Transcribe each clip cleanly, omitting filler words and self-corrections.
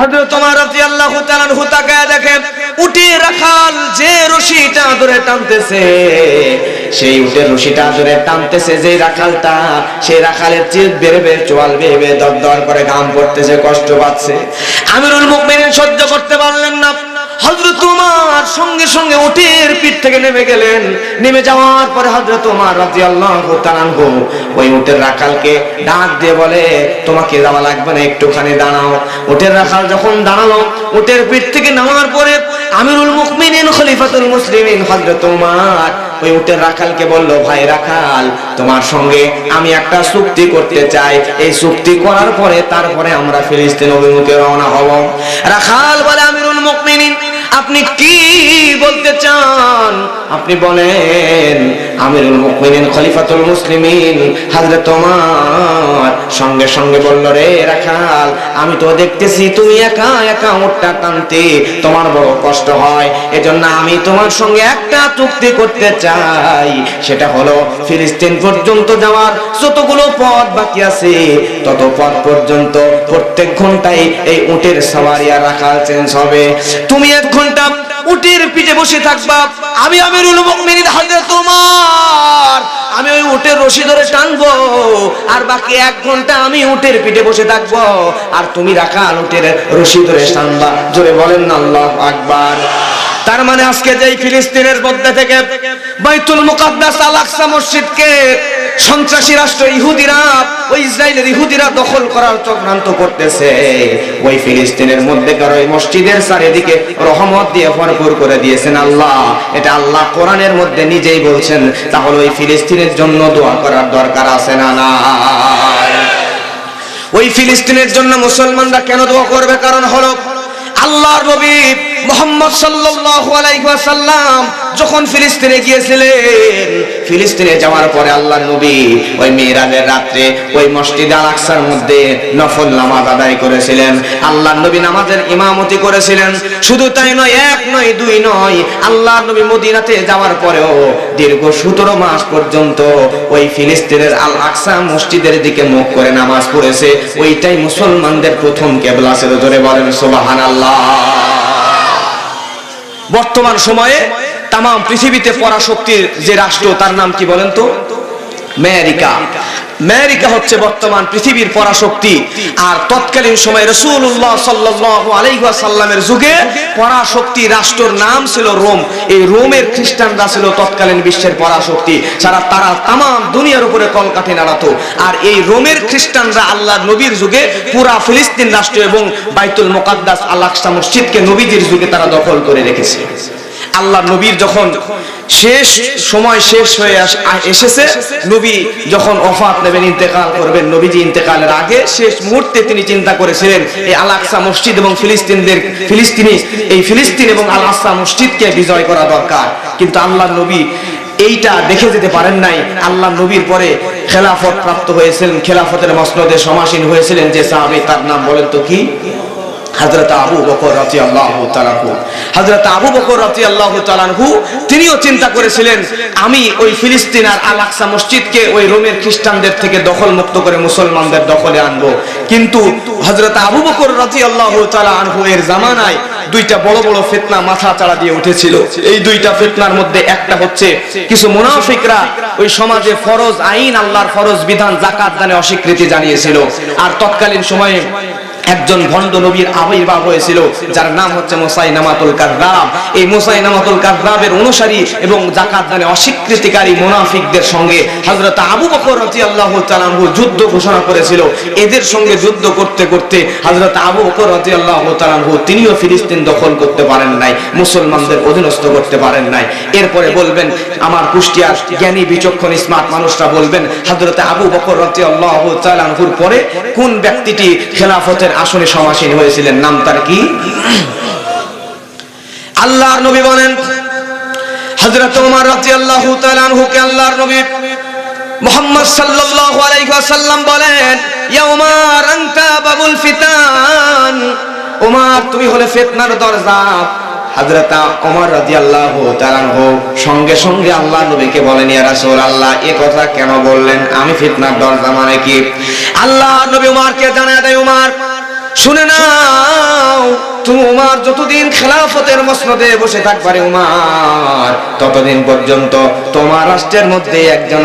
হযরত ওমর রাদিয়াল্লাহু তাআলা আনহু তাকায় দেখে উটের রাখাল যে রশিটা ধরে টানতেছে, সেই উটের রশিটা ধরে টানতেছে যে রাখালটা, সেই রাখালের চিৎ বের বের চোয়াল বেয়ে বেয়ে দরদর করে ঘাম পড়তেছে, কষ্ট পাচ্ছে। আমিরুল মুমিনিন সহ্য করতে পারলেন না। হযরত ওমর সঙ্গে সঙ্গে উটের পিঠ থেকে নেমে গেলেন। নেমে যাওয়ার পরে হযরত ওমর রাদিয়াল্লাহু তাআলা আনহু ওই উটের রাখালকে ডাক দিয়ে বলে, তোমাকে যাওয়া লাগবে না, একটুখানি দাঁড়াও। উটের রাখাল যখন দাঁড়ালো, উটের পিঠ থেকে নামার পরে আমিরুল মুমিনিন খলিফাতুল মুসলিমিন হযরত ওমর ওই উটের রাখালকে বলল, ভাই রাখাল, তোমার সঙ্গে আমি একটা চুক্তি করতে চাই। এই চুক্তি করার পরে তারপরে আমরা ফিলিস্তিন অভিমুখে রওনা হব। রাখাল বলে, আমিরুল মুমিনিন আপনি কি বলতে চান আপনি বলেন। আমিরুল মুমিনিন খলিফাতুল মুসলিমিন হযরত ওমর সঙ্গে সঙ্গে বলল, রে রাখাল, আমি তো দেখতেছি তুমি একা একা উটটা টানতে তোমার বড় কষ্ট হয়, এজন্য আমি তোমার সঙ্গে একটা চুক্তি করতে চাই। সেটা হলো ফিলিস্তিন পর্যন্ত যাওয়ার যতগুলো পথ বাকি আছে তত পথ পর্যন্ত প্রত্যেক ঘন্টায় এই উটের সওয়ারি আর রাখাল চেঞ্জ হবে। তুমি 1 ঘন্টা উটের পিঠে বসে থাকবা, আমি আমিরুল মুমিনিন হযরত ওমর আমি ওই উটের রশি ধরে টানবো, আর বাকি 1 ঘন্টা আমি উটের পিঠে বসে থাকবো, আর তুমি রাখাল উটের রশি ধরে টানবা। জোরে বলেন না আল্লাহু আকবার। তার মানে আজকে যেই ফিলিস্তিনের মধ্যে থেকে বাইতুল মুকাদ্দাস আল আকসা মসজিদকে সন্ত্রাসী রাষ্ট্র ইহুদিরা, ওই ইসরায়েলের ইহুদিরা দখল করার চক্রান্ত করতেছে, ওই ফিলিস্তিনের মধ্যেকার ওই মসজিদের চারিদিকে রহমত দিয়ে ভরপুর করে দিয়েছেন আল্লাহ। এটা আল্লাহ কোরআনের মধ্যে নিজেই বলছেন। তাহলে ওই ফিলিস্তিনের জন্য দোয়া করার দরকার আছে না না? ওই ফিলিস্তিনের জন্য মুসলমানরা কেন দোয়া করবে? কারণ হলো আল্লাহর নবী মুহাম্মদ সাল্লাল্লাহু আলাইহি ওয়াসাল্লাম যখন ফিলিস্তিনে গিয়েছিলেন, ফিলিস্তিনে যাওয়ার পরে আল্লাহর নবী ওই মিরাজের রাতে ওই মসজিদ আল আকসার মধ্যে নফল নামাজ আদায় করেছিলেন। আল্লাহর নবী নামাজের ইমামতি করেছিলেন। শুধু তাই নয়, 1 নয় 2 নয়, আল্লাহর নবী মদিনাতে যাওয়ার পরেও দীর্ঘ 17 মাস পর্যন্ত ওই ফিলিস্তিনের আল আকসা মসজিদের দিকে মুখ করে নামাজ পড়েছে। ওইটাই মুসলমানদের প্রথম কিবলা ছিল। ধরে বলেন সুবহানাল্লাহ। বর্তমান সময়ে তাম পৃথিবীতে পরাশক্তির যে রাষ্ট্র, তার নাম কি বলেন তো? আমেরিকা। আমেরিকা হচ্ছে বর্তমান পৃথিবীর পরাশক্তি। আর তৎকালীন সময়ে রাসূলুল্লাহ সাল্লাল্লাহু আলাইহি ওয়াসাল্লামের যুগে পরাশক্তি রাষ্ট্রের নাম ছিল রোম। এই রোমের খ্রিস্টানরা ছিল তৎকালীন বিশ্বের পরাশক্তি। তারা তামাম দুনিয়ার উপরে কলকাঠি নাড়াতো। আর এই রোমের খ্রিস্টানরা আল্লাহর নবীর যুগে পুরা ফিলিস্তিন রাষ্ট্র এবং বাইতুল মুকাদ্দাস আল আকসা মসজিদকে নবীজির যুগে তারা দখল করে রেখেছে। আল্লাহ নবীর যখন শেষ সময় শেষ হয়ে এসেছে, নবী যখন ওফাত নেবেন, ইন্তেকাল করবেন, নবীজি ইন্তেকালের আগে শেষ মুহূর্তে তিনি চিন্তা করেছিলেন এই আল আকসা মসজিদ এবং ফিলিস্তিন এবং আল আকসা মসজিদকে বিজয় করা দরকার। কিন্তু আল্লাহ নবী এইটা দেখে যেতে পারেন নাই। আল্লাহ নবীর পরে খেলাফত প্রাপ্ত হয়েছিলেন, খেলাফতের মসনদে সমাসীন হয়েছিলেন যে সাহাবী, তার নাম বলেন তো কি? হযরত আবু বকর রাদিয়াল্লাহু তাআলা আনহু। হযরত আবু বকর রাদিয়াল্লাহু তাআলা আনহু তিনিও চিন্তা করেছিলেন, আমি ওই ফিলিস্তিন আর আল আকসা মসজিদকে ওই রোমের খ্রিস্টানদের থেকে দখল মুক্ত করে মুসলমানদের দখলে আনবো। কিন্তু হযরত আবু বকর রাদিয়াল্লাহু তাআলা আনহু এর জামানায় 2টা বড় বড় ফিতনা মাথা চাড়া দিয়ে উঠেছিল। এই 2টা ফিতনার মধ্যে একটা হচ্ছে কিছু মুনাফিকরা ওই সমাজে ফরজ আইন, আল্লাহর ফরজ বিধান যাকাত দানে অস্বীকৃতি জানিয়েছিল। আর তৎকালীন সময়ে একজন ভণ্ড নবীর আবির্ভাব হয়েছিল, যার নাম হচ্ছে মুসাইলামাতুল কাযযাব। এই মুসাইলামাতুল কাযযাবের অনুসারী এবং যাকাত দানে অস্বীকৃতিকারী মুনাফিকদের সঙ্গে হযরত আবু বকর রাদিয়াল্লাহু তাআলা আনহু যুদ্ধ ঘোষণা করেছিল। এদের সঙ্গে যুদ্ধ করতে করতে হযরত আবু বকর রাদিয়াল্লাহু তাআলা আনহু তিনিও ফিলিস্তিন দখল করতে পারেন নাই, মুসলমানদের অধীনস্থ করতে পারেন নাই। এরপরে বলবেন, আমার কুষ্টিয়ার জ্ঞানী বিচক্ষণ স্মার্ট মানুষরা বলবেন, হযরত আবু বকর রাদিয়াল্লাহু তাআলা আনহুর পরে কোন ব্যক্তিটি খেলাফতের আসনে সমাসীন হয়েছিলেন? নাম তার কি? আল্লাহর নবী বলেন, হযরত ওমর রাদিয়াল্লাহু তাআলা আনহুকে আল্লাহর নবী মুহাম্মদ সাল্লাল্লাহু আলাইহি ওয়াসাল্লাম বলেন, ইয়া ওমর আনতা বাবুল ফিতান। ওমর, তুমি হলে ফিতনার দরজা। হযরত ওমর রাদিয়াল্লাহু তাআলা আনহু সঙ্গে সঙ্গে আল্লাহর নবীকে বলেন, ইয়া রাসূলুল্লাহ, এই কথা কেন বললেন? আমি ফিতনার দরজা মানে কি? আল্লাহর নবী ওমরকে জানায় দেয়, ওমর শুনে না, তুমি উমর যতদিন খেলাফতের মসনদে বসে থাকবারে উমর, ততদিন পর্যন্ত তোমার রাষ্ট্রের মধ্যে একজন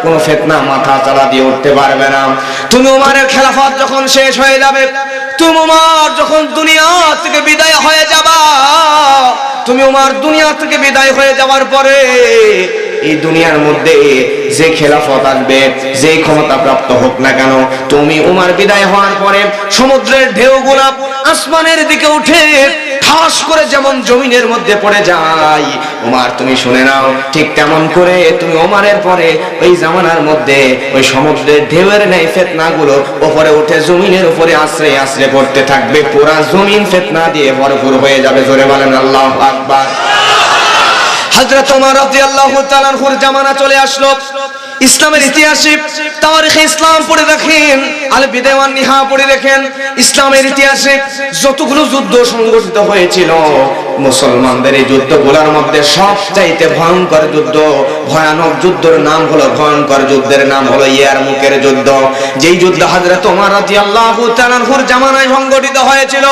কোনো ফিতনা মাথা চালা দিয়ে উঠতে পারবে না। তুমি উমরের খেলাফত যখন শেষ হয়ে যাবে, তুমি উমর যখন দুনিয়া থেকে বিদায় হয়ে যাবা, তুমি উমর দুনিয়া থেকে বিদায় হয়ে যাওয়ার পরে এই দুনিয়ার মধ্যে যে খেলাফত আসবে, যে ক্ষমতা প্রাপ্ত হোক না কেন, তুমি উমর বিদায় হওয়ার পরে সমুদ্রের ঢেউগুলা আসমানের দিকে উঠে ঠাস করে যেমন জমিনের মধ্যে পড়ে যায়, উমর তুমি শুনে নাও, ঠিক তেমন করে তুমি উমরের পরে ওই জামানার মধ্যে ওই সমুদ্রের ঢেউয়ের ন্যায় ফিতনাগুলো উপরে উঠে জমিনের উপরে আশ্রে আশ্রে পড়তে থাকবে, পুরা জমিন ফিতনা দিয়ে ভরপুর হয়ে যাবে। জোরে বলেন আল্লাহু আকবার। হযরত ওমর রাদিয়াল্লাহু তাআলা আনহুর জামানা চলে আসলো। ইসলামের ইতিহাসে তারিখে ইসলাম পড়ে দেখেন, আল বিদায়া ওয়ান নিহা পড়ে দেখেন, ইসলামের ইতিহাসে যতগুলো যুদ্ধ সংঘটিত হয়েছিল, মুসলমানদের এই যুদ্ধগুলোর মধ্যে সবচাইতে ভয়ঙ্কর যুদ্ধ, ভয়ানক যুদ্ধের নাম হলো, ভয়ঙ্কর যুদ্ধের নাম হলো ইয়ারমুকের যুদ্ধ। যেই যুদ্ধ হযরত ওমর রাদিয়াল্লাহু তাআলা আনহুর জামানায় সংঘটিত হয়েছিল।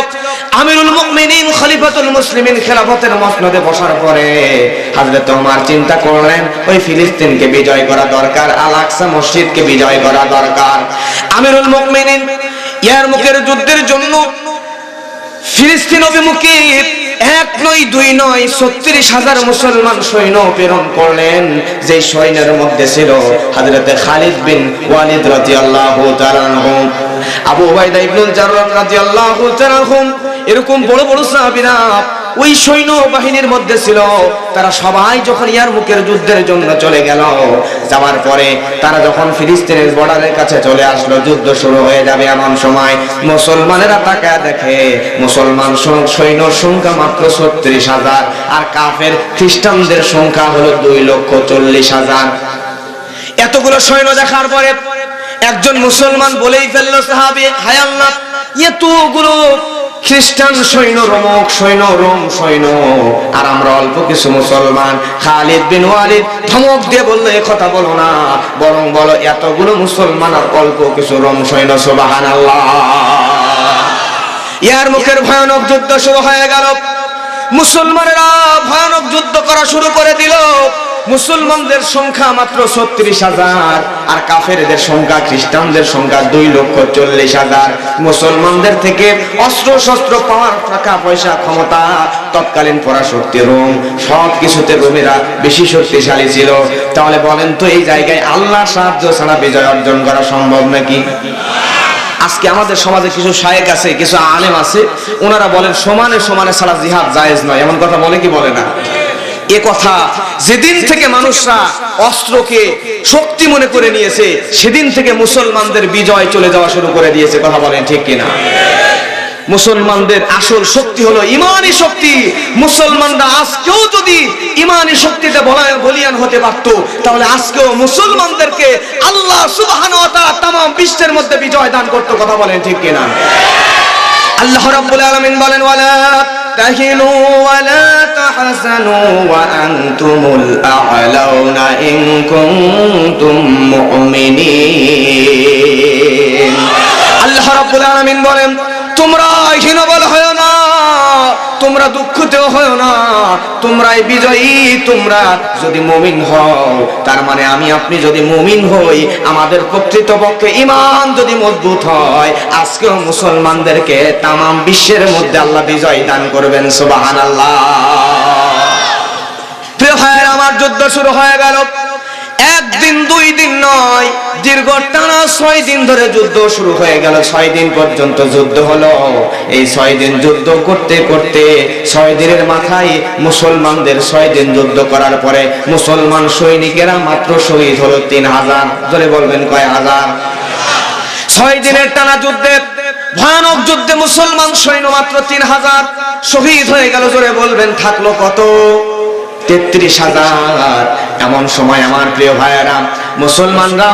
আমিরুল মুমিনিন খলিফাতুল মুসলিমিন খেলাফতের মসনদে বসার পরে হযরত ওমর চিন্তা করলেন, ওই ফিলিস্তিনকে বিজয় করা দরকার, আল আকসা মসজিদকে বিজয় করা দরকার। আমিরুল মুমিনিন ইয়ারমুকের যুদ্ধের জন্য ফিলিস্তিন অভিমুখী 1 নয় 2 নয় 36,000 মুসলমান সৈন্য প্রেরণ করলেন। যে সৈন্যের মধ্যে ছিল হযরত খালিদ বিন ওয়ালিদ রাদিয়াল্লাহু তাআলা আনহু, আবু উবাইদা ইবনুল জাররাহ রাদিয়াল্লাহু তাআলা আনহু, এরকম বড় বড় সাহাবীরা ওই সৈন্য বাহিনীর মধ্যে ছিল। তারা সবাই যখন ইয়ারমুকের যুদ্ধের জন্য চলে গেল, যাওয়ার পরে তারা যখন ফিলিস্তিনের বর্ডারের কাছে চলে আসলো, যুদ্ধ শুরু হয়ে যাবে এমন সময় মুসলমানেরা তাকায় দেখে মুসলমান সৈন্যর সংখ্যা মাত্র 36,000, আর কাফের খ্রিস্টানদের সংখ্যা হলো 2,40,000। এতগুলো সৈন্য দেখার পরে একজন মুসলমান বলেই ফেললো, সাহাবী, হায় আল্লাহ, এতগুলো খ্রিস্টান সৈন্য, রোমক সৈন্য, রোম সৈন্য, আর আমরা অল্প কিছু মুসলমান। খালিদ বিন ওয়ালিদ ধমক দিয়ে বললো, এ কথা বলো না, বরং বলো এতগুলো মুসলমান আর অল্প কিছু রোম সৈন্য। সুবহানাল্লাহ। ইয়ারমুকের ভয়ানক যুদ্ধ শুরু হয়ে গেল। মুসলমানেরা ভয়ানক যুদ্ধ করা শুরু করে দিল। মুসলমানদের সংখ্যা মাত্র 36,000, আর কাফেরদের সংখ্যা, খ্রিস্টানদের সংখ্যা 2,40,000। মুসলমানদের থেকে অস্ত্র শস্ত্র পাওয়ার, টাকা পয়সা, ক্ষমতা, তৎকালীন পরাশক্তি রোম, সব কিছুতে রোমেরা বেশি শক্তিশালী ছিল। তাহলে বলেন তো, এই জায়গায় আল্লাহর সাহায্য ছাড়া বিজয় অর্জন করা সম্ভব নাকি? আজকে আমাদের সমাজে কিছু শায়েখ আছে, কিছু আলেম আছে, ওনারা বলেন সমানে সমানে ছাড়া জিহাদ জায়েজ নয়। এমন কথা বলে কি বলে না? এ কথা যেদিন থেকে মানুষরা অস্ত্রকে শক্তি মনে করে নিয়েছে, সেদিন থেকে মুসলমানদের বিজয় চলে যাওয়া শুরু করে দিয়েছে। কথা বলেন ঠিক কিনা? মুসলমানদের আসল শক্তি হলো ইমানি শক্তি। মুসলমানরা আজকেও যদি ইমানি শক্তিতে বলিয়ান হতে পারত, তাহলে আজকেও মুসলমানদেরকে আল্লাহ সুবহানাহু ওয়া তাআলা তামাম বিশ্বের মধ্যে বিজয় দান করত। কথা বলেন ঠিক কিনা? আল্লাহ রাব্বুল আলামিন বলেন, ওয়ালা তাহিনু ওয়ালা তাহজানু ওয়া আনতুমুল আ'লাউনা ইন কুনতুম মুমিনিন। আল্লাহ রাব্বুল আলামিন বলেন, তোমরা হীনবল হয় না, তোমরা দুঃখিতও হয় না, তোমরাই বিজয়ী। তোমরা যদি মুমিন হও, তার মানে আমি আপনি যদি মুমিন হই, আমাদের প্রকৃতপক্ষে ঈমান যদি মজবুত হয়, আজকেও মুসলমানদেরকে তামাম বিশ্বের মধ্যে আল্লাহ বিজয় দান করবেন। সুবহানাল্লাহ। প্রিয় ভাইয়েরা আমার, যুদ্ধ শুরু হয়ে গেল। 1 দিন 2 দিন নয়, দীর্ঘ টানা 6 দিন ধরে যুদ্ধ শুরু হয়ে গেল। 6 দিন পর্যন্ত যুদ্ধ হলো। এই 6 দিন যুদ্ধ করতে করতে 6 দিনের মাথায় মুসলমানদের 6 দিন যুদ্ধ করার পরে মুসলমান সৈনিকেরা মাত্র শহীদ হলো 3,000। জোরে বলবেন কয় হাজার? 6 দিনের টানা যুদ্ধে, ভয়ানক যুদ্ধে মুসলমান সৈন্য মাত্র 3,000 শহীদ হয়ে গেল। জোরে বলবেন থাকলো কত? 33,000। এমন সময় আমার প্রিয় ভাইয়েরা, মুসলমানরা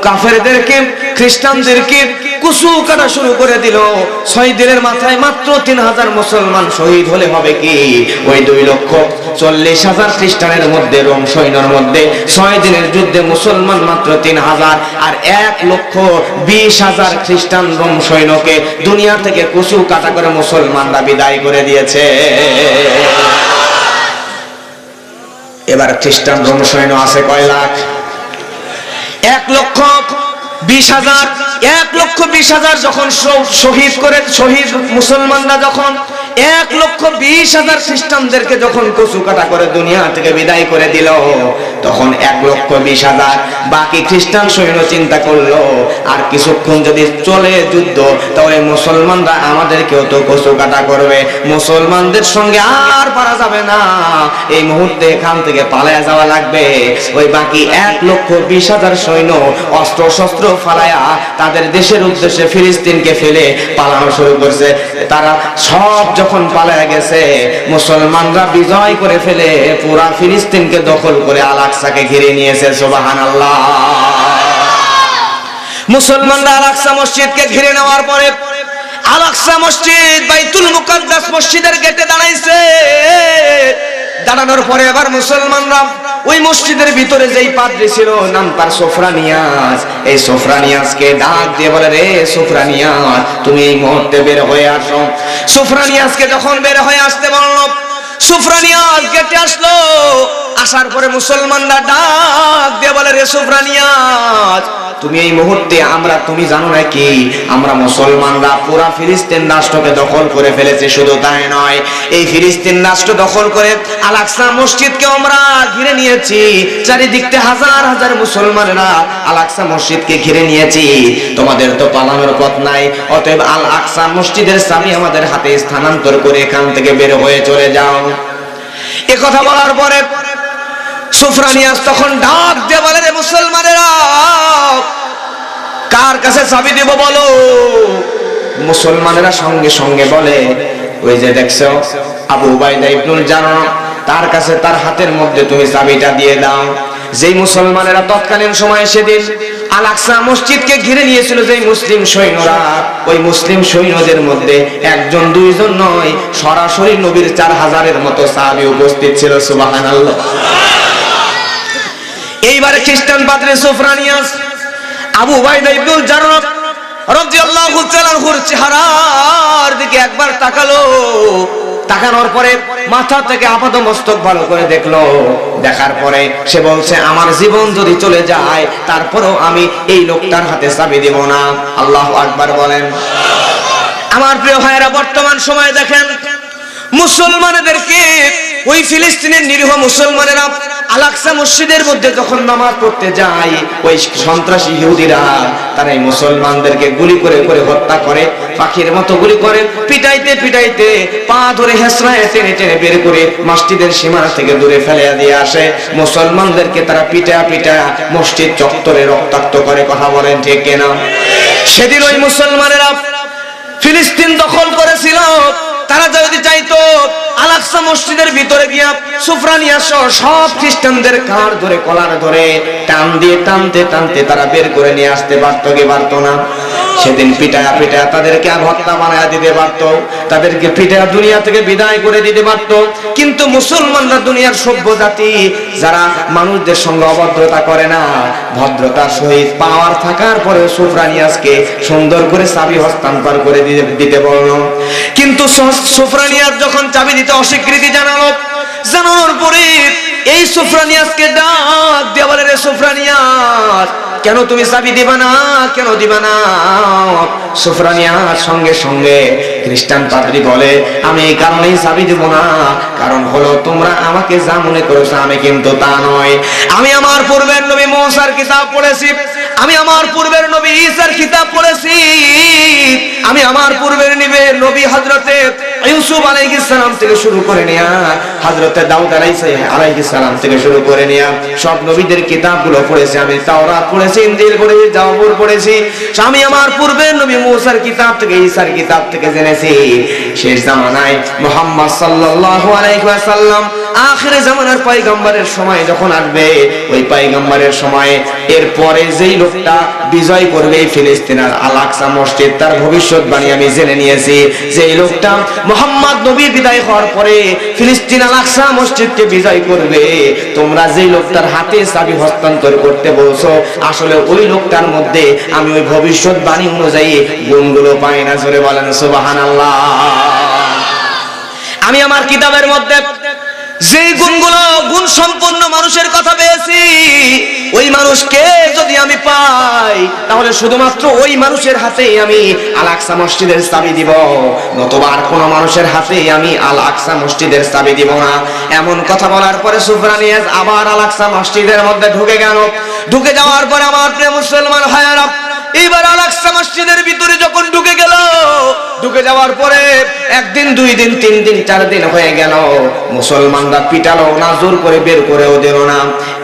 কাফেরদেরকে, খ্রিস্টানদেরকে কুসু কাটা শুরু করে দিল। 6 দিনের মাথায় মাত্র 3000 মুসলমান শহীদ হলে হবে কি ওই 2,40,000 খ্রিস্টানের মধ্যে, রোম সৈন্যের মধ্যে 6 দিনের যুদ্ধে মুসলমান মাত্র 3000, আর 1,20,000 খ্রিস্টান রোম সৈন্যকে দুনিয়া থেকে কুসু কাটা করে মুসলমানরা বিদায় করে দিয়েছে। এবার খ্রিস্টান রোম সৈন্য আছে কয় লাখ? 1,20,000। 1,20,000 যখন শহীদ মুসলমানরা যখন 1,20,000 খ্রিস্টানদেরকে যখন কচু কাটা করে দুনিয়া থেকে বিদায় করে দিল, তখন 1,20,000 বাকি খ্রিস্টান সৈন্য চিন্তা করলো আর কিছুক্ষণ যদি চলে যুদ্ধ তাহলে মুসলমানরা আমাদেরকেও তো কচু কাটা করবে, মুসলমানদের সঙ্গে আর পারা যাবে না, এই মুহূর্তে এখান থেকে পালায়া যাওয়া লাগবে। ওই বাকি 1,20,000 সৈন্য অস্ত্র শস্ত্র ফালায়া তাদের দেশের উদ্দেশ্যে ফিলিস্তিনকে ফেলে পালানো শুরু করছে। তারা সব যখন পালায়া গেছে, মুসলমানরা বিজয় করে ফেলে পুরা ফিলিস্তিনকে দখল করে আল আকসাকে ঘিরে নিয়েছে। সুবহানাল্লাহ। মুসলমানরা আল আকসা মসজিদকে ঘিরে নেওয়ার পরে আল আকসা মসজিদ বাইতুল মুকাদ্দাস মসজিদের গেটে দাঁড়াইছে। দাঁড়ানোর পরে এবার মুসলমানরা ওই মসজিদের ভিতরে যেই পাদ্রী ছিল, নাম তার সোফরানিয়াস, এই সোফরানিয়াসকে ডাক দিয়ে বলে, রে সোফরানিয়াস তুমি এই মুহূর্তে বের হয়ে আসো। সোফরানিয়াসকে যখন বের হয়ে আসতে বলল, সোফরানিয়াস গেটে আসলো। আসার পরে মুসলমানরা ডাক দিয়ে বলে, রে সোফরানিয়াস তুমি এই মুহূর্তে তুমি জানো নাকি আমরা মুসলমানরা পুরা ফিলিস্তিন রাষ্ট্রকে দখল করে ফেলেছি। শুধু তাই নয়, এই ফিলিস্তিন রাষ্ট্র দখল করে আল আকসা মসজিদকে আমরা ঘিরে নিয়েছি। চারিদিক থেকে হাজার হাজার মুসলমানেরা আল আকসা মসজিদকে ঘিরে নিয়েছি। তোমাদের তো পালানোর পথ নাই, অতএব আল আকসা মসজিদের চাবি আমাদের হাতে স্থানান্তর করে এখান থেকে বের হয়ে চলে যাও। এ কথা বলার পরে সোফরানিয়াস তখন ডাক দিয়ে বলে, রে মুসলমানেরা কার কাছে চাবি দেব বলো? মুসলমানেরা সঙ্গে সঙ্গে বলে, ওই যে দেখছো আবু উবাইদা ইবনুল জাররাহ, তার কাছে তার হাতের মধ্যে তুমি চাবিটা দিয়ে দাও। যেই মুসলমানেরা তৎকালীন সময়ে সেদিন আল আকসা মসজিদকে ঘিরে নিয়েছিল যেই মুসলিম সৈন্যরা, ওই মুসলিম সৈন্যদের মধ্যে একজন দুইজন নয়, সরাসরি নবীর 4000-এর মতো সাহাবী উপস্থিত ছিল। সুবহানাল্লাহ। এইবারে খ্রিস্টান পাদ্রী সোফরানিয়াস আবু উবাইদা ইবনুল জাররাহ রাদিয়াল্লাহু তাআলা আনহুর চেহারার দিকে একবার তাকালো। তাকানোর পরে মাথা থেকে আপাদমস্তক ভালো করে দেখলো। দেখার পরে সে বলছে, আমার জীবন যদি চলে যায় তারপরেও আমি এই লোকটার হাতে চাবি দেব না। আল্লাহু আকবার বলেন। আমার প্রিয় ভাইরা, বর্তমান সময়ে দেখেন মুসলমানদেরকে ওই ফিলিস্তিনের নিরীহ মুসলমানেরা আল আকসা মসজিদের মধ্যে যখন নামাজ পড়তে যায়, ওই সন্ত্রাসী ইহুদিরা তারা এই মুসলমানদেরকে গুলি করে করে হত্যা করে, পাখির মতো গুলি করে, পিটাইতে পিটাইতে পা ধরে হেসরায় টেনে টেনে বের করে মসজিদের সীমানা থেকে দূরে ফেলে দিয়ে আসে। মুসলমানদেরকে তারা পিটা পিটা মসজিদ চত্বরে রক্তাক্ত করে। কথা বলেন ঠিক কিনা? সেদিন ওই মুসলমানেরা ফিলিস্তিন দখল করেছিল। তারা যদি চাইতো আল আকসা মসজিদের ভিতরে গিয়া সোফরানিয়াস সব খ্রিস্টানদের কাঁধ ধরে কলার ধরে টান দিয়ে টানতে টানতে তারা বের করে নিয়ে আসতে পারতো কি পারতো না? সেদিন পিটায়া পিটায়া তাদেরকে হত্যা বানায়া দিতে পারতো, তাদেরকে পিটায়া দুনিয়া থেকে বিদায় করে দিতে পারতো। কিন্তু মুসলমানরা দুনিয়ার সভ্য জাতি, যারা মানুষদের সঙ্গে অভদ্রতা করে না, ভদ্রতার সহিত পাওয়ার থাকার পরে সোফরানিয়াসকে সুন্দর করে চাবি হস্তান্তর করে দিতে বলল। কিন্তু সোফরানিয়াস যখন চাবি দিতে অস্বীকৃতি জানানোর পরে এই সোফরানিয়াসকে ডাক দিয়ে বলে, রে সোফরানিয়াস কেন তুমি চাবি দিবা না, কেন দিবা না? সোফরানিয়াস সঙ্গে সঙ্গে খ্রিস্টান পাদ্রী বলে, আমি এই কারণেই চাবি দেব না, কারণ হলো তোমরা আমাকে যা মনে করেছো আমি কিন্তু তা নয়। আমি আমার পূর্বের নবী মুসার কিতাব পড়েছি, আমি আমার পূর্বের নবী ঈসার কিতাব পড়েছি, আমি আমার পূর্বের নবী হযরতে ইউসুফ আলাইহিস সালাম থেকে শুরু করে নিয়া হযরতে দাউদ আলাইহিস সালাম থেকে শুরু করে নিয়ে সব নবীদের কিতাবগুলো পড়েছি আমি। তাওরাত পড়েছি, ইনজিল পড়েছি, জাবুর পড়েছি। আমি আমার পূর্বের নবী মুসার কিতাব থেকে, ঈসার কিতাব থেকে জেনেছি শেষ জামানায় মুহাম্মদ সাল্লাল্লাহু আলাইহি ওয়াসাল্লাম আখির জামানার পয়গম্বরের সময় যখন আসবে, ওই পয়গম্বরের সময় এরপরে যেই লোকটা বিজয় করবে ফিলিস্তিনের আল আকসা মসজিদ, তার ভবিষ্যৎবাণী আমি জেনে নিয়েছি যে এই লোকটা মুহাম্মদ নবী বিদায় হওয়ার পরে ফিলিস্তিন আল আকসা মসজিদকে বিজয় করবে। তোমরা যেই লোকটার হাতে চাবি হস্তান্তর করতে বলছো, আসলে ওই লোকটার মধ্যে আমি ওই ভবিষ্যৎবাণী অনুযায়ী গুণগুলো পাই না। জোরে বলেন সুবহানাল্লাহ। আমি আমার কিতাবের মধ্যে যে গুণগুলো গুণ সম্পন্ন মানুষের কথা পেয়েছি, ওই মানুষকে যদি আমি পাই তাহলে শুধুমাত্র ওই মানুষের হাতেই আমি আল আকসা মসজিদের চাবি দিব, নতুবা আর কোনো মানুষের হাতেই আমি আল আকসা মসজিদের চাবি দিব না। এমন কথা বলার পরে সুফরানিয়াজ আবার আল আকসা মসজিদের মধ্যে ঢুকে গেল। ঢুকে যাওয়ার পরে আমার প্রিয় মুসলমান ভাইয়েরা, এবার আল আকসা মসজিদের ভিতরে যখন ঢুকে গেল, ঢুকে যাওয়ার পরে একদিন, দুই দিন, তিন দিন, 4 দিন হয়ে গেল, মুসলমানরা পিটালো না, জোর করে বের করেও দিল না।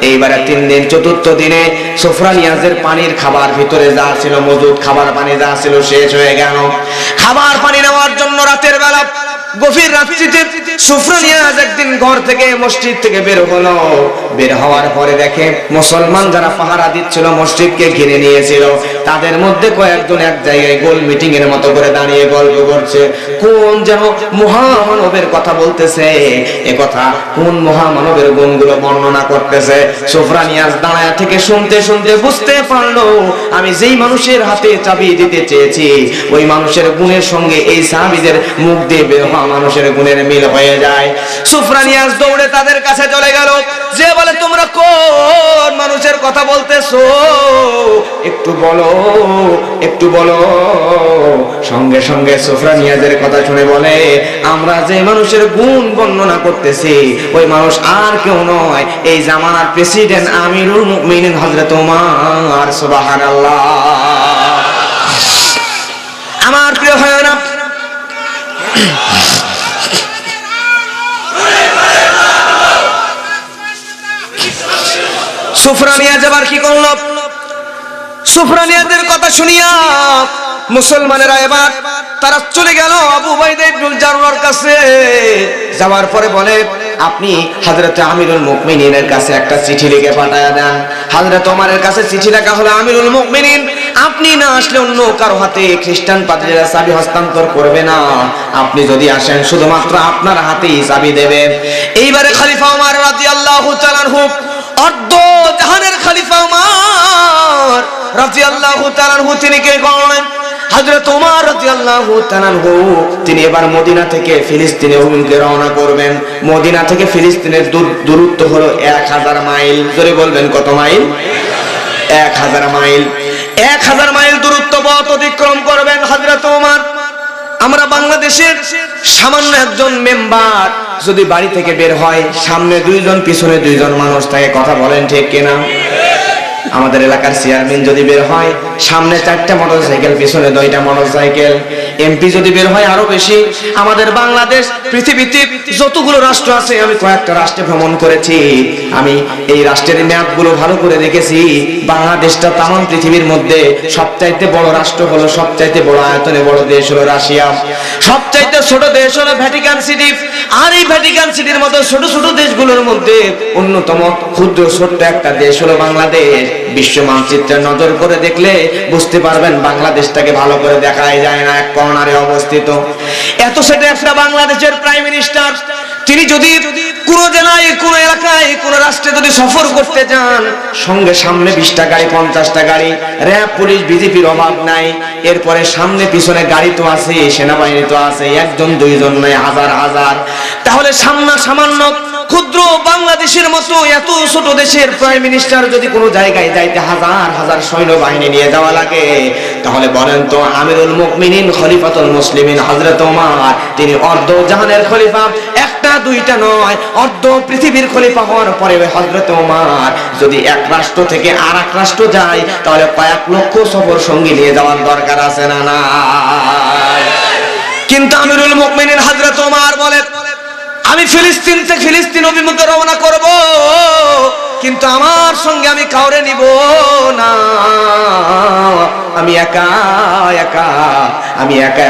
এইবারে 3 দিন, 4th দিনে সুফরানিয়াজের পানির খাবার ভিতরে যা ছিল, মজুদ খাবার পানি যা ছিল শেষ হয়ে গেল। খাবার পানি নেওয়ার জন্য রাতের বেলা গভীর রাত্রিতে সুফরানিয়াজ একদিন ঘর থেকে, মসজিদ থেকে বের হলো। বের হওয়ার পরে দেখে মুসলমান যারা পাহারা দিচ্ছিল, মসজিদকে ঘিরে নিয়েছিল, তাদের মধ্যে কয়েকজন এক জায়গায় গোল মিটিং এর মতো করে দাঁড়িয়ে গল্প করছে। কোন যেন মহামানবের কথা বলতেছে, এ কথা কোন মহামানবের গুণগুলো বর্ণনা করতেছে। সুফরানিয়াজ দাঁড়ায় থেকে শুনতে শুনতে বুঝতে পারলো, আমি যেই মানুষের হাতে চাবি দিতে চেয়েছি, ওই মানুষের গুণের সঙ্গে এই সাহাবীদের মুখ দিয়ে বের হওয়া মানুষের গুণের মিল হয়ে যায়। সুফরানিয়াজ দৌড়ে তাদের কাছে চলে গেল, যে বলে তোমরা কোন মানুষের কথা বলতেছো, একটু বলো, একটু বলো। সঙ্গে সঙ্গে সুফরানিয়াজের কথা শুনে বলে, আমরা যে মানুষের গুণ বর্ণনা করতেছি, ওই মানুষ আর কেউ নয়, এই জামানার প্রেসিডেন্ট আমিরুল মুমিনিন হযরত ওমর। সুবহানাল্লাহ। আমার প্রিয় ভাইরা, সুফরানিয়াজ আবার কি করলো? সুফরানিয়াজের কথা শুনিয়া মুসলমানেরা এবার তারা চলে গেল আবু উবাইদা ইবনুল জাররাহর কাছে। যাওয়ার পরে বলে, আপনি হযরত আমিরুল মুমিনিনের কাছে একটা চিঠি লিখে পাঠায়া দেন। হযরত ওমরের কাছে চিঠি লেখা হলো, আমিরুল মুমিনিন আপনি না আসলে অন্য কারো হাতে খ্রিস্টান পাদ্রীরা চাবি হস্তান্তর করবে না, আপনি যদি আসেন শুধুমাত্র আপনার হাতেই চাবি দেবে। এইবারে খলিফা ওমর রাদিয়াল্লাহু তাআলা আনহু, অর্ধ জাহানের খলিফা ওমর রাদিয়াল্লাহু তাআলা আনহু, তিনি কে করলেন? হযরত ওমর রাদিয়াল্লাহু তাআলা আনহু তিনি এবার মদিনা থেকে ফিলিস্তিনে অভিমুখে রওনা করবেন। মদিনা থেকে ফিলিস্তিনের দূরত্ব হলো 1000 মাইল। জোরে বলবেন কত মাইল? 1000 মাইল। 1000 মাইল দূরত্ব পথ অতিক্রম করবেন হযরত ওমর। আমরা বাংলাদেশের সামান্য একজন মেম্বার যদি বাড়ি থেকে বের হয়, সামনে 2 জন পিছনে 2 জন মানুষ থাকে, কথা বলেন ঠিক কিনা? আমাদের এলাকার চেয়ারম্যান যদি বের হয়, সামনে 4টা মোটরসাইকেল, পিছনে 2টা মোটরসাইকেল। এমপি যদি বের হয় আরো বেশি। আমাদের বাংলাদেশ পৃথিবীতে যতগুলো রাষ্ট্র আছে, আমি কয়েকটা রাষ্ট্রে ভ্রমণ করেছি, আমি এই রাষ্ট্রের ম্যাপগুলো ভালো করে দেখেছি। বাংলাদেশটা তামাম পৃথিবীর মধ্যে সবচাইতে বড় রাষ্ট্র হলো, সবচাইতে বড় আয়তনে বড় দেশ হলো রাশিয়া, সবচাইতে ছোট দেশ হলো ভ্যাটিকান সিটি। আর এই ভ্যাটিকান সিটির মতো ছোট ছোট দেশগুলোর মধ্যে অন্যতম ক্ষুদ্র ছোট্ট একটা দেশ হলো বাংলাদেশ। বিশ্ব মানচিত্রে নজর করে দেখলে বুঝতে পারবেন বাংলাদেশটাকে ভালো করে দেখাই যায় না, এক কর্নারে অবস্থিত। এত সেটা একটা বাংলাদেশের প্রাইম মিনিস্টার, তিনি যদি কোন জেলায়, কোন এলাকায়, কোন রাষ্ট্রে যদি সফর করতে যান, সঙ্গে সামনে 20টা গাড়ি, 50টা গাড়ি, র্যাব, পুলিশ, বিজেপির অভাব নাই। এরপরে সামনে পিছনে গাড়ি তো আছে, সেনাবাহিনী তো আছে, 1 2 জন নয়, হাজার হাজার। তাহলে সামান্য ক্ষুদ্র বাংলাদেশের মতো এত ছোট দেশের প্রাইম মিনিস্টার যদি কোনো জায়গায় যাইতে হাজার হাজার সৈন্যবাহিনী নিয়ে যাওয়া লাগে, তাহলে বলেন তো আমিরুল মুমিনিন খলিফাতুল মুসলিমিন হযরত ওমর, তিনি অর্ধ জাহানের খলিফা, 1টা 2টা নয়, অর্ধ পৃথিবীর খলিফা হওয়ার পরে হযরত ওমর যদি এক রাষ্ট্র থেকে আরেক রাষ্ট্র যায়, তাহলে কয়েক লক্ষ সফর সঙ্গী নিয়ে যাওয়ার দরকার আছে না না? কিন্তু আমিরুল মুমিনিন হযরত ওমর বলে, আমি ফিলিস্তিন অভিমুখে রওনা করব, কিন্তু আমার সঙ্গে আমি কাউরে নিব না। আমি একা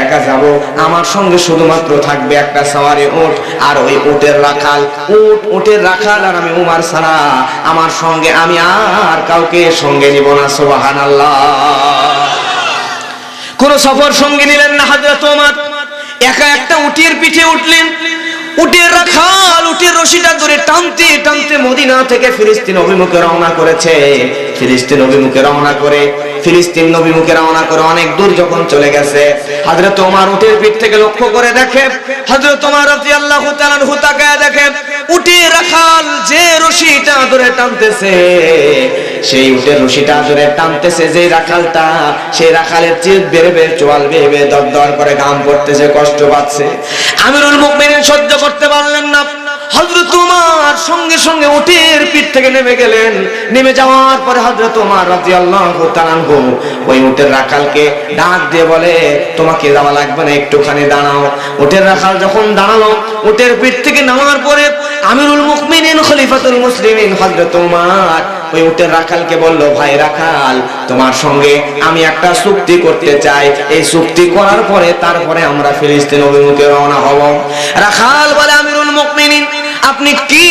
একা যাব। আমার সঙ্গে শুধুমাত্র থাকবে একটা সওয়ারি উট, আর ওই উটের রাখাল আর আমি উমার ছাড়া আমার সঙ্গে আমি আর কাউকে সঙ্গে নিব না। সুবহানাল্লাহ। কোন সফর সঙ্গে নিলেন না হযরত ওমর, একা একটা উটের পিঠে উঠলেন। উটের রাখাল উটের রশিটা ধরে টানতে টানতে মদিনা থেকে ফিলিস্তিন অভিমুখে রওনা করেছে। ফিলিস্তিন অভিমুখে রওনা করে অনেক দূর যখন চলে গেছে, হযরত ওমর উটের পিঠ থেকে লক্ষ্য করে দেখে, হযরত ওমর রাদিয়াল্লাহু তাআলা আনহু তাকায় দেখে উটের রাখাল যে রশিটা ধরে টানতেছে, সেই উটের রশিটা ধরে টানতেছে যে রাখালটা, সেই রাখালের চিত বের বের চোয়াল বেয়ে বেয়ে দরদর করে ঘাম পড়তেছে, কষ্ট পাচ্ছে। আমিরুল মুমিনিন সহ্য করতে পারলেন না। হযরত ওমর সঙ্গে সঙ্গে উটের পিঠ থেকে নেমে গেলেন। নেমে যাওয়ার পরে হযরত ওমর রাদিয়াল্লাহু তাআলা আনহু ওই উটের রাখালকে ডাক দিয়ে বলে, তোমাকে যাওয়া লাগবে না, একটুখানি দাঁড়াও। উটের রাখাল যখন দাঁড়ালো, উটের পিঠ থেকে নামার পরে আমিরুল মুমিনিন খলিফাতুল মুসলিমিন হযরত ওমর ওই উটের রাখালকে বলল, ভাই রাখাল, তোমার সঙ্গে আমি একটা চুক্তি করতে চাই। এই চুক্তি করার পরে তারপরে আমরা ফিলিস্তিন অভিমুখে রওনা হব। রাখাল বলে, আমিরুল মুমিনিন, আপনি কি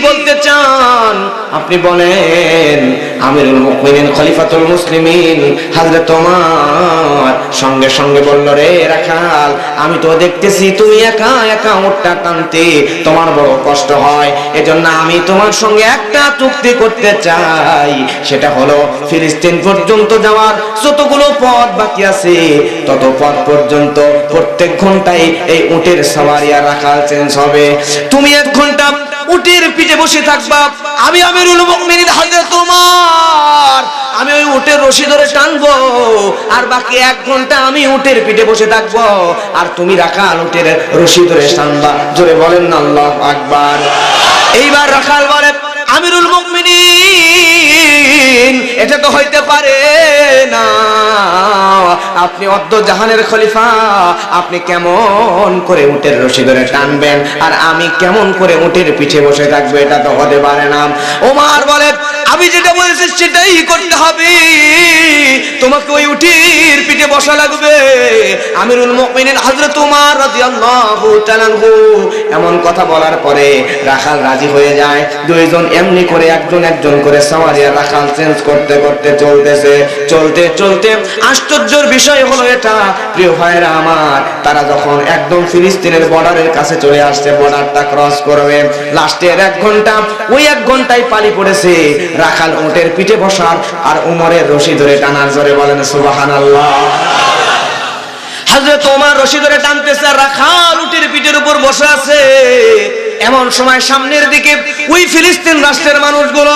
বলতে চান? আপনি বলেন। আমিরুল মুমিনিন খলিফাতুল মুসলিমিন হযরত ওমর সঙ্গে সঙ্গে বলল, রে রাখাল, আমি তো দেখতেছি তুমি একা একা উটটা টানতে তোমার বড় কষ্ট হয়, এজন্য আমি তোমার সঙ্গে একটা চুক্তি করতে চাই। সেটা হলো ফিলিস্তিন পর্যন্ত যাওয়ার যতগুলো পথ বাকি আছে তত পথ পর্যন্ত প্রত্যেক ঘন্টায় এই উটের সওয়ারি আর রাখাল চেঞ্জ হবে। তুমি 1 ঘন্টা উটের পিঠে বসে থাকবা, আমি আমিরুল মুমিনিন হযরত ওমর আমি ওই উটের রশি ধরে টানবো, আর বাকি 1 ঘন্টা আমি উটের পিঠে বসে থাকবো, আর তুমি রাখাল উটের রশি ধরে টানবা। জোরে বলেন না আল্লাহু আকবার। এইবার রাখাল বলে, আমিরুল মুমিনিন, এটা তো হইতে পারে না, আপনি অদ্য জাহানের খলিফা, আপনি কেমন করে উটের রশি ধরে টানবেন আর আমি কেমন করে উটের পিঠে বসে থাকবো? এটা তো হতে পারে না। ওমর বলে, আমি যেটা বলেছি সেটাই করতে হবে, তোমাকে ওই উটের পিঠে বসা লাগবে। আমিরুল মুমিনিন হযরত ওমর রাদিয়াল্লাহু তাআলা আনহু এমন কথা বলার পরে রাখাল রাজি হয়ে যায়। দুইজন এমনি করে একজন করে সওয়ারি আর রাখাল চেঞ্জ করতে করতে চলতে আশ্চর্যের বিষয় হলো এটা, প্রিয় ভাইরা আমার, তারা যখন একদম ফিলিস্তিনের বর্ডারের কাছে চলে আসছে, বর্ডারটা ক্রস করবে, লাস্টের 1 ঘন্টা, ওই 1 ঘন্টায় পালি পড়েছে রাখাল উটের পিঠে বসার আর ওমরের রশি ধরে টানার। জোরে বলেন সুবহানাল্লাহ। হযরত ওমর রশি ধরে টানতেছে আর রাখাল উটের পিঠের উপর বসে আছে। এমন সময় সামনের দিকে ওই ফিলিস্তিন রাষ্ট্রের মানুষগুলো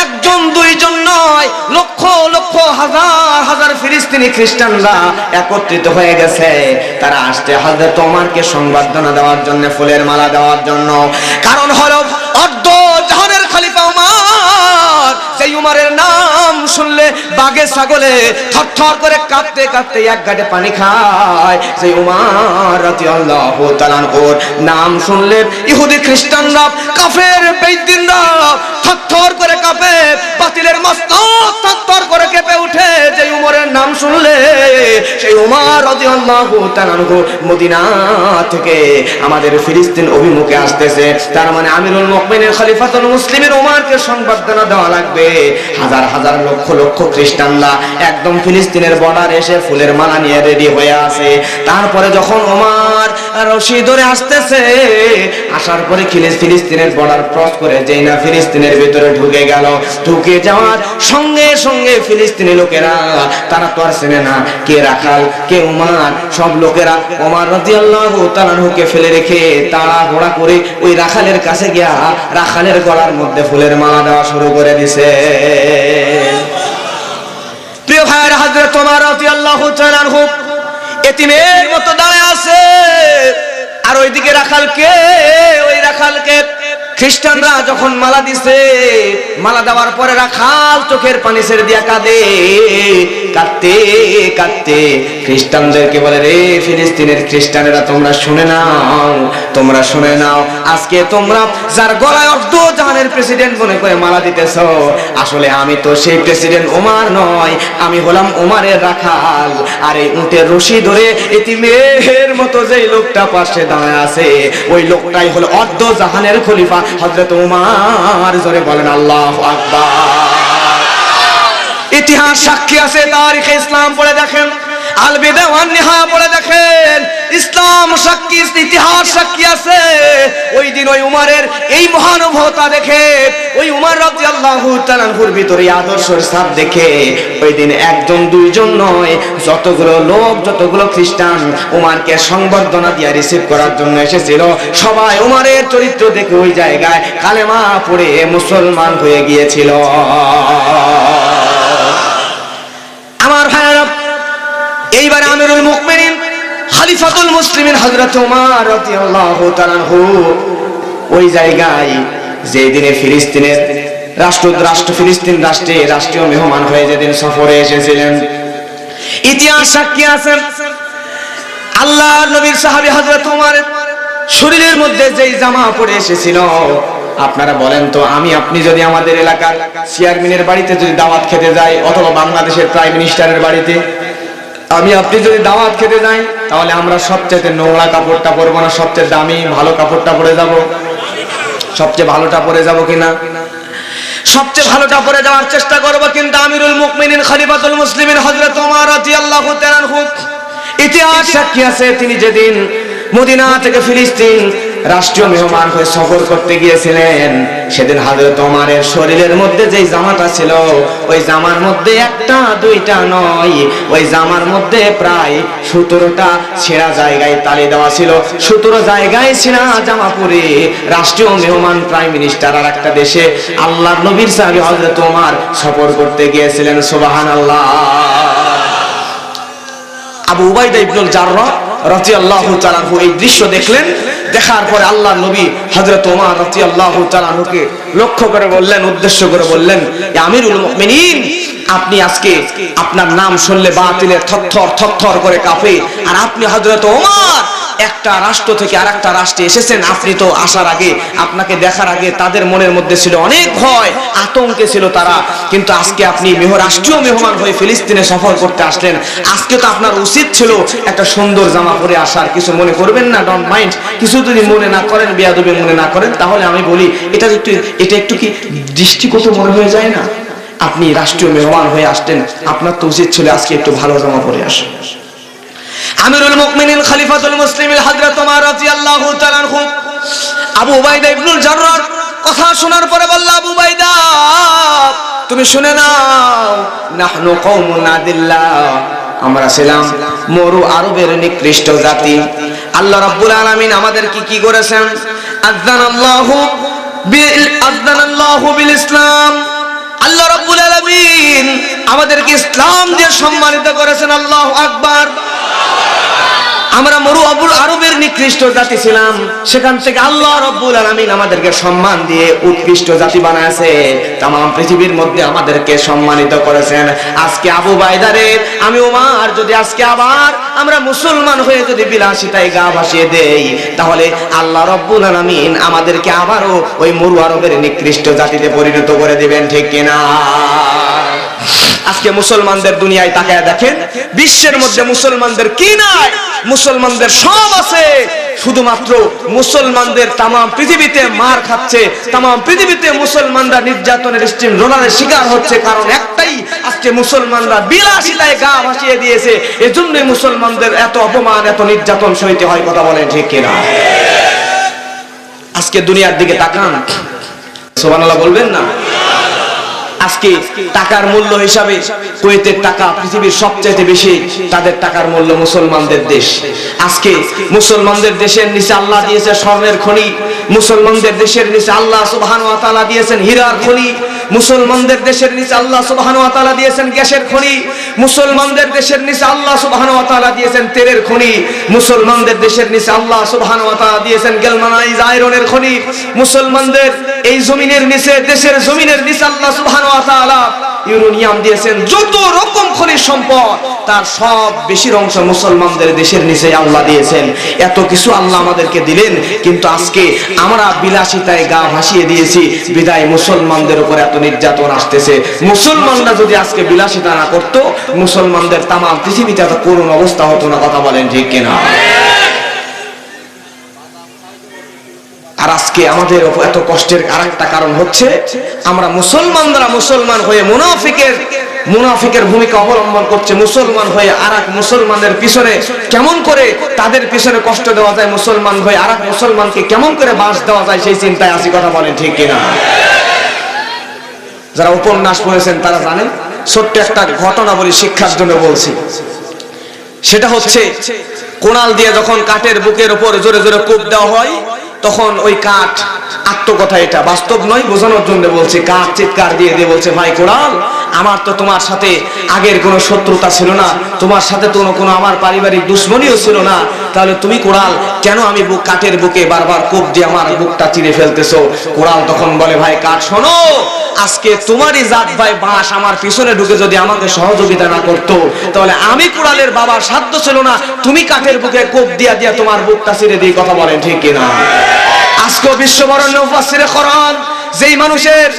1 2 জন নয়, লক্ষ লক্ষ হাজার হাজার ফিলিস্তিনি খ্রিস্টানরা একত্রিত হয়ে গেছে। তারা আসছে হযরত ওমরকে সংবর্ধনা দেওয়ার জন্য, ফুলের মালা দেওয়ার জন্য। কারণ হলো অর্ধ জাহানের খলিফা ওমর, সেই উমরের নাম শুনলে বাঘে ছাগলে থরথর করে কাঁপতে কাঁপতে এক ঘাটে পানি খায়। সেই উমর রাদিয়াল্লাহু তাআলা আনহুর নাম শুনলে ইহুদি খ্রিস্টানরা, কাফের বেঈমানরা থরথর করে কাঁপে, বাতিলের মস্তক থরথর করে কেঁপে ওঠে। যে উমরের নাম শুনলে সেই উমর রাদিয়াল্লাহু তাআলা আনহু মদিনা থেকে আমাদের ফিলিস্তিন অভিমুখে আসতেছে, তার মানে আমিরুল মুমিনিন খলিফাতুল মুসলিমিন উমরকে সংবর্ধনা দেওয়া লাগবে। হাজার হাজার লক্ষ লক্ষ খ্রিস্টানরা একদম ফিলিস্তিনের বর্ডার এসে ফুলের মালা নিয়ে রেডি হয়ে আছে। তারপরে যখন ওমর রশি ধরে আসতেছে, আসার পরে ফিলিস্তিনের বর্ডার ক্রস করে যেই না ফিলিস্তিনের ভিতরে ঢুকে গেল, ঢুকে যাওয়ার সঙ্গে সঙ্গে ফিলিস্তিনি লোকেরা, তারা তো আর চেনে না কে রাখাল কে ওমর, সব লোকেরা ওমর রাদিয়াল্লাহু তাআলা আনহুকে ফেলে রেখে তাড়াহুড়া করে ওই রাখালের কাছে গিয়া রাখালের গলার মধ্যে ফুলের মালা দেওয়া শুরু করে দিছে। প্রিয় ভাইরা, হযরত ওমর রাদিয়াল্লাহু তাআলা আনহু এতিমের মতো দাঁড়ায় আছে, আর ওইদিকে রাখালকে খ্রিস্টানরা যখন মালা দিছে, মালা দেওয়ার পরে রাখাল চোখের পানি ছেড়ে দিয়া কাঁদে। কাঁদতে কাঁদতে খ্রিস্টানদেরকে বলে, রে ফিলিস্তিনের খ্রিস্টানেরা তোমরা শুনে নাও, তোমরা শুনে নাও, আজকে তোমরা যার গলায় জাহানের প্রেসিডেন্ট মনে করে মালা দিতেছ, আসলে আমি তো সেই প্রেসিডেন্ট ওমর নয়, আমি হলাম ওমরের রাখাল। আর এই উটের রশি ধরে এতিমের মতো যেই লোকটা পাশে দাঁড়ায় আছে, ওই লোকটাই হলো জাহানের খলিফা হযরত ওমর। জোরে বলেন আল্লাহু আকবার। ইতিহাস সাক্ষী আছে, তারিখে ইসলাম পড়ে দেখেন, আল বিদা ওয়ান নিহায়া পড়ে দেখেন, ইসলাম সাক্ষী, ইতিহাস সাক্ষী আছে। ওই দিন ওই উমরের এই মহানুভবতা দেখে, ওই উমর রাদিয়াল্লাহু তাআলা আনহুর ভিতরে আদর্শের ছাপ দেখে, ওই দিন একজন দুইজন নয়, যতগুলো লোক, যতগুলো খ্রিস্টান উমরকে সংবর্ধনা দিয়ে রিসিভ করার জন্য এসেছিল, সবাই উমরের চরিত্র দেখে ওই জায়গায় কালেমা পড়ে মুসলমান হয়ে গিয়েছিল। আমার ভাইরা, এইবার আমিরুল মুমিনিন খলিফাতুল মুসলিমিন হযরত ওমর রাদিয়াল্লাহু তাআলা আনহু ওই জায়গায়, যেই দিনে ফিলিস্তিনের ফিলিস্তিন রাষ্ট্রে রাষ্ট্রীয় মেহমান হয়ে যেদিন সফরে এসেছিলেন, ইতিহাস সাক্ষী আছেন, আল্লাহর নবীর সাহাবী হযরত ওমরের শরীরের মধ্যে যেই জামা পরে এসেছিল, আপনারা বলেন তো, আপনি যদি আমাদের এলাকার চেয়ারম্যানের বাড়িতে যদি দাওয়াত খেতে যাই, অথবা বাংলাদেশের প্রাইম মিনিস্টারের বাড়িতে আপনি যদি দাওয়াত খেতে যাই, তাহলে আমরা সবচেয়ে নোংরা কাপড়টা পরবো না, সবচেয়ে দামি ভালো কাপড়টা পরে যাব? সবচেয়ে ভালোটা পরে যাব কিনা? সবচেয়ে ভালোটা পরে যাওয়ার চেষ্টা করব। কিন্তু আমিরুল মুমিনিন খলিফাতুল মুসলিমিন হযরত ওমর রাদিয়াল্লাহু তাআলা আনহু, ইতিহাস সাক্ষী আছে, তিনি যেদিন মদিনা থেকে ফিলিস্তিন রাষ্ট্রীয় মেহমান হয়ে সফর করতে গিয়েছিলেন, সেদিন হযরত ওমরের শরীরের মধ্যে যেই জামাটা ছিল, ওই জামার মধ্যে একটা দুইটা নয়, ওই জামার মধ্যে প্রায় 17টা ছেঁড়া জায়গায় তালি দেওয়া ছিল। 17 জায়গায় ছেঁড়া জামা পরে রাষ্ট্রীয় মেহমান প্রাইম মিনিস্টার আর একটা দেশে আল্লাহর নবীর সাহাবী হযরত ওমর সফর করতে গিয়েছিলেন। সুবহানাল্লাহ। আবু উবাইদা ইবনুল জাররাহ রাদিয়াল্লাহু তাআলা আনহু এই দৃশ্য দেখলেন। দেখার পরে আল্লাহর নবী হযরত ওমর রাদিয়াল্লাহু তাআলা আনহুকে লক্ষ্য করে বললেন, উদ্দেশ্য করে বললেন, আমিরুল মুমিনিন, আপনি আজকে আপনার নাম শুনলে বাতিলের থরথর করে কাঁপে, আর আপনি হযরত ওমর একটা রাষ্ট্র থেকে আরেকটা রাষ্ট্রে এসেছেন। আপনি তো আসার আগে, আপনাকে দেখার আগে তাদের মনের মধ্যে ছিল অনেক ভয়, আতঙ্কে ছিল তারা, কিন্তু আজকে আপনি রাষ্ট্রীয় মেহমান হয়ে ফিলিস্তিনে সফর করতে আসলেন। আজকে তো আপনার উচিত ছিল একটা সুন্দর জামা পরে আসার। কিছু মনে করবেন না, ডোন্ট মাইন্ড। কিছু যদি মনে না করেন, বেয়াদবি মনে না করেন, তাহলে আমি বলি, এটা একটু কি দৃষ্টিকটু মনে হয়ে যায় না? আপনি রাষ্ট্রীয় মেহমান হয়ে আসতেন, আপনার তো উচিত ছিল আজকে একটু ভালো জামা পরে আসেন। আমিরুল মুমিনিন খলিফাতুল মুসলিমিন হযরত ওমর রাদিয়াল্লাহু তাআলা আনহু আবু উবাইদা ইবনুল জাররাহ কথা শোনার পরে বলল, আবু উবাইদা, তুমি শুনে নাও, নাহনু কওমুন আদিল্লাহ, আমরা ছিলাম মরু আরবের নিকৃষ্ট জাতি। আল্লাহ রাব্বুল আলামিন আমাদের কি করেছেন? আযযানাল্লাহু বিল ইসলাম। আল্লাহ রাব্বুল আলামিন আমাদেরকে ইসলাম দিয়ে সম্মানিত করেছেন। আল্লাহু আকবার। আমরা মরু আরবের নিকৃষ্ট জাতি ছিলাম, সেখান থেকে আল্লাহ রাব্বুল আলামিন আমাদেরকে সম্মান দিয়ে উৎকৃষ্ট জাতি বানাইছে, তাম পৃথিবীর মধ্যে আমাদেরকে সম্মানিত করেছেন। আজকে আবু বাইদারে, আমি ওমর যদি আজকে আবার আমরা মুসলমান হয়ে যদি বিলাসিতায় গা ভাসিয়ে দেই, তাহলে আল্লাহ রাব্বুল আলামিন আমাদেরকে আবারও ওই মরু আরবের নিকৃষ্ট জাতিতে পরিণত করে দিবেন, ঠিক কিনা? আজকে মুসলমানদের দুনিয়ায় তাকায় দেখেন, বিশ্বের মধ্যে মুসলমানদের কি নাই? মুসলমানদের সব আছে, শুধুমাত্র মুসলমানদের তাম পৃথিবীতে মার খাচ্ছে, তাম পৃথিবীতে মুসলমানরা নির্যাতনের স্টিম রোলারের শিকার হচ্ছে। কারণ একটাই, আজকে মুসলমানরা বিলাসিতায় গা ভাসিয়ে দিয়েছে, এজন্যই মুসলমানদের এত অপমান, এত নির্যাতন সইতে হয়। কথা বলেন ঠিক কিনা? আজকে দুনিয়ার দিকে তাকান, সুবহানাল্লাহ বলবেন না? আজকে টাকার মূল্য হিসাবে কুয়েতের টাকা পৃথিবীর সবচেয়ে বেশি, তাদের টাকার মূল্য মুসলমানদের দেশ। আজকে মুসলমানদের দেশের নিচে আল্লাহ দিয়েছে স্বর্ণের খনি, মুসলমানদের দেশের নিচে আল্লাহ সুবহানাহু ওয়া তাআলা দিয়েছেন হীরার খনি, মুসলমানদের দেশের নিচে আল্লাহ সুবহানাহু ওয়া তাআলা দিয়েছেন গ্যাসের খনি, মুসলমানদের দেশের নিচে আল্লাহ সুবহানাহু ওয়া তাআলা দিয়েছেন তেলের খনি, মুসলমানদের দেশের নিচে আল্লাহ সুবহানাহু ওয়া তাআলা দিয়েছেন গ্যালভানাইজ আয়রনের খনি। মুসলমানদের এই জমিনের নিচে, দেশের জমিনের নিচে আল্লাহ সুবহানাহু ওয়া তাআলা ইউরেনিয়াম দিয়েছেন, যত রকম খনিজ সম্পদ তার সব বেশির অংশ মুসলমানদের দেশের নিচে আল্লাহ দিয়েছেন। এত কিছু আল্লাহ আমাদেরকে দিলেন, কিন্তু আজকে আমরা বিলাসিতায় গা ভাসিয়ে দিয়েছি, বিদায় মুসলমানদের উপর এত নির্যাতন আসতেছে। মুসলমানরা যদি আজকে বিলাসিতা না করতো, মুসলমানদের তাম পৃথিবীতে এত করুণ অবস্থা হতো না। কথা বলেন ঠিক কিনা? আর আজকে আমাদের এত কষ্টের আরেকটা কারণ হচ্ছে, আমরা মুসলমানরা মুসলমান হয়ে মুনাফিকের ভূমিকা অবলম্বন করছে। মুসলমান হয়ে আরেক মুসলমানের পিছনে কেমন করে তাদের পিছনে কষ্ট দেওয়া যায়, মুসলমান হয়ে আরেক মুসলমানকে কেমন করে বাস দেওয়া যায়, সেই চিন্তায় আছি। কথা বলেন ঠিক কিনা? যারা উপন্যাস পড়েছেন তারা জানেন। ছোট্ট একটা ঘটনা বলি, শিক্ষার জন্য বলছি। সেটা হচ্ছে, কোনাল দিয়ে যখন কাঠের বুকের উপর জোরে জোরে কোপ দেওয়া হয়, তখন ওই কাঠ, আত্মকথা এটা, বাস্তব নয়, বোঝানোর জন্য বলছি, কাঠ চিৎকার দিয়ে দিয়ে বলছে, ভাই কোরাল, আমার তো তোমার সাথে আগের কোনো শত্রুতা ছিল না, তোমার সাথে তো কোনো আমার পারিবারিক দুশ্মনীও ছিল না, তাহলে তুমি কোরাল কেন আমি কাঠের বুকে বারবার কোপ দিয়ে আমার বুকটা চিরে ফেলতেছো? কোরাল তখন বলে, ভাই কাঠ শোনো, আজকে তোমারই জাত ভাই বাঁশ আমার পিছনে ঢুকে যদি আমাকে সহযোগিতা না করতো, তাহলে আমি কোরালের বাবার সাধ্য ছিল না তুমি কাঠের বুকে কোপ দিয়া দিয়া তোমার বুকটা চিরে দিয়ে। কথা বলেন ঠিক কিনা? আজকে বিশ্ববরেণ্য মুফাসসিরে কোরআন যেই মানুষের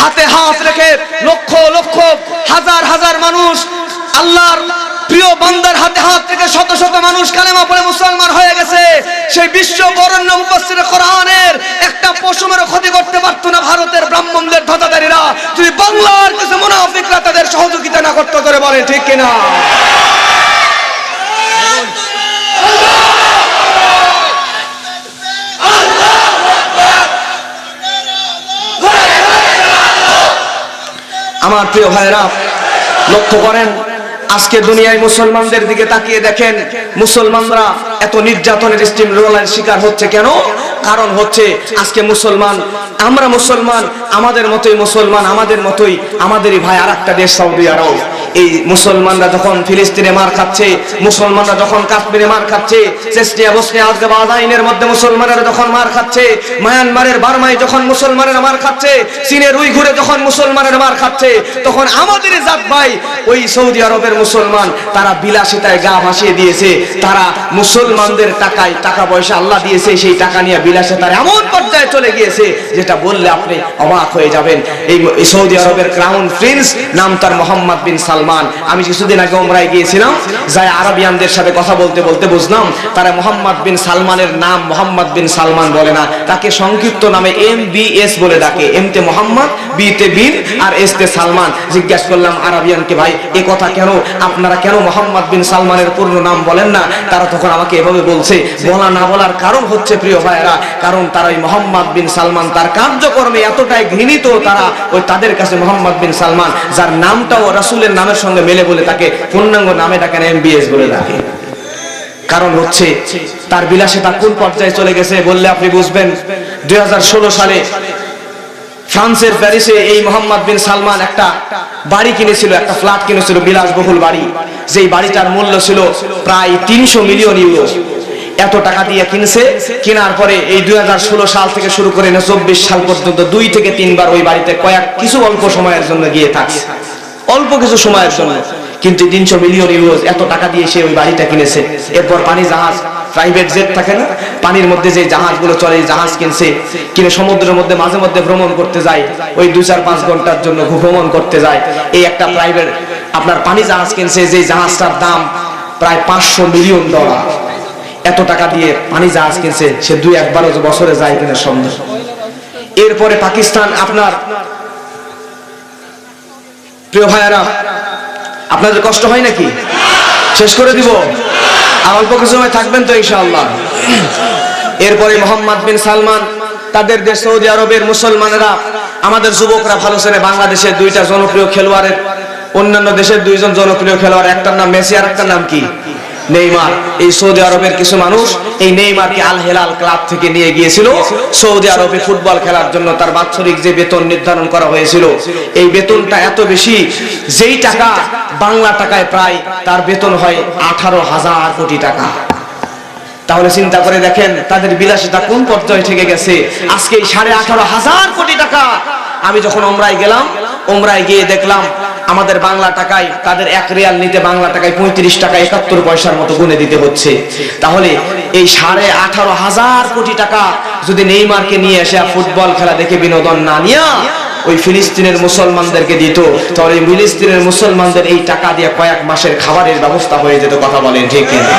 হাতে হাত রেখে লক্ষ লক্ষ হাজার হাজার মানুষ আল্লাহর প্রিয় বান্দার হাতে হাত রেখে শত শত মানুষ কালেমা পড়ে মুসলমান হয়ে গেছে, সেই বিশ্ববরেণ্য মুফাসসিরে কোরআনের একটা পশমেরও ক্ষতি করতে পারতো না ভারতের ব্রাহ্মণদের ধ্বজাধারীরা, যদি বাংলার কিছু মুনাফিকরা তাদের সহযোগিতা না করতে। করে বলেন ঠিক কিনা? আমার প্রিয় ভাইরা, লক্ষ্য করেন, আজকে দুনিয়ায় মুসলমানদের দিকে তাকিয়ে দেখেন, মুসলমানরা এত নির্যাতনের স্টিম রোলার শিকার হচ্ছে কেন? কারণ হচ্ছে, আজকে মুসলমান, আমরা মুসলমান, আমাদের মতোই মুসলমান, আমাদের মতোই আমাদেরই ভাই আর একটা দেশ সৌদি আরব। এই মুসলমানরা যখন ফিলিস্তিনে মার খাচ্ছে, মুসলমানরা যখন কাশ্মীরে মার খাচ্ছে, চেচনিয়া বসনিয়া আফগানিস্তানের মধ্যে মুসলমানেরা যখন মার খাচ্ছে, মায়ানমারের বার্মায় যখন মুসলমানেরা মার খাচ্ছে, চীনের উইঘুরে যখন মুসলমানেরা মার খাচ্ছে, তখন আমাদের জাত ভাই ওই সৌদি আরবের মুসলমান তারা বিলাসিতায় গা ভাসিয়ে দিয়েছে। তারা মুসলমানদের টাকায় টাকা পয়সা আল্লাহ দিয়েছে, সেই টাকা নিয়ে বিলাসিতার এমন পর্যায়ে চলে গিয়েছে যেটা বললে আপনি অবাক হয়ে যাবেন। এই সৌদি আরবের ক্রাউন প্রিন্স নাম তার মোহাম্মদ বিন সালমান। আমি কিছুদিন আগে উমরায় গিয়েছিলাম, যাই আরবিয়ানদের সাথে কথা বলতে বলতে বুঝলাম তারা মোহাম্মদ বিন সালমানের নাম মোহাম্মদ বিন সালমান বলে না, তাকে সংক্ষিপ্ত নামে MBS বলে ডাকে। এমতে মোহাম্মদ, বিতে বিন, আর এসতে সালমান। জিজ্ঞাসা করলাম আরবিয়ানকে, ভাই এ কথা কেন, আপনারা কেন মোহাম্মদ বিন সালমানের পূর্ণ নাম বলেন না? তারা তখন আমাকে এভাবে বলছে, বলা না বলার কারণ হচ্ছে প্রিয় ভাইরা, কারণ তারা ওই মোহাম্মদ বিন সালমান তার কার্যকর্মে এতটাই ঘৃণিত, তারা ওই তাদের কাছে মোহাম্মদ বিন সালমান যার নামটাও রাসূলের নামের সঙ্গে মেলে বলে তাকে পূর্ণাঙ্গ নামে ডাকেন MBS বলে ডাকে। কারণ হচ্ছে তার বিলাসিতা কোন পর্যায়ে চলে গেছে বললে আপনি বুঝবেন। 2016 সালে ফ্রান্সের প্যারিসে এই মোহাম্মদ বিন সালমান একটা বাড়ি কিনেছিল, একটা ফ্ল্যাট কিনেছিল, বিলাসবহুল বাড়ি। যেই বাড়িটার মূল্য ছিল প্রায় 300 মিলিয়ন ইউরো। এত টাকা দিয়ে কিনছে। কেনার পরে এই 2016 সাল থেকে শুরু করে 24 সাল পর্যন্ত 2 থেকে 3 বার ওই বাড়িতে কিছু অল্প সময়ের জন্য গিয়ে থাকছে, অল্প কিছু সময়ের জন্য, কিন্তু 300 মিলিয়ন ইউরো এত টাকা দিয়ে সে ওই বাড়িটা কিনেছে। এরপর পানি জাহাজ, প্রাইভেট জেট থাকে না, পানির মধ্যে যে জাহাজগুলো চলে, জাহাজ কিনছে, কিনে সমুদ্রের মধ্যে মাঝে মধ্যে ভ্রমণ করতে যায়, ওই 2-4-5 ঘন্টার জন্য ভ্রমণ করতে যায়। এই একটা প্রাইভেট আপনার পানি জাহাজ কিনছে, যে জাহাজটার দাম প্রায় $500 মিলিয়ন। এত টাকা দিয়ে পানি জাহাজ কিনছে, সে 2-1 বছরে যায় কিনা সন্দেহ। এরপরে পাকিস্তান, আপনার প্রিয় ভাইয়ারা, আপনাদের কষ্ট হয় নাকি? শেষ করে দিব, আর অল্প কিছু সময় থাকবেন তো ইনশাআল্লাহ। এরপরে মোহাম্মদ বিন সালমান, তাদের দেশ সৌদি আরবের মুসলমানেরা, আমাদের যুবকরা ভালো চেনে, বাংলাদেশের 2টা জনপ্রিয় খেলোয়াড়ের, অন্যান্য দেশের 2 জন জনপ্রিয় খেলোয়াড়, একটার নাম মেসি আর একটার নাম কি? নেইমার। এই সৌদি আরবের কিছু মানুষ এই নেইমারকে আল হেলাল ক্লাব থেকে নিয়ে গিয়েছিল সৌদি আরবে ফুটবল খেলার জন্য। তার বাৎসরিক যে বেতন নির্ধারণ করা হয়েছিল, এই বেতনটা এত বেশি, যেই টাকা বাংলা টাকায় প্রায় তার বেতন হয় 18,000 কোটি টাকা। তাহলে চিন্তা করে দেখেন তাদের বিলাসিতা কোন পর্যায়ে থেকে গেছে। আজকে 18,500 কোটি টাকা। আমি যখন ওমরায় গেলাম, ওমরায় গিয়ে দেখলাম আমাদের বাংলা টাকায় তাদের 1 রিয়াল নিতে বাংলা টাকায় 35 টাকা 71 পয়সার মতো গুনে দিতে হচ্ছে। তাহলে এই 18,500 কোটি টাকা যদি নেইমারকে নিয়ে এসে ফুটবল খেলা দেখে বিনোদন না নিয়ে ওই ফিলিস্তিনের মুসলমানদেরকে দিত, তাহলে ফিলিস্তিনের মুসলমানদের এই টাকা দিয়ে কয়েক মাসের খাবারের ব্যবস্থা হয়ে যেত। কথা বলেন ঠিক কিনা?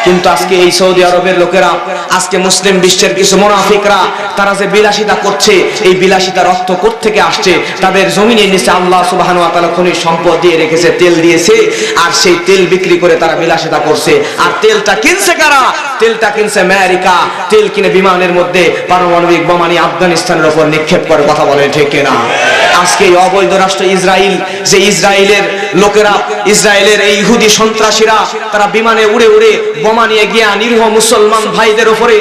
কিন্তু আজকে এই সৌদি আরবের লোকেরা, আজকে মুসলিম বিশ্বের কিছু মুনাফিকরা, তারা যে বিলাসিতা করছে, এই বিলাসিতার অর্থ কোত্থেকে আসছে? তাদের জমিনের নিচে আল্লাহ সুবহানাহু ওয়া তাআলা খনিজ সম্পদ দিয়ে রেখেছে, তেল দিয়েছে, আর সেই তেল বিক্রি করে তারা বিলাসিতা করছে। আর তেলটা কিনছে কারা? তেলটা কিনছে আমেরিকা। তেল কিনে বিমানের মধ্যে পারমাণবিক বোমা নিয়ে আফগানিস্তানের উপর নিক্ষেপ করে। কথা বলে ঠিক কিনা? আজকে এই অবৈধ রাষ্ট্র ইসরায়েল, যে ইসরায়েলের লোকেরা, ইসরায়েলের এই ইহুদি সন্ত্রাসীরা, তারা বিমানে উড়ে উড়ে বোমা নিয়ে গিয়ে নিরীহ মুসলমান ভাইদের উপরে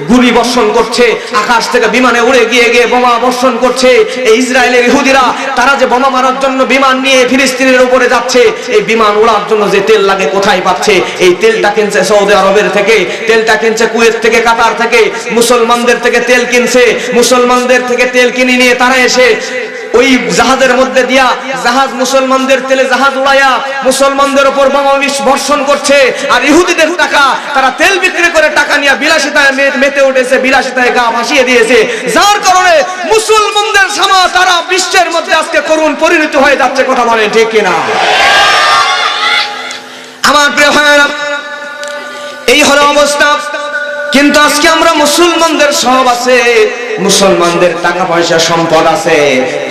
গুলি বর্ষণ করছে। আকাশ থেকে বিমানে উড়ে গিয়ে গিয়ে বোমা বর্ষণ করছে। এই ইসরায়েলের ইহুদিরা, তারা যে বোমা মারার জন্য বিমান নিয়ে ফিলিস্তিনের উপরে যাচ্ছে, এই বিমান উড়ার জন্য যে তেল লাগে কোথায় পাচ্ছে? এই তেলটা কিনছে সৌদি আরবের থেকে, তেলটা কিনছে কুয়েত থেকে, কাতার থেকে, মুসলমানদের থেকে তেল কিনছে। মুসলমানদের থেকে তেল কিনে নিয়ে তারা এসে ওই জাহাজের মধ্যে দিয়া, জাহাজ মুসলমানদের তেলে জাহাজ উড়াইয়া মুসলমানদের উপর বোমা বর্ষণ করছে। আর ইহুদিদের টাকা, তারা তেল বিক্রি করে টাকা নিয়ে বিলাসিতায় মেতে উঠেছে, বিলাসিতায় গা ভাসিয়ে দিয়েছে। যার কারণে মুসলমানদের সমাজ তারা বিশ্বের মধ্যে আজকে করুণ পরিণত হয়ে যাচ্ছে। কথা বলেন ঠিক কিনা? আমার প্রিয় ভাইরা, এই হলো অবস্থা। কিন্তু আজকে আমরা মুসলমানদের সব আছে, মুসলমানদের টাকা পয়সা সম্পদ আছে,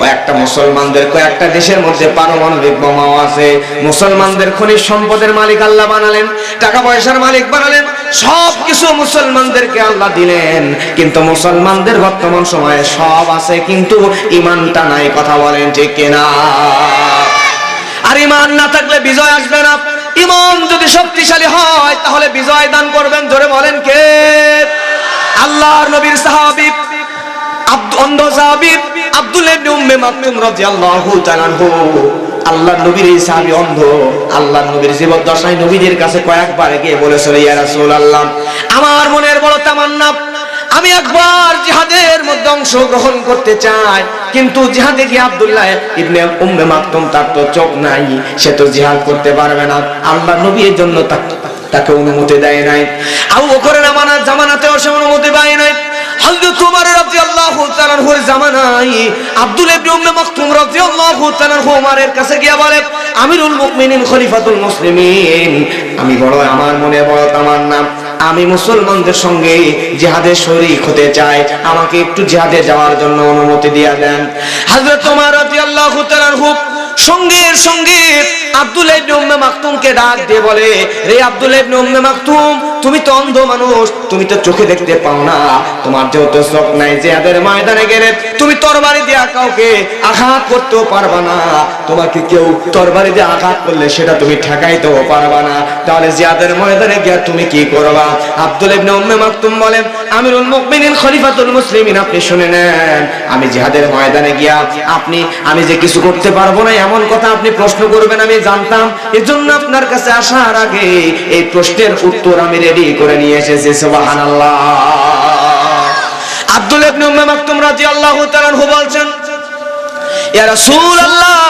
কয়েকটা মুসলমানদের কয়েকটা দেশের মধ্যে পারমাণবিক বোমাও আছে। মুসলমানদের খনিজ সম্পদের মালিক আল্লাহ বানালেন, টাকা পয়সার মালিক বানালেন, সব কিছু মুসলমানদেরকে আল্লাহ দিলেন। কিন্তু মুসলমানদের বর্তমান সময়ে সব আছে, কিন্তু ইমানটা নাই। কথা বলেন ঠিক কিনা? আর ইমান না থাকলে বিজয় আসবে না। ইমান যদি শক্তিশালী হয় তাহলে বিজয় দান করবেন। জোরে বলেন কে? আল্লাহর নবীর সাহাবী, অন্ধ সাহাবী আব্দুল্লাহ ইবনে উম্মে মাকতুম রাদিয়াল্লাহু তাআলা আনহু। আল্লাহর নবীর এই সাহাবী অন্ধ। আল্লাহর নবীর জীবদ্দশায় নবীদের কাছে কয়েকবার গিয়ে বলেছিল, ইয়া রাসূলুল্লাহ, আমার মনের বড় তামান্না, আমি একবার জিহাদের মধ্যে অংশগ্রহণ করতে চাই, কিন্তু জিহাদে গিয়ে আব্দুল্লাহ ইবনে উম্মে মাকতুম, তার তো চোখ নাই, সে তো জিহাদ করতে পারবে না। আল্লাহ নবী এর জন্য তাকে অনুমতি দেয় নাই। আবু বকরের জামানাতেও সে অনুমতি পায় নাই। হযরত ওমর রাদিয়াল্লাহু তাআলা আনহুর জামানায় আব্দুল্লাহ ইবনে উম্মে মাকতুম রাদিয়াল্লাহু তাআলা আনহু ওমরের কাছে গিয়ে বলে, আমিরুল মুমিনিন খলিফাতুল মুসলিমিন, আমি বড়, আমার মনে বড় তামান্না, আমি মুসলমানদের সঙ্গে জিহাদে শরীক হতে চাই, আমাকে একটু জিহাদে যাওয়ার জন্য অনুমতি দিয়ে দেন। হযরত ওমর রাদিয়াল্লাহু তাআলা আনহু সঙ্গে সঙ্গে আব্দুল্লাহ ইবনে উম্মে মাকতুমকে ডাক দিয়ে বলে, রে আব্দুল্লাহ ইবনে উম্মে মাকতুম, তুমি তো অন্ধ মানুষ, তুমি তো চোখে দেখতে পাও না, তোমার যেহেতু চোখ নাই, জিহাদের ময়দানে গেলে তুমি তরবারি দিয়ে কাউকে আঘাত করতেও পারবা না, তোমাকে কেউ তরবারি দিয়ে আঘাত করলে সেটা তুমি ঠেকাইতেও পারবা না, তাহলে জিহাদের ময়দানে গিয়ে তুমি কি করবা? আব্দুল্লাহ ইবনে উম্মে মাকতুম বলেন, আমিরুল মুমিনিন খলিফাতুল মুসলিমিন, আপনি শুনে নেন, আমি জিহাদের ময়দানে গিয়া আমি যে কিছু করতে পারবো না এমন কথা আপনি প্রশ্ন করবেন আমি জানতাম, এজন্য আপনার কাছে আসার আগে এই প্রশ্নের উত্তর আমি রেডি করে নিয়ে এসেছি। সুবহানাল্লাহ। আব্দুল্লাহ ইবনে উম্মে মাকতুম রাদিয়াল্লাহু তাআলা আনহু বলছেন, ইয়া রাসূলুল্লাহ,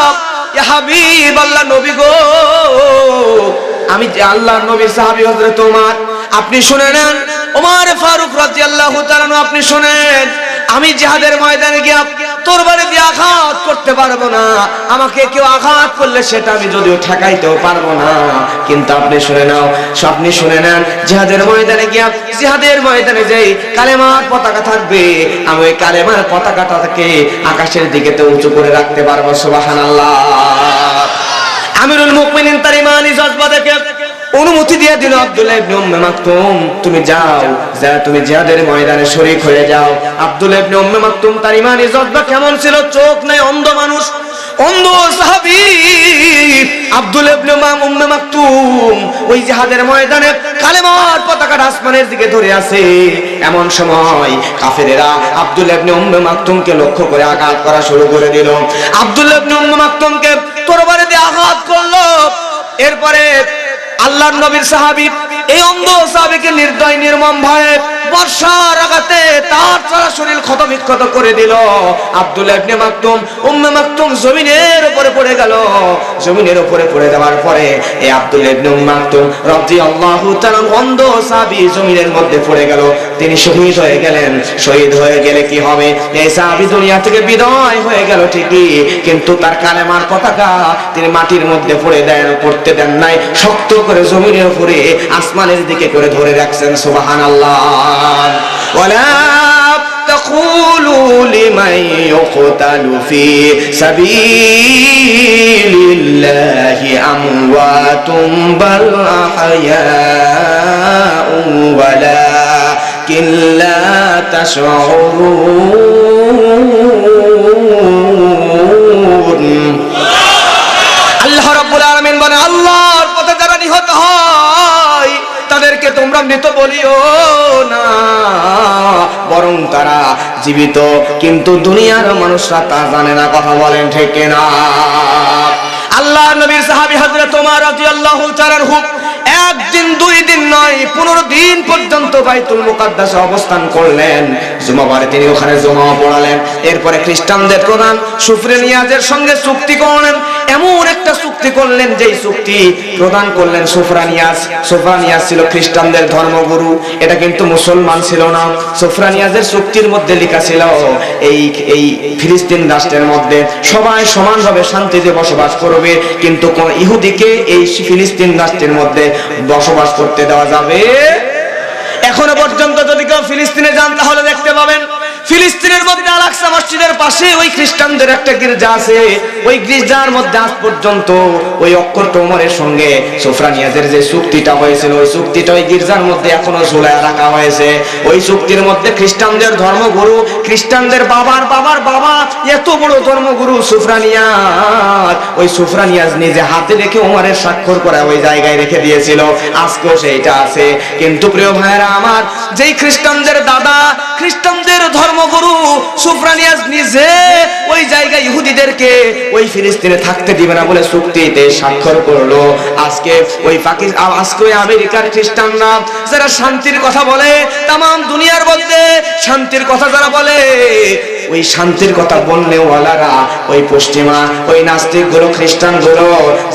ইয়া হাবিবাল্লাহ, নবী গো, আমি যে আল্লাহর নবীর সাহাবী হযরত ওমর, আপনি শুনে নেন, ওমর ফারুক রাদিয়াল্লাহু তাআলা আনহু, আপনি শুনেন, আমি জিহাদের ময়দানে গিয়ে তরবারি দিয়ে আঘাত করতে পারবো না, আমাকে কেউ আঘাত করলে সেটা আমি যদিও ঠেকাইতেও পারবো না, কিন্তু আপনি শুনে নাও, আপনি শুনে নেন, জিহাদের ময়দানে যেই কালেমার পতাকা থাকবে, আমি ওই কালেমার পতাকাটাকে আকাশের দিকে তো উঁচু করে রাখতে পারবো। সুবহানাল্লাহ। আমিরুল মুমিনিন তার ইমানি জজবা দেখে অনুমতি দিয়ে দিল, আব্দুল্লাহ ইবনে উম্মে মাকতুম, তুমি যাও, তুমি জিহাদের ময়দানে শরীক হয়ে যাও। আব্দুল্লাহ ইবনে উম্মে মাকতুম তার ইমানি জজবা কেমন ছিল? চোখ নাই, অন্ধ মানুষ, অন্ধ সাহাবী আব্দুল্লাহ ইবনে উম্মে মাকতুম ওই জিহাদের ময়দানে কালেমার পতাকাটা আসমানের দিকে ধরে আছে। এমন সময় কাফেরেরা আব্দুল্লাহ ইবনে উম্মে মাকতুমকে লক্ষ্য করে আঘাত করা শুরু করে দিল। আব্দুল্লাহ ইবনে উম্মে মাকতুমকে তরবারি দিয়ে আঘাত করলো। এরপরে আল্লাহর নবীর সাহাবী এই অন্ধ সাহাবীকে নির্দয় নির্মম ভাবে বর্ষার আঘাত লাগাতে তার সারা শরীর ক্ষতবিক্ষত করে দিল। আব্দুল্লাহ ইবনে মাকতুম উম্মে মাকতুম জমিনের উপরে পড়ে গেল। জমিনের উপরে পড়ে যাওয়ার পরে এই আব্দুল্লাহ ইবনে মাকতুম রাদিয়াল্লাহু তাআলা অন্ধ সাহাবী জমিনের মধ্যে পড়ে গেল। তিনি শহীদ হয়ে গেলেন। শহীদ হয়ে গেলে কি হবে? এই সাহাবী দুনিয়া থেকে বিদায় হয়ে গেল ঠিকই, কিন্তু তার কালেমার পতাকা তিনি মাটির মধ্যে পড়তে দেন নাই, শক্ত করে জমিনের উপরে আসমানের দিকে করে ধরে রাখছেন। সুবহানাল্লাহ। ওয়ালা تقولوا لمن يقتل في سبيل الله أموات بل أحياء ولكن لا تشعرون। আল্লাহ রাব্বুল আলামিন বলেন, আল্লাহর পথে যারা নিহত হয় তাদেরকে তোমরা মৃত বলিও না, বরং তারা জীবিত, কিন্তু দুনিয়ার মানুষরা তা জানে না। কথা বলেন ঠিক কিনা? আল্লাহ নবীর সাহাবী হযরত ওমর রাদিয়াল্লাহু তাআলা একদিন দুই দিন নয় 15 দিন পর্যন্ত বাইতুল মুকাদ্দাসে অবস্থান করলেন। জুমাবারে তিনি ওখানে জুমা পড়ালেন। এরপরে খ্রিস্টানদের প্রধান সুফরানিয়াজের সঙ্গে চুক্তি করলেন। এমন একটা চুক্তি করলেন যেই চুক্তি প্রদান করলেন সুফরানিয়াজ। সুফরানিয়াজ ছিল খ্রিস্টানদের ধর্মগুরু, এটা কিন্তু মুসলমান ছিল না। সুফরানিয়াজের চুক্তির মধ্যে লেখা ছিল এই ফিলিস্তিন রাষ্ট্রের মধ্যে সবাই সমানভাবে শান্তিতে বসবাস করবে, কিন্তু কোন ইহুদিকে এই ফিলিস্তিন রাষ্ট্রের মধ্যে বসবাস করতে দেওয়া যাবে। এখনো পর্যন্ত যদি কেউ ফিলিস্তিনে যান তাহলে দেখতে পাবেন ফিলিস্তিনের মধ্যে আল আকসা মসজিদের পাশে ওই খ্রিস্টানদের একটা গির্জা আছে। ওই গির্জার মধ্যে আজ পর্যন্ত ওই অক্ষর ওমরের সঙ্গে সুফরানিয়াজের যে চুক্তিটা হয়েছিল, ওই চুক্তিটা ওই গির্জার মধ্যে এখনো ঝুলায় রাখা হয়েছে। ওই চুক্তির মধ্যে খ্রিস্টানদের ধর্মগুরু, খ্রিস্টানদের বাবার বাবার বাবা, এত বড় ধর্মগুরু সুফরানিয়াজ, ওই সুফরানিয়াজ নিজে হাতে রেখে ওমরের স্বাক্ষর করা ওই জায়গায় রেখে দিয়েছিল। আজকেও সেইটা আছে। কিন্তু প্রিয় ভাইরা আমার, যেই খ্রিস্টানদের দাদা, খ্রিস্টানদের ধর্মগুরু সুফরানিয়াজ নিজে ওই জায়গায় ইহুদিদেরকে ওই ফিলিস্তিনে থাকতে দিবে না বলে চুক্তিতে স্বাক্ষর করলো। আজকে ওই আজকে ওই আমেরিকার খ্রিস্টানরা যারা শান্তির কথা বলে, তাম দুনিয়ার মধ্যে শান্তির কথা যারা বলে, ওই শান্তির কথা বললে ওয়ালারা ওই পশ্চিমা ওই নাস্তিক গুলো, খ্রিস্টান গুলো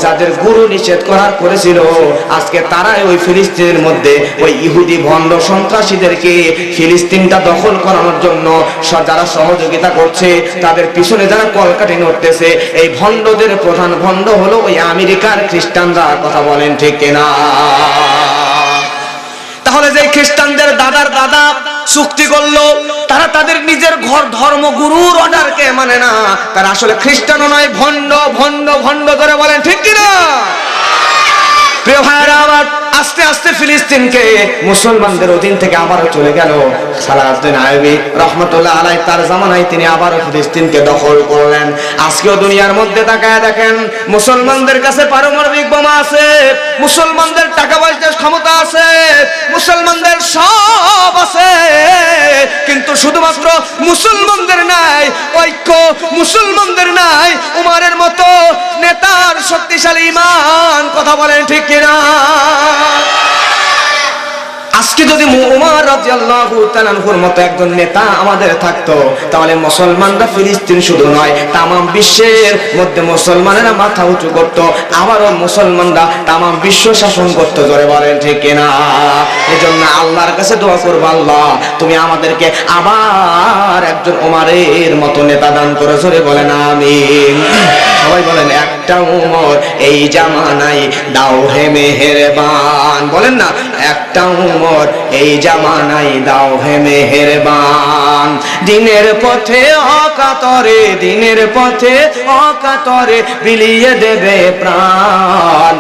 যাদের গুরু নিষেধ করেছিল, আজকে তারাই ওই ফিলিস্তিনের মধ্যে ওই ইহুদি ভণ্ড সন্ত্রাসীদেরকে ফিলিস্তিনটা দখল করানোর জন্য যারা সহযোগিতা করছে, তাদের পিছনে যারা কলকাঠি নড়তেছে, এই ভণ্ডদের প্রধান ভণ্ড হলো ওই আমেরিকার খ্রিস্টানরা। কথা বলেন ঠিক কিনা? তাহলে যে খ্রিস্টানদের দাদার দাদা চুক্তি করলো, তারা তাদের নিজের ঘর ধর্মগুরুর অর্ডারকে মানে না, তারা আসলে খ্রিস্টানও নয়, ভণ্ড ভণ্ড ভণ্ড করে বলেন ঠিক কিনা? প্রিয় ভাইরা আমার, আস্তে আস্তে ফিলিস্তিনকে মুসলমানদের অধীন থেকে আবারও চলে গেল। সালাউদ্দিন আইয়ুবী রহমতুল্লাহ আলাইহি তার জামানায় তিনি আবারও ফিলিস্তিনকে দখল করলেন। আজকেও দুনিয়ার মধ্যে তাকায় দেখেন, মুসলমানদের কাছে পারমাণবিক বোমা আছে, মুসলমানদের টাকা পয়সার ক্ষমতা আছে, মুসলমানদের সব আছে, কিন্তু শুধুমাত্র মুসলমানদের নাই ঐক্য, মুসলমানদের নাই উমরের মতো নেতার শক্তিশালী ঈমান। কথা বলেন ঠিক কিনা? আজকে যদি উমর রাদিয়াল্লাহু তাআলা আনহুর মতো একজন নেতা আমাদের থাকতো, তাহলে মুসলমানরা ফিলিস্তিন শুধু নয় তাম বিশ্বের মধ্যে মুসলমানেরা মাথা উঁচু করত, আবারও মুসলমানরা তাম বিশ্ব শাসন করত। জোরে বলেন ঠিক কিনা? এজন্য আল্লাহর কাছে দোয়া করব, আল্লাহ তুমি আমাদেরকে আবার একজন উমরের মতো নেতা দান করো। জোরে বলেন আমিন। সবাই বলেন, একটা উমর এই জামানায় দাও হে মেহেরবান। বলেন না, একটা উমর এই জামানায় দাও হে মেহেরবান। দিনের পথে অকাতরে, দিনের পথে অকাতরে বিলিয়ে দেবে প্রাণ।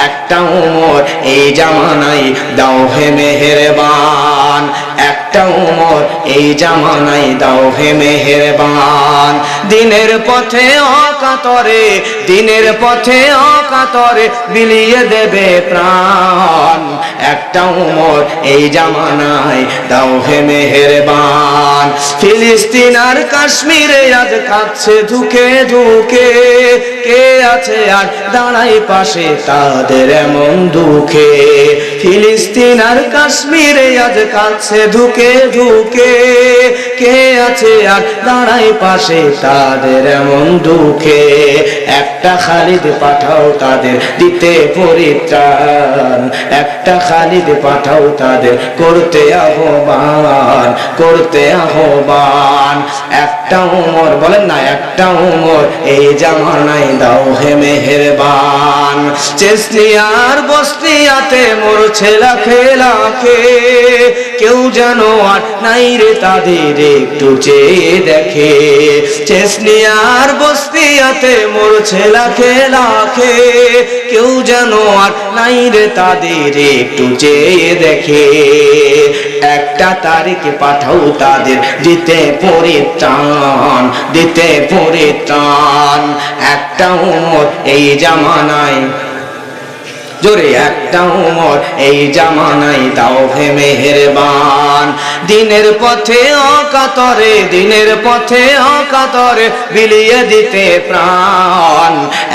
একটা উমর এই জামানায় দাও হে মেহেরবান। একটা উমর এই জামানায় দাও হে মেহেরবান। দিনের পথে অকাতরে, দিনের পথে অকাতরে বিলিয়ে দেবে প্রাণ। একটা উমর এই জামানায় দাও হে মেহেরবান। ফিলিস্তিন আর কাশ্মীরে আজ কাঁদছে ধুকে ধুকে, কে আছে আর দাঁড়াই পাশে তাদের এমন দুঃখে। ফিলিস্তিন আর কাশ্মীরে আজ কাঁদছে ধুকে ঝুঁকে ঝুঁকে, কে আছে আর দাঁড়ায় পাশে তাদের এমন দুঃখে। একটা খালিদ পাঠাও তাদের দিতে পরিত্রাণ, একটা খালিদ পাঠাও তাদের করতে আহ্বান, করতে আহ্বান। একটা উমর, বলেন না একটা উমর এই জামানায় দাও হে মেহেরবান। চেচনিয়ার বসনিয়াতে মরছে লাখে লাখে, কেউ যেন আর নাই রে তাদের একটু চেয়ে দেখে। চেচনিয়ার বসনিয়াতে মরছে লাখে লাখে, কেউ যেন আর নাই রে তাদের একটু চেয়ে দেখে। একটা তারিখ পাঠাও তাদের দিতে পরিত্রাণ, দিতে পরিত্রাণ। একটা উমর এই জামানায়, জোরে একটা উমর এই জামানায় দাও হে মেহেরবান। দিনের পথে অকাতরে, দিনের পথে অকাতরে বিলিয়ে দিতে প্রাণ।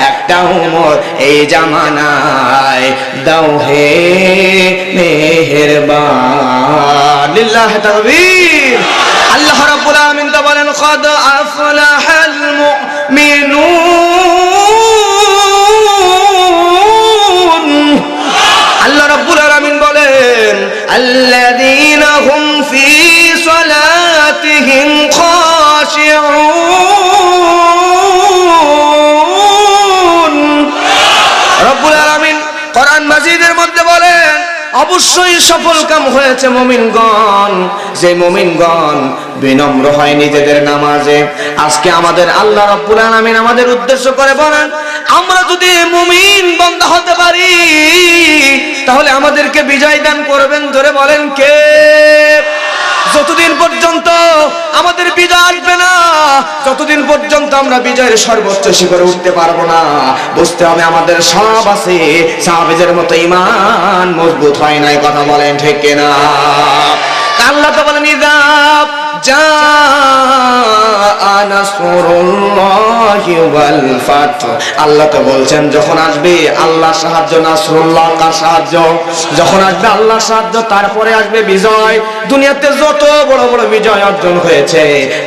একটা উমর এই জামানায় দাও হে মেহেরবান। লিল্লাহ তাকবীর। আল্লাহ রাব্বুল আলামিন তো বলেন কদ আফলাহাল মুমিনুন। আল্লাহ রাব্বুল আলামিন বলেন আল্লাযীনা হুম ফি সালাতিহিম খাশিউন। রাব্বুল আলামিন কোরআন মাজিদের মধ্যে বলেন অবশ্যই সফল কাম হয়েছে মুমিনগণ, যে মুমিনগণ বিনম্র হয় নিজেদের নামাজে। আজকে আমাদের আল্লাহ রাব্বুল আলামিন আমাদের উদ্দেশ্য করে বলেন আমরা যদি মুমিন বান্দা হতে পারি তাহলে আমাদেরকে বিজয় দান করবেন। ধরে বলেন কে? যতদিন পর্যন্ত আমাদের বিজয় আসবে না, যতদিন পর্যন্ত আমরা বিজয়ের সর্বোচ্চ শিখরে উঠতে পারবো না, বুঝতে হবে আমাদের সব আছে সাহাবীদের মতো ঈমান মজবুত হয় নাই। কথা বলেন ঠিক কিনা? আল্লাহ তো বলেন ইযা জাআ নাসরুল্লাহি ওয়াল ফাত। আল্লাহ তো বলছেন যখন আসবে আল্লাহর সাহায্য, নাসরুল্লাহ কার সাহায্য? যখন আসবে আল্লাহর সাহায্য তারপরে আসবে বিজয়। দুনিয়াতে যত বড় বড় বিজয় অর্জন হয়েছে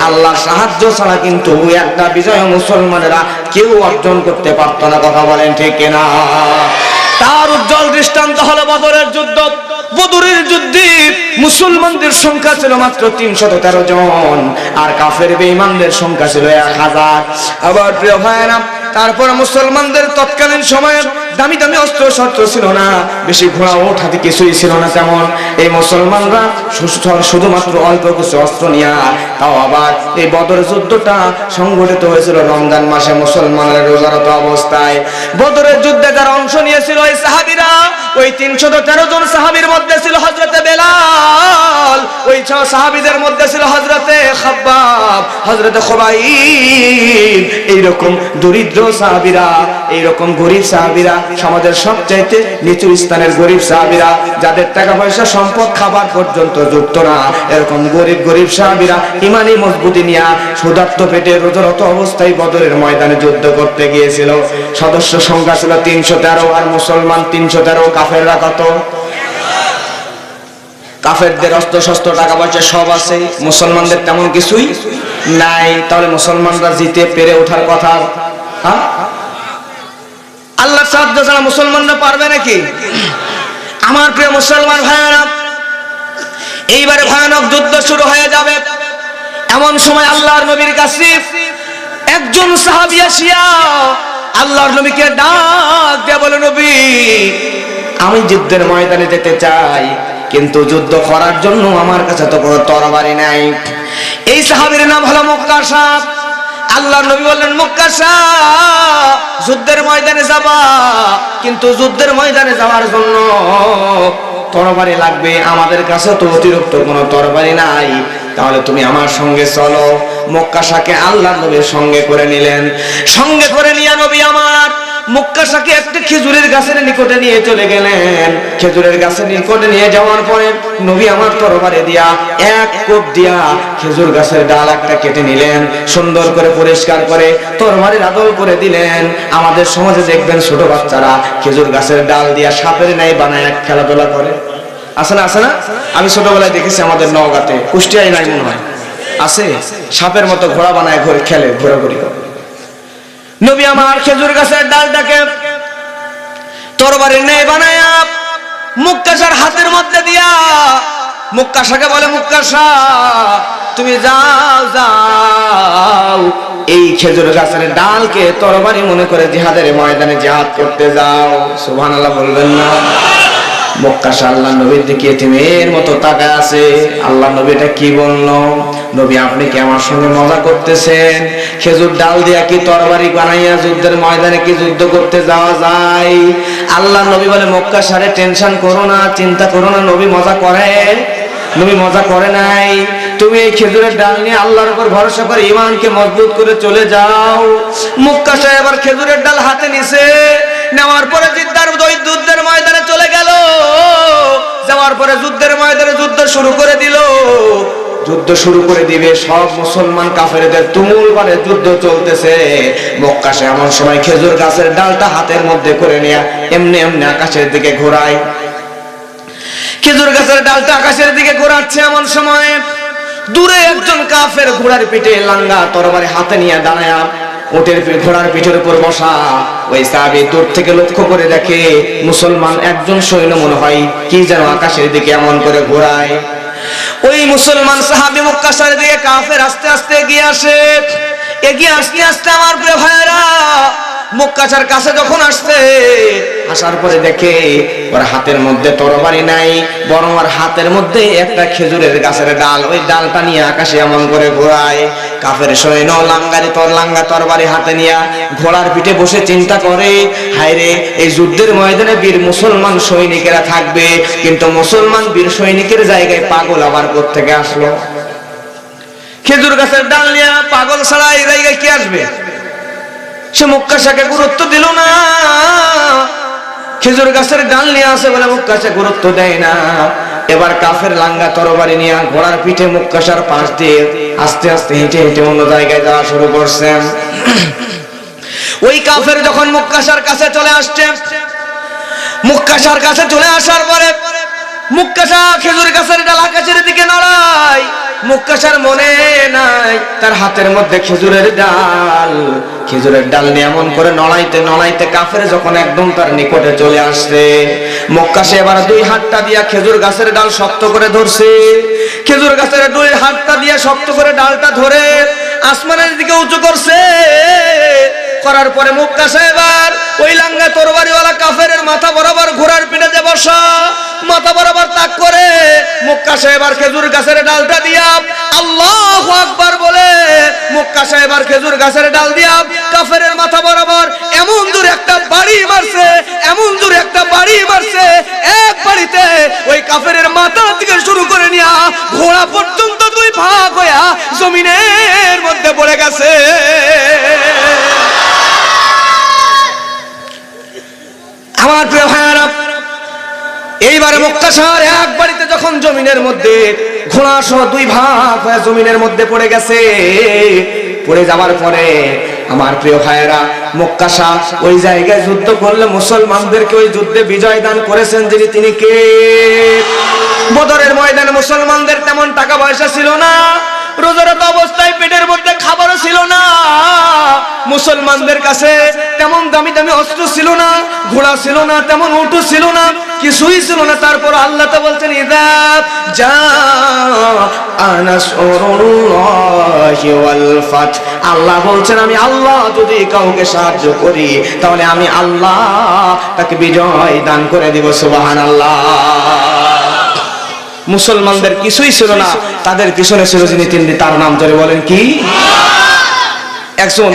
আল্লাহর সাহায্য ছাড়া কিন্তু একটা বিজয় মুসলমানেরা কেউ অর্জন করতে পারত না। কথা বলেন ঠিক কিনা? তার উজ্জ্বল দৃষ্টান্ত হলো বদরের যুদ্ধ। বদরের যুদ্ধে মুসলমানদের সংখ্যা ছিল মাত্র 313 জন, আর কাফের বেঈমানদের সংখ্যা ছিল 1000। আবার প্রিয় ভাইরা, তারপর মুসলমানদের তৎকালীন সময়ে দামি দামি অস্ত্র শস্ত্র ছিল না, বেশি ঘোড়া ওঠ হাতে কিছুই ছিল না তেমন। এই মুসলমানরা শুধুমাত্র অল্প কিছু অস্ত্র নিয়ে, তাও আবার এই বদর যুদ্ধটা সংগঠিত হয়েছিল রমজান মাসে মুসলমানরা রোজারত অবস্থায়। বদরের যুদ্ধে যারা অংশ নিয়েছিল ওই সাহাবীরা, ওই 313 জন সাহাবীর মধ্যে ছিল হযরতে বেলাল, ওই সাহাবীদের মধ্যে ছিল হযরতে খাব্বাব, হযরতে খুবাইব। এইরকম দরিদ্র সাহাবীরা, এইরকম গরিব সাহাবীরা, সমাজের সবচাইতে নিচু স্থানের গরিব সাহাবীরা, যাদের টাকা পয়সা সম্পদ খাবার পর্যন্ত যুক্ত না, এরকম গরিব গরিব সাহাবীরা ইমানি মজবুতি নিয়ে ক্ষুধার্ত পেটে রোজারত অবস্থায় বদরের ময়দানে যুদ্ধ করতে গিয়েছিল। সদস্য সংখ্যা ছিল 313, আর মুসলমান 313। কাফেররা কত? কাফেরদের অস্ত্র শস্ত্র টাকা পয়সা সব আছে, মুসলমানদের তেমন কিছুই নাই। তাহলে মুসলমানরা জিতে পেরে ওঠার কথা? আল্লাহর সাহায্য ছাড়া মুসলমানরা পারবে নাকি? আমার প্রিয় মুসলমান ভাইয়েরা, এইবারে ভয়ানক যুদ্ধ শুরু হয়ে যাবে। এমন সময় আল্লাহর নবীর কাছে একজন সাহাবী আসিয়া আল্লাহর নবীকে ডাক দিয়ে বলে, নবী আমি যুদ্ধের ময়দানে যেতে চাই, কিন্তু যুদ্ধ করার জন্য আমার কাছে তো কোনো তরবারি নাই। এই সাহাবীর নাম হলো মুক্কাশা। আল্লাহর নবী বললেন, মুক্কাশা যুদ্ধের ময়দানে যাবা, কিন্তু যুদ্ধের ময়দানে যাওয়ার জন্য তরবারি লাগবে, আমাদের কাছে তো অতিরিক্ত কোনো তরবারি নাই, তাহলে তুমি আমার সঙ্গে চলো। মুক্কাশাকে আল্লাহর নবীর সঙ্গে করে নিলেন। সঙ্গে করে নিয়ে নবী আমার মুক্কাশাকে একটা খেজুরের গাছের নিকটে নিয়ে চলে গেলেন। খেজুরের গাছের নিকটে নিয়ে যাওয়ার পরে নবী আমার তরবারি দিয়া এক কোপ দিয়া খেজুর গাছের ডাল একটা কেটে নিলেন, সুন্দর করে পরিষ্কার করে তরবারির আদল করে দিলেন। আমাদের সমাজে দেখবেন ছোট বাচ্চারা খেজুর গাছের ডাল দিয়া সাপের ন্যায় বানায় খেলাধুলা করে, আছে না? আছে না? আমি ছোটবেলায় দেখেছি আমাদের নওগাঁতে, কুষ্টিয়ায় নাই মনে হয়, আছে, সাপের মতো ঘোড়া বানায় ঘুরে খেলে, ঘোরাঘুরি করে। নবী আমার খেজুর গাছের ডালটাকে তরবারির ন্যায় বানায়া মুক্কাশার হাতের মধ্যে দিয়া, মুক্কাশাকে বলে, মুক্কাশা তুমি যাও যাও, এই খেজুর গাছের ডালকে তরবারি মনে করে জিহাদের ময়দানে জিহাদ করতে যাও। সুবহানাল্লাহ বলবেন না? মুক্কাশা আল্লাহ নবীর দিকে এতিমের মতো তাকায় আছে। আল্লাহ নবীটা কি বললো? নবী আপনি কি আমার সঙ্গে মজা করতেছেন? খেজুর ডাল দিয়া কি তরবারি বানাইয়া যুদ্ধের ময়দানে কি যুদ্ধ করতে যাওয়া যায়? আল্লাহ নবী বলে, মুক্কাশারে টেনশন করো না, চিন্তা করো না, নবী মজা করে? নবী মজা করে নাই। তুমি এই খেজুরের ডাল নিয়ে আল্লাহর উপর ভরসা করে ঈমানকে মজবুত করে চলে যাও। মুক্কাশা এবার খেজুরের ডাল হাতে নিছে, নেওয়ার পরে যুদ্ধের ময়দানে চলে গেল। যাওয়ার পরে যুদ্ধের ময়দানে যুদ্ধ শুরু করে দিল। যুদ্ধ শুরু করে দিবে, সব মুসলমান কাফেরদের তুমুল মানে যুদ্ধ চলতেছে। মুক্কাশা এমন সময় খেজুর গাছের ডালটা হাতের মধ্যে করে নিয়ে এমনি এমনি আকাশের দিকে ঘোরায়। খেজুর গাছের ডালটা আকাশের দিকে ঘোরাচ্ছে, এমন সময় দূরে একজন কাফের ঘোড়ার পিঠে লাঙ্গা তরবারি হাতে নিয়ে দাঁড়ায়া, উটের ঘোড়ার পিঠের উপর বসা। ওই সাহাবী দূর থেকে লক্ষ্য করে দেখে মুসলমান একজন সৈন্য মনে হয় কি যেন আকাশের দিকে এমন করে ঘোরায়। ওই মুসলমান সাহাবী মুক্কাশার দিকে কাফের আস্তে আস্তে এগিয়ে আসে। এগিয়ে আসতে আসতে আমার প্রিয় ভাইরা মুক্কাশার কাছে যখন আসছে, আসার পরে দেখে ওর হাতের মধ্যে তরবারি নাই, বরং ওর হাতের মধ্যে একটা খেজুরের গাছের ডাল। ওই ডালটা নিয়ে আকাশে এমন করে ঘোরায়। কাফের সৈন্য লাঙ্গা তরবারি হাতে নিয়ে ঘোড়ার পিঠে বসে চিন্তা করে, হায়রে এই যুদ্ধের ময়দানে বীর মুসলমান সৈনিকেরা থাকবে, কিন্তু মুসলমান বীর সৈনিকের জায়গায় পাগল আবার কোত্থেকে আসলো? খেজুর গাছের ডাল নিয়ে পাগল ছাড়া এই জায়গায় কি আসবে? সে মুক্কাশাকে গুরুত্ব দিল না। খেজুর গাছের ডাল নিয়ে আসে বলে মুক্কাশা গুরুত্ব দেয় না। এবার কাফের লাঙ্গা তরবারি নিয়ে ঘোড়ার পিঠে মুক্কাশার পাশ দিয়ে আস্তে আস্তে হেঁটে হেঁটে অন্য জায়গায় যাওয়া শুরু করছেন। ওই কাফের যখন মুক্কাশার কাছে চলে আসছে, মুক্কাশার কাছে চলে আসার পরে মুক্কাশা খেজুর গাছের ডাল আকাশের দিকে নড়ায়। মুক্কাশার মনে নাই তার হাতের মধ্যে খেজুরের ডাল। খেজুরের ডাল নিয়ে এমন করে নড়াইতে নড়াইতে কাফের যখন একদম তার নিকটে চলে আসছে, মুক্কাশা এবার দুই হাতটা দিয়া খেজুর গাছের ডাল শক্ত করে ধরছে। খেজুর গাছের দুই হাতটা দিয়া শক্ত করে ডালটা ধরে আসমানের দিকে উঁচু করছে। করার পরে মুক্কাশা এবার ওই লাঙ্গা তরবারিওয়ালা কাফের মাথা বরাবর ঘোড়ার পিঠে যে বসা, মাথা বরাবর তাক করে মুক্কাশা এবার খেজুর গাছের ডালটা দিয়া আল্লাহু আকবার বলে মুক্কাশা এবার খেজুর গাছের ডাল দিয়া কাফের মাথা বরাবর এমন দূরে একটা বাড়ি মারছে, এমন দূরে একটা বাড়ি মারছে, এক বাড়িতে ওই কাফের মাথা থেকে শুরু করে নিয়া ঘোড়া পর্যন্ত দুই ভাগ হইয়া জমিনের মধ্যে পড়ে গেছে। আমার প্রিয় ভাইরা, এইবারে মুক্কাশার এক বাড়িতে যখন জমিনের মধ্যে ঘোড়া সহ দুই ভাগ হয়ে জমিনের মধ্যে পড়ে গেছে, পড়ে যাওয়ার পরে আমার প্রিয় ভাইরা মুক্কাশা ওই জায়গায় যুদ্ধ করলে মুসলমানদেরকে ওই যুদ্ধে বিজয় দান করেছেন যিনি, তিনি কে? বদরের ময়দানে মুসলমানদের তেমন টাকা পয়সা ছিল না, রোজারত অবস্থায় পেটের মধ্যে খাবারও ছিল না, মুসলমানদের কাছে তেমন দামি দামি অস্ত্র ছিল না, ঘোড়া ছিল না, তেমন উটও ছিল না, কিছুই ছিল না। তারপর আল্লাহ তো বলছেন ইযা জাআ নাসরুল্লাহি ওয়াল ফাত, আল্লাহ বলছেন আমি আল্লাহ যদি কাউকে সাহায্য করি তাহলে আমি আল্লাহ তাকে বিজয় দান করে দিব। সুবহানাল্লাহ। মুসলমানদের কিছুই ছিল না, তাদের পিছনে ছিল যিনি, তিনি তার নাম ধরে বলেন কি? একজন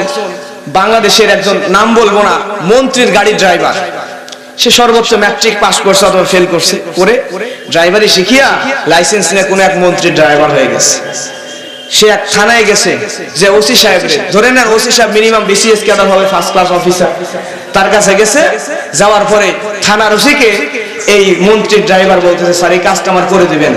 বাংলাদেশের একজন, নাম বলবো না, মন্ত্রীর গাড়ির ড্রাইভার। সে সর্বোচ্চ ম্যাট্রিক পাস করছে অথবা ফেল করছে, করে ড্রাইভারি শিখিয়া লাইসেন্স নিয়ে কোনো এক মন্ত্রীর ড্রাইভার হয়ে গেছে। সে এক থানায় গেছে যে ওসি সাহেব, ধরে নেন ওসি সাহেব মিনিমাম বিসিএস ক্যাডার হবে, ফার্স্ট ক্লাস অফিসার, তার কাছে গেছে। যাওয়ার পরে থানার ওসিকে এই মন্ত্রীর ড্রাইভার বলতেছে স্যার এই কাজটা আমার করে দিবেন।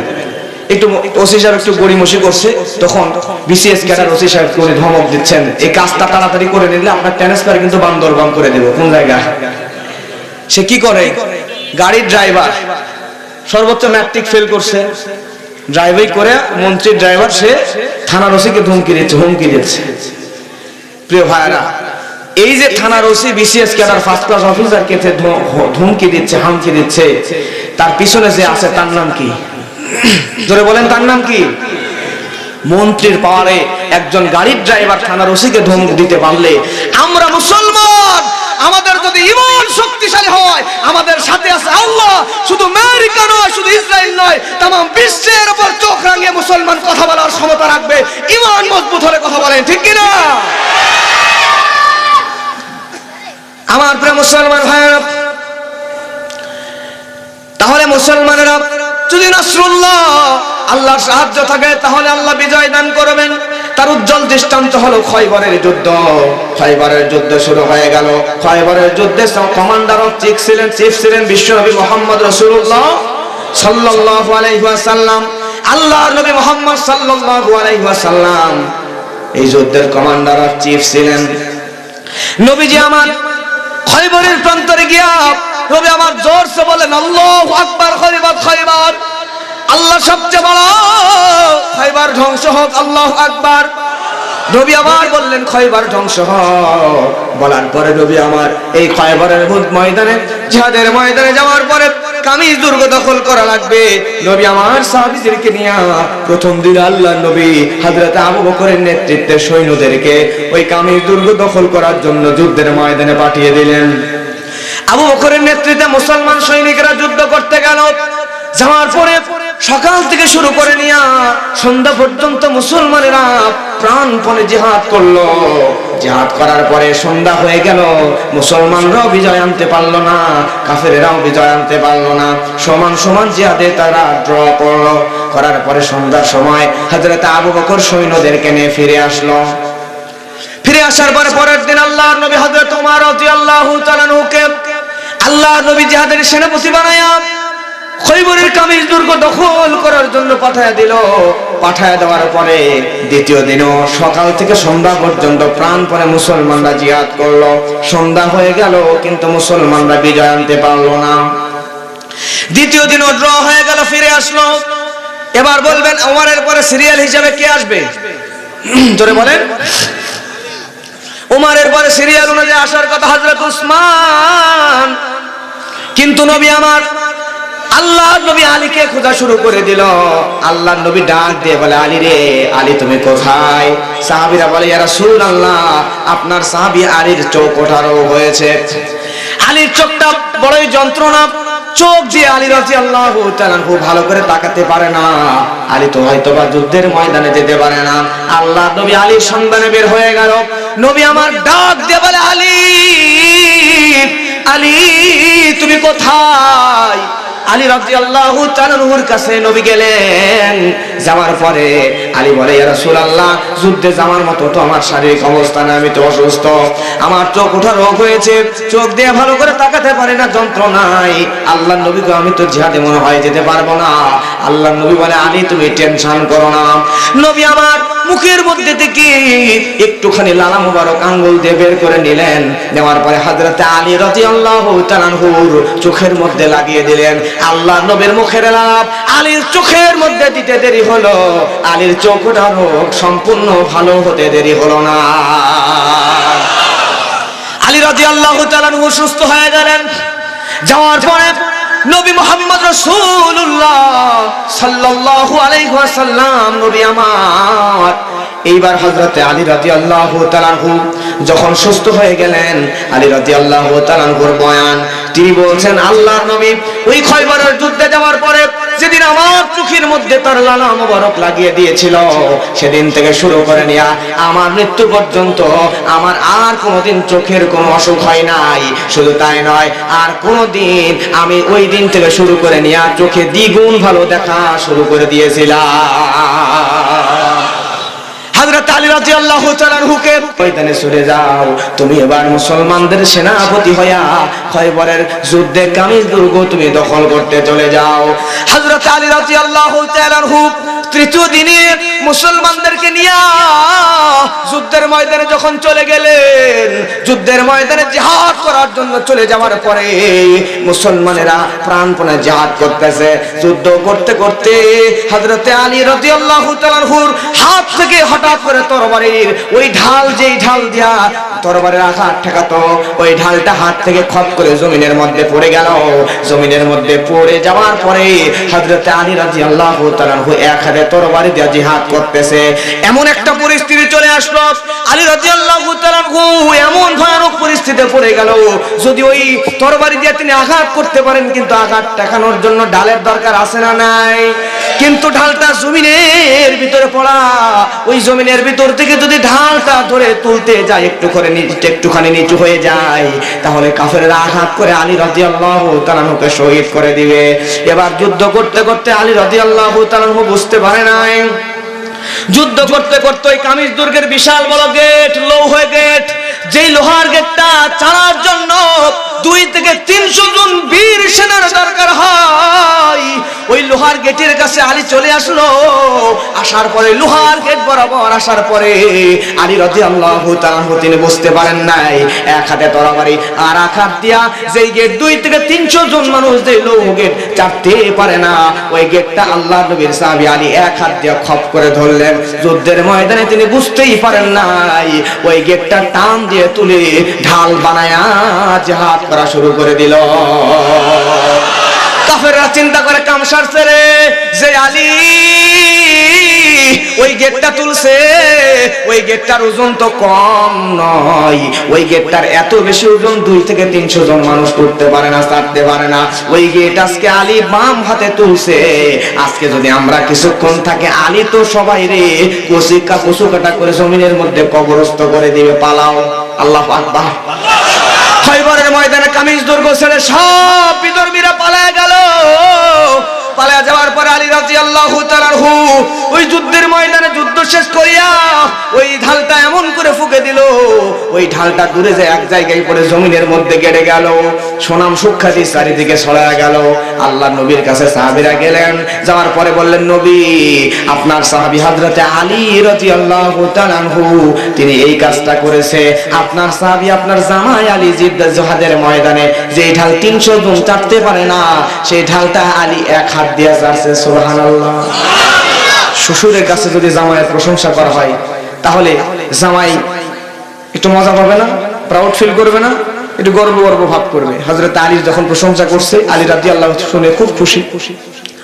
একটু ওসি সাহেব একটু গড়িমসি করছে, তখন বিসিএস ক্যাডার ওসি সাহেব করে ধমক দিচ্ছেন এই কাজটা তাড়াতাড়ি করে নিলে আপনার ট্রান্সফার কিন্তু বান্দরবান করে দেব। কোন জায়গায়? সে কি করে? গাড়ির ড্রাইভার সর্বোচ্চ ম্যাট্রিক ফেল করছে, ড্রাইভিং করে মন্ত্রীর ড্রাইভার, সে থানার ওসিকে হুমকি দিচ্ছে। প্রিয় ভাইরা, এই যে থানার OC BCS cadre first class অফিসারকে হুমকি দিচ্ছে, হামকি দিচ্ছে, তার পিছনে যে আছে তার নাম কি? জোরে বলেন, তার নাম কি? মন্ত্রীর পাওয়ারে একজন গাড়ির ড্রাইভার থানার ওসিকে ধমক দিতে পারলে, আমরা মুসলমান, আমাদের যদি ঈমান শক্তিশালী হয়, আমাদের সাথে আছে আল্লাহ, শুধু আমেরিকা নয়, শুধু ইসরায়েল নয়, तमाम বিশ্বের উপর চোখ রাঙিয়ে মুসলমান কথা বলার ক্ষমতা রাখবে, ঈমান মজবুত হলে। কথা বলেন ঠিক কি না? আমার প্রিয় মুসলমান ভাইরা, তাহলে মুসলমানেরা যদি নাসরুল্লাহ, আল্লাহর সাহায্য থাকে, তাহলে আল্লাহ বিজয় দান করবেন। তার উজ্জ্বল দৃষ্টান্ত হলো খয়বরের যুদ্ধ। খয়বরের যুদ্ধ শুরু হয়ে গেল। খয়বরের যুদ্ধে কমান্ডার অফ চিফ ছিলেন বিশ্বনবী মুহাম্মদ রাসূলুল্লাহ সাল্লাল্লাহু আলাইহি ওয়াসাল্লাম। আল্লাহর নবী মুহাম্মদ সাল্লাল্লাহু আলাইহি ওয়াসাল্লাম এই যুদ্ধের কমান্ডার অফ চিফ ছিলেন। নবীজি আমার খয়বরের প্রান্তরে গিয়া নবী আমার জোরসে বলেন, আল্লাহু আকবার, খয়বার, আল্লাহ সবচেয়ে বড়, খয়বার ধ্বংস হোক, আল্লাহু আকবার। নবী আমার বললেন খয়বার ধ্বংস হোক। বলার পরে নবী আমার এই খয়বরের ময়দানে, জিহাদের ময়দানে যাওয়ার পরে কামিজ দুর্গ দখল করা লাগবে। নবী আমার সাহাবীদেরকে নিয়ে প্রথম দিন আল্লাহর নবী হযরত আবু বকরের নেতৃত্বে সৈন্যদেরকে ওই কামিজ দুর্গ দখল করার জন্য যুদ্ধের ময়দানে পাঠিয়ে দিলেন। আবু বকরের নেতৃত্বে মুসলমান সৈনিকরা যুদ্ধ করতে গেল। যাওয়ার পরে সকাল থেকে শুরু করে নিয়ে সন্ধ্যা পর্যন্ত মুসলমানেরা প্রাণপণে জিহাদ করলো। জিহাদ করার পরে সন্ধ্যা হয়ে গেল, মুসলমানরাও বিজয় আনতে পারলো না, কাফেরেরাও বিজয় আনতে পারলো না। সমান সমান জিহাদে তারা ড্র করলো। করার পরে সন্ধ্যার সময় হযরত আবু বকর সৈন্যদেরকে নিয়ে ফিরে আসলো। ফিরে আসার পরে পরের দিন আল্লাহর নবী হযরত ওমর রাদিয়াল্লাহু তাআলা আনহুকে আল্লাহর নবী জিহাদের সেনাপতি বানায়া খয়বরের কামিজ দুর্গ দখল করার জন্য পাঠায় দিল। পাঠায় দেওয়ার পরে দ্বিতীয় দিনও সকাল থেকে সন্ধ্যা পর্যন্ত প্রাণপণে মুসলমানরা জিহাদ করলো। সন্ধ্যা হয়ে গেল কিন্তু মুসলমানরা বিজয় আনতে পারলো না। দ্বিতীয় দিনও ড্র হয়ে গেল, ফিরে আসলো। এবার বলবেন ওমরের পরে সিরিয়াল হিসেবে কে আসবে? জোরে বলেন। ওমরের পরে সিরিয়াল অনুযায়ী আসার কথা হযরত উসমান। কিন্তু নবী আমার আল্লাহর নবী আলীকে খোঁজা শুরু করে দিল। আল্লাহর নবী ডাক দিয়ে বলে, আলী রে, আলী তুমি কোথায়? সাহাবীরা বলে, ইয়া রাসূলুল্লাহ, আপনার সাহাবী আলীর চোখ ওঠা রোগ হয়েছে। আলীর চোখটা বড়ই যন্ত্রণা, চোখ দিয়ে আলী রাদিয়াল্লাহু তাআলা ভালো করে তাকাতে পারে না। আলী তো হয়তোবা যুদ্ধের ময়দানে যেতে পারে না। আল্লাহর নবী আলীর সন্ধানে বের হয়ে গেল। নবী আমার ডাক দিয়ে বলে, আলী, আলী তুমি কোথায়? আলী রাদিয়াল্লাহু তাআলার কাছে নবী গেলেন। যাওয়ার পরে আলী বলে, ইয়া রাসূলুল্লাহ, যুদ্ধে যাওয়ার মতো তো আমার শারীরিক অবস্থা না, আমি তো অসুস্থ, আমার চোখ ওঠা রোগ হয়েছে, চোখ দিয়ে ভালো করে তাকাতে পারি না, যন্ত্রণায়। আল্লাহর নবীকে আমি তো জিহাদে মনে হয় যেতে পারবো না। আল্লাহর নবী বলে, আলী তুমি টেনশন করো না। নবী আমার মুখের মধ্যে থেকে একটুখানি লালা মুবারক আঙ্গুল দিয়ে বের করে নিলেন। নেওয়ার পরে হযরত আলী রাদিয়াল্লাহু তাআলার চোখের মধ্যে লাগিয়ে দিলেন। আল্লাহর নবীর মুখের লাভ আলীর চোখের মধ্যে দিতে দেরি হলো, আলীর চোখ ওঠা রোগ সম্পূর্ণ ভালো হতে দেরি হলো না। আলী রাদিয়াল্লাহু তাআলা সুস্থ হয়ে গেলেন। যাওয়ার পরে নবী মুহাম্মদ রাসূলুল্লাহ সাল্লাল্লাহু আলাইহি ওয়াসাল্লাম নবী আমার এইবার হযরতে আলী রাদিয়াল্লাহু তাআলা যখন সুস্থ হয়ে গেলেন, আলী রাদিয়াল্লাহু তাআলার বয়ান তিনি বলছেন, আল্লাহর নবী ওই খয়বরের যুদ্ধে যাওয়ার পরে যেদিন আমার চোখের মধ্যে তার লালা মুবারক লাগিয়ে দিয়েছিল, সেদিন থেকে শুরু করে নিয়া আমার মৃত্যু পর্যন্ত আমার আর কোনোদিন চোখের কোনো অসুখ হয় নাই। শুধু তাই নয়, আর কোনোদিন আমি ওই দিন থেকে শুরু করে নিয়া চোখে দ্বিগুণ ভালো দেখা শুরু করে দিয়েছিলাম। হযরত আলী রাদিয়াল্লাহু তাআলা আনহুকে ময়দানে চলে যাও, তুমি এবার মুসলমানদের সেনাপতি হইয়া খয়বরের যুদ্ধে কামিজ দুর্গ তুমি দখল করতে চলে যাও। হযরত আলী রাদিয়াল্লাহু তাআলা আনহু তৃতীয় দিনে মুসলমানদেরকে নিয়ে যুদ্ধের ময়দানে যখন চলে গেলেন, যুদ্ধের ময়দানে জিহাদ করার জন্য চলে যাওয়ার পরে মুসলমানেরা প্রাণপণে জিহাদ করতেছে। যুদ্ধ করতে করতে হযরতে আলী রাদিয়াল্লাহু তাআলা আনহুর হাত থেকে হঠাৎ করে তরবারির ওই ঢাল, যেই ঢাল দিয়া তরবারির আঘাত ঠেকাতো, ওই ঢালটা হাত থেকে খপ করে জমিনের মধ্যে পড়ে গেল। জমিনের মধ্যে পড়ে যাওয়ার পরে হযরতে আলী রাদিয়াল্লাহু তাআলা আনহু এক হাতে তরবারি দিয়ে জিহাদ করতেছে। এমন একটা পরিস্থিতি চলে আসলো, আলী রাদিয়াল্লাহু তাআলা আনহু এমন ভয়ানক পরিস্থিতিতে পড়ে গেল, যদি ওই তরবারি দিয়ে তিনি আঘাত করতে পারেন, কিন্তু আঘাত ঠেকানোর জন্য ঢালের দরকার আছে না নাই? কিন্তু ঢালটা জমিনের ভিতরে পড়া, ওই জমিনের ভিতর থেকে যদি ঢালটা ধরে তুলতে যায় একটুখানি নিচু হয়ে যায়, তাহলে কাফেররা আঘাত করে আলী রাদিয়াল্লাহু তাআলা আনহুকে শহীদ করে দিবে। এবার যুদ্ধ করতে করতে আলী রাদিয়াল্লাহু তাআলা আনহু বুঝতে পারে নাই, যুদ্ধ করতে করতে ওই কামিজ দুর্গের বিশাল বড় গেট, লৌহের গেট, যেই লোহার গেটটা চালার জন্য 2 থেকে 300 জন বীর সেনার দরকার হয়, ওই লোহার গেটের কাছে আলী চলে আসলো। আসার পরে লোহার গেট বরাবর আসার পরে আলী রাদিয়াল্লাহু তাআলা তিনি বুঝতে পারেন নাই, এক হাতে তরবারি আর এক হাত দিয়া যেই গেট 2 থেকে 300 জন মানুষ যেই লৌহ গেট চাপতে পারে না, ওই গেটটা আল্লাহর নবীর সাহাবী আলী এক হাত দিয়ে খপ করে ধরলেন। যুদ্ধের ময়দানে তিনি বুঝতেই পারেন নাই, ওই গেটটা টান দিয়ে তুলে ঢাল বানায়া জিহাদ করা শুরু করে দিল। কাফেররা চিন্তা করে কাম সারছে রে, যে আলী ওই গেটটা তুলছে, ওই গেটটার ওজন তো কম নয়, ওই গেটটার এত বেশি ওজন 2 থেকে 300 জন মানুষ তুলতে পারে না, ছাড়তে পারে না। ওই গেট আজকে আলী বাম হাতে তুলছে, আজকে যদি আমরা কিছুক্ষণ থাকে আলী তো সবাই রে কচু কাটা করে জমিনের মধ্যে কবরস্থ করে দিবে। পালাও। আল্লাহু আকবার। খয়বরের ময়দানে কামিজ দুর্গ ছেড়ে সব বিধর্মীরা পালায় গেল। পালায় যাওয়ার পরে আলী রাদিয়াল্লাহু তাআলা আনহু ওই যুদ্ধের ময়দানে যুদ্ধ শেষ করিয়া ওই ঢালটা এমন করে ফুঁকে দিল, ওই ঢালটা দূরে যায় এক জায়গায় পড়ে জমিনের মধ্যে গেড়ে গেল। সুনাম সুখ্যাতি চারিদিকে ছড়ায়া গেল। আল্লাহর নবীর কাছে সাহাবীরা গেলেন, যাওয়ার পরে বললেন, নবী আপনার সাহাবী হযরতে আলী রাদিয়াল্লাহু তাআলা আনহু তিনি এই কাজটা করেছে। আপনার সাহাবী আপনার জামাই আলী জিহাদের ময়দানে যে ঢাল 300 জন চাটতে পারে না, সেই ঢালটা আলী এক হাত দিয়ে চাটছে। সুবহানাল্লাহ। শ্বশুরের কাছে যদি জামাইয়ের প্রশংসা করা হয়, তাহলে জামাই একটু মজা পাবে না? প্রাউড ফিল করবে না? একটু গর্ব ভাব করবে। হযরত আলী যখন প্রশংসা করছে, আলী রাদিয়াল্লাহু শুনে খুব খুশি।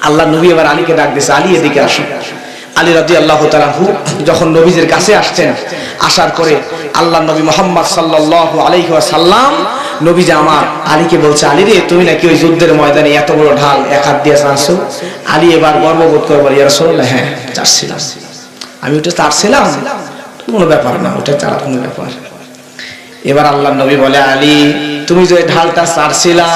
আল্লাহ নবী এবার আলীকে ডাক দিয়েছে, আলী এদিকে আসো। আলী রাদিয়াল্লাহু তাআলা যখন নবীজির কাছে আসছেন, আসার পরে আল্লাহ নবী মুহাম্মদ সাল্লাল্লাহু আলাইহি ওয়াসাল্লাম নবীজি আমার আলীকে বলছে, আলী রে তুমি নাকি ওই যুদ্ধের ময়দানে এত বড় ঢাল এক হাত দিয়ে চাটছো? আলী এবার গর্ববোধ করে বলে, ইয়া রাসূলুল্লাহ, হ্যাঁ চাটছিলাম, আমি ওটা চাটছিলাম, কোনো ব্যাপার না, ওটা চালা কোনো ব্যাপার। এবার আল্লাহ নবী বলে, আলী তুমি যে ঢালটা চাটছিলা,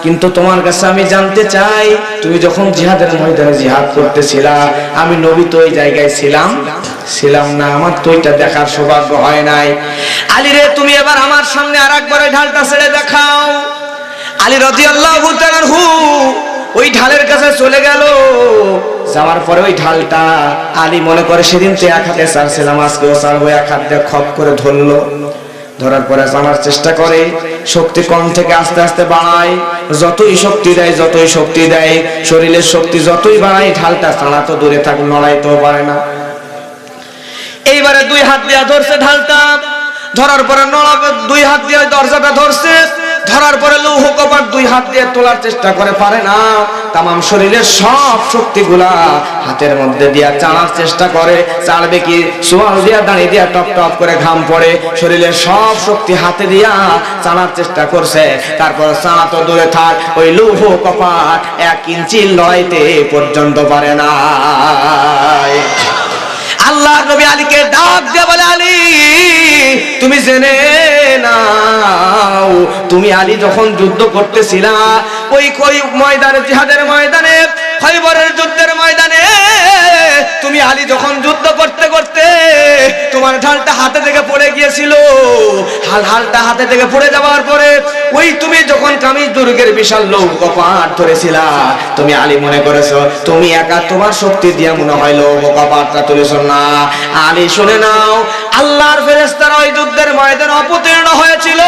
কিন্তু তোমার কাছে আমি জানতে চাই, তুমি যখন জিহাদের ময়দানে জিহাদ করতেছিলা, আমি নবী তো ওই জায়গায় ছিলাম না, আমার তো এটা দেখার সৌভাগ্য হয় নাই। আলী রে তুমি এবার আমার সামনে আরেকবার ওই ঢালটা ছেড়ে দেখাও। আলী রাদিয়াল্লাহু তাআলা আনহু ওই ঢালের কাছে চলে গেল। যাওয়ার পরে ওই ঢালটা আলী মনে করে সেদিন তো এক হাতে চাটছিলাম, আজকেও চাটবো, এক হাত দিয়ে খপ করে ধরলো। ধরার পরে জানার চেষ্টা করে, শক্তি কম থেকে আস্তে আস্তে বাড়ায়। যতই শক্তি দেয় শরীরের শক্তি যতই বাড়ায়, ঢালটা ছাড়া তো দূরে থাক, লড়াইতেও পারে না। এইবারে 2 হাত দিয়ে ধরছে ঢালটা, ধরার পরে নড়াবে, 2 হাত দিয়ে দরজাটা ধরছে, ধরার পরে লৌহ কপাট 2 হাত দিয়ে তোলার চেষ্টা করে, পারে না। তামাম শরীরের সব শক্তিগুলা হাতের মধ্যে দিয়া চালার চেষ্টা করে, চালবে কি সোয়াল দিয়া দাঁড়িয়ে দিয়া টপ টপ করে ঘাম পড়ে, শরীরের সব শক্তি হাতে দিয়া চালার চেষ্টা করছে। তারপর চালা তো দূরে থাক, ওই লৌহ কপাট 1 ইঞ্চি লড়াইতে পর্যন্ত পারে না। আল্লাহ নবী আলীকে ডাক দিয়ে বলে, আলী তুমি জেনে নাও, তুমি আলী যখন যুদ্ধ করতেছিলা ওই ময়দানে, জিহাদের ময়দানে, খয়বরের যুদ্ধের ময়দানে, তুমি আলী যখন যুদ্ধ করতে করতে তোমার ঢালটা হাতে থেকে পড়ে যাওয়ার পরে ওই তুমি যখন কামিজ দুর্গের বিশাল লৌহ কপাট ধরেছিলা, তুমি আলী মনে করেছো তুমি একা তোমার শক্তি দিয়ে মনে হয় লৌহ কপাটটা তুলেছ না। আলী শুনে নাও, আল্লাহর ফেরেশতারা ওই যুদ্ধের ময়দানে অবতীর্ণ হয়েছিল।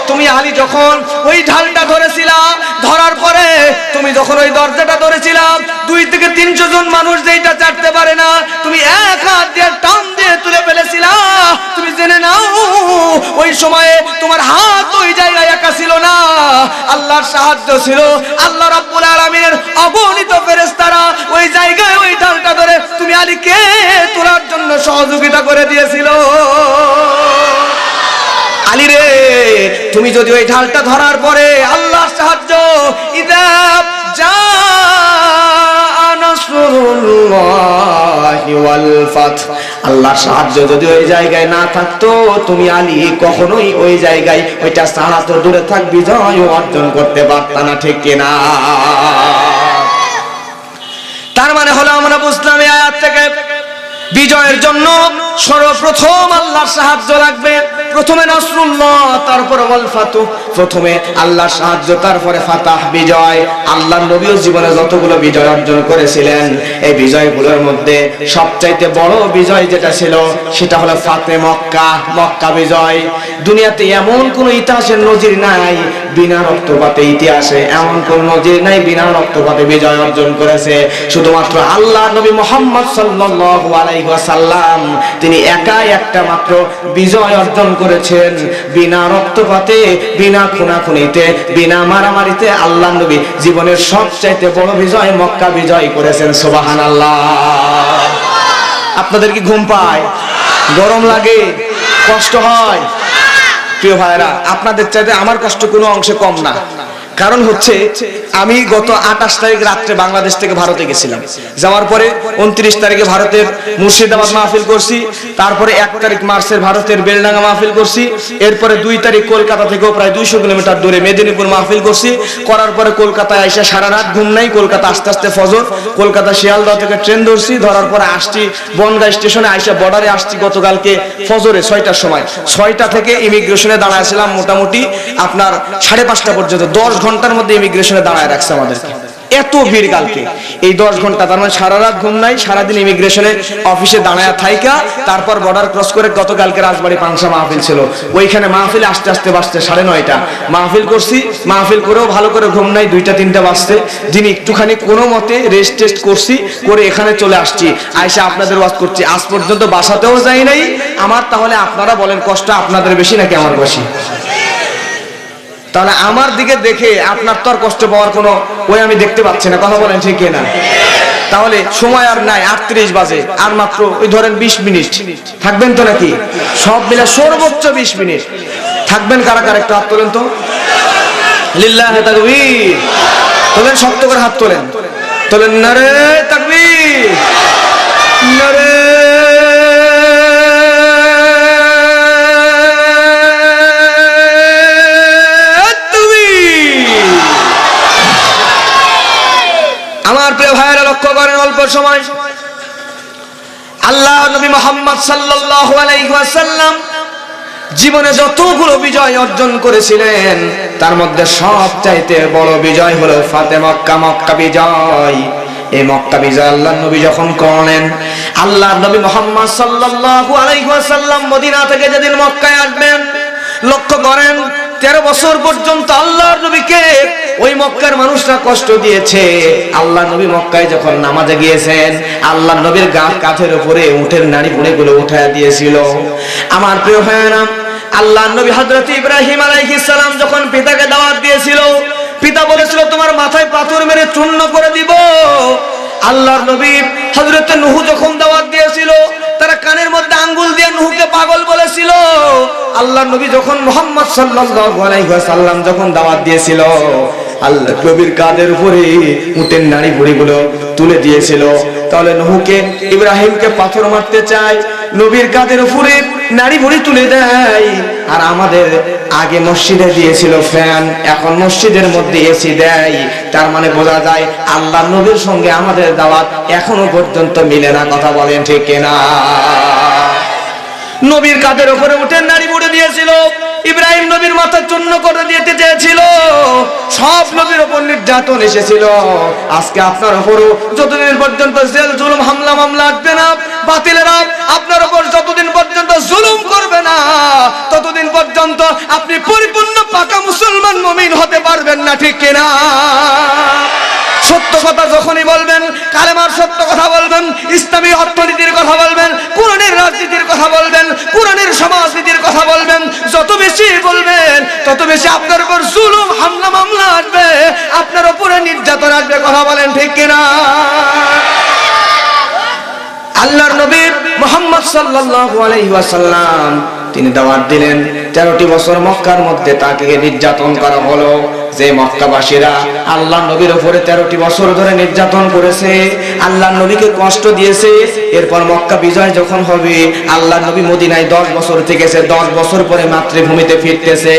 তুমি আলী যখন ওই ঢালটা ধরেছিলা, ধরার পরে তুমি যখন ওই দরজাটা ধরেছিলা, 2 থেকে 300 জন মানুষ যেটা চাটতে পারে না, তুমি এক হাত দিয়ে টান দিয়ে তুলে ফেলেছিলা। তুমি জেনে নাও ওই সময়ে তোমার হাত ওই জায়গায় একা ছিল না, আল্লাহর সাহায্য ছিল। আল্লাহ রাব্বুল আলামিনের অগণিত ফেরেশতারা ওই জায়গায় ওই ঢালটা ধরে তুমি আলীকে তোলার জন্য সহযোগিতা করে দিয়েছিল। আলী রে, তুমি যদি ওই ঢালটা ধরার পরে আল্লাহর সাহায্য, ইদা জাআ নাসরুল্লাহি ওয়াল ফাত, আল্লাহর সাহায্য যদি ওই জায়গায় না থাকতো, তুমি আলী কখনোই ওই জায়গায় ওইটা সারা তো দূরে থাক বিজয় অর্জন করতে পারতা না, ঠিক কিনা? তার মানে হলো আমরা বুঝলাম এই আয়াত থেকে বিজয়ের জন্য সর্বপ্রথম আল্লাহর সাহায্য লাগবে। প্রথমে নাসরুল্লাহ, তারপরে ওয়াল ফাতু। প্রথমে আল্লাহর সাহায্য, তারপরে ফাতাহ, বিজয়। আল্লাহর নবীও জীবনে যতগুলো বিজয় অর্জন করেছিলেন, এই বিজয়গুলোর মধ্যে সবচাইতে বড় বিজয় যেটা ছিল সেটা হলো ফাতে মক্কা, মক্কা বিজয়। দুনিয়াতে এমন কোন ইতিহাসের নজির নাই বিনা রক্তপাতে, ইতিহাসে এমন কোন নজির নাই বিনা রক্তপাতে বিজয় অর্জন করেছে। শুধুমাত্র আল্লাহর নবী মুহাম্মদ সাল্লাল্লাহু আলাইহি ওয়াসাল্লাম তিনি একাই একটা মাত্র বিজয় অর্জন করেছেন বিনা রক্তপাতে, বিনা খুনাখুনিতে, বিনা মারামারিতে। আল্লাহর নবী জীবনের সবচাইতে বড় বিজয় মক্কা বিজয় করেছেন। সুবহানাল্লাহ। আপনাদের কি ঘুম পায়, গরম লাগে, কষ্ট হয়? প্রিয় ভাইরা, আপনাদের চাইতে আমার কষ্ট কোনো অংশে কম না। কারণ হচ্ছে আমি গত 28 তারিখ রাত্রে বাংলাদেশ থেকে ভারতে গেছিলাম। যাওয়ার পরে 29 তারিখে ভারতের মুর্শিদাবাদ মাহফিল করছি, তারপরে 1 তারিখ মার্চের ভারতের বেলডাঙ্গা মাহফিল করছি, এরপরে 2 তারিখ কলকাতা থেকেও প্রায় 200 কিলোমিটার দূরে মেদিনীপুর মাহফিল করছি। করার পরে কলকাতায় আইসা সারা রাত ঘুম নাই, কলকাতা আস্তে আস্তে ফজর, কলকাতা শিয়ালদহ থেকে ট্রেন ধরছি, ধরার পরে আসছি বনগাঁ স্টেশনে, আইসা বর্ডারে আসছি গতকালকে ফজরে 6টার সময়। 6টা থেকে ইমিগ্রেশনে দাঁড়াইছিলাম মোটামুটি আপনার 5:30 পর্যন্ত। 10 ঘন্টার মধ্যে ইমিগ্রেশনে দাঁড়ায় রাখছে আমাদেরকে। এত ভিড় কালকে, এই 10 ঘন্টা, তার মানে সারা রাত ঘুম নাই, সারাদিন ইমিগ্রেশনে অফিসে দাঁড়ায় থাইকা তারপর বর্ডার ক্রস করে গতকালকে রাজবাড়ি পাংশা মাহফিল ছিল, ওইখানে মাহফিল আসতে আসতে বাজতে 9:30 মাহফিল করছি। মাহফিল করেও ভালো করে ঘুম নাই, 2টা-3টা বাজতে। দিন একটুখানি কোনো মতে রেস্ট টেস্ট করছি, করে এখানে চলে আসছি, আয়সা আপনাদের ওয়াজ করছি। আজ পর্যন্ত বাসাতেও যাই নাই আমার। তাহলে আপনারা বলেন কষ্ট আপনাদের বেশি নাকি আমার বেশি? তাহলে আমার দিকে দেখে আপনার তো আর কষ্ট পাওয়ার কোনো ওই আমি দেখতে পাচ্ছি না, কথা বলেন ঠিক না? তাহলে সময় আর নাই, 38 বাজে, আর মাত্র ওই ধরেন 20 মিনিট থাকবেন তো নাকি? সব মিলে সর্বোচ্চ 20 মিনিট থাকবেন। কারা কারা একটু হাত তোলেন তো, লিল্লাহি তাকবীর। তোলেন, শক্ত করে হাত তোলেন, তোলেন। নারে তাকবীর, নারে আমার প্রিয় ভাইরা লক্ষ্য করেন, অল্প সময় আল্লাহ নবী মুহাম্মদ সাল্লাল্লাহু আলাইহি ওয়াসাল্লাম জীবনে যতগুলো বিজয় অর্জন করেছিলেন তার মধ্যে সবচাইতে বড় বিজয় হলো ফাতে মক্কা, মক্কা বিজয়। এই মক্কা বিজয় আল্লাহ নবী যখন করলেন, আল্লাহ নবী মুহাম্মদ সাল্লাল্লাহু আলাইহি ওয়াসাল্লাম মদিনা থেকে যেদিন মক্কায় আসবেন, লক্ষ্য করেন 13 বছর পর্যন্ত আল্লাহর নবীকে ওই মক্কার মানুষরা কষ্ট দিয়েছে। আল্লাহ নবী মক্কায় যখন নামাজে গিয়েছেন, আল্লাহ নবীর কাঁধের উপরে উটের নাড়ি বুড়িগুলো উঠায় দিয়েছিল। আমার প্রিয় ভাইরা, আল্লাহ নবী হযরত ইব্রাহিম আলাইহিস সালাম যখন পিতাকে দাওয়াত দিয়েছিল, পিতা বলেছিল তোমার মাথায় পাথর মেরে চূর্ণ করে দিব। আল্লাহর নবী হযরত নূহ যখন দাওয়াত দিয়েছিল, তারা কানের মধ্যে আঙ্গুল দিয়ে নূহকে পাগল বলেছিল। আল্লাহর নবী যখন মুহাম্মদ সাল্লাল্লাহু আলাইহি ওয়াসাল্লাম যখন দাওয়াত দিয়েছিল, আল্লাহ নবীর কাঁধের উপরে উটের নাড়ি ভুঁড়িগুলো তুলে দিয়েছিল। তাহলে নূহকে, ইব্রাহিমকে পাথর মারতে চায়, নবীর কাঁধের উপরে নাড়ি ভুঁড়ি তুলে দেয়। আর আমাদের আগে মসজিদে দিয়েছিল ফ্যান, এখন মসজিদের মধ্যে এসি দেয়। তার মানে বোঝা যায় আল্লাহ নবীর সঙ্গে আমাদের দাওয়াত এখনো পর্যন্ত মিলে না, কথা বলেন ঠিক কিনা? নবীর কাঁধের উপরে উঠে নাড়ি বুড়ে দিয়েছিল। ইব্রাহিম নবীর মাথা চূর্ণ করে দিতে চেয়েছিল। সব নবীর উপর নির্যাতন এসেছিল। আজকে আপনার উপরও যতদিন পর্যন্ত জেল জুলুম হামলা মামলা আসবে না, বাতিলেরা আপনার উপর যতদিন পর্যন্ত জুলুম করবে না, ততদিন পর্যন্ত আপনি পরিপূর্ণ পাকা মুসলমান মুমিন হতে পারবেন না, ঠিক কিনা? সত্য কথা যখনই বলবেন, কালেমার সত্য কথা বলবেন, ইসলামী অর্থনীতির কথা বলবেন, কোরআনের রাজনীতির কথা বলবেন, কোরআনের সমাজনীতির কথা বলবেন, যত বেশি বলবেন তত বেশি আপনার উপর জুলুম হামলা মামলা আসবে, আপনার উপরে নির্যাতন আসবে। কথা বলেন ঠিক কিনা? আল্লাহর নবী মুহাম্মদ সাল্লাল্লাহু আলাইহি ওয়াসাল্লাম তিনি দাওয়াত দিলেন। 13টি বছর মক্কার মধ্যে তাকে নির্যাতন করা হলো। যে মক্কাবাসীরা আল্লাহর নবীর উপরে 13টি বছর ধরে নির্যাতন করেছে, আল্লাহর নবীকে কষ্ট দিয়েছে, এরপর মক্কা বিজয় যখন হবে, আল্লাহর নবী মদিনায় 10 বছর থেকেছে, 10 বছর পরে মাতৃভূমিতে ফিরতেছে।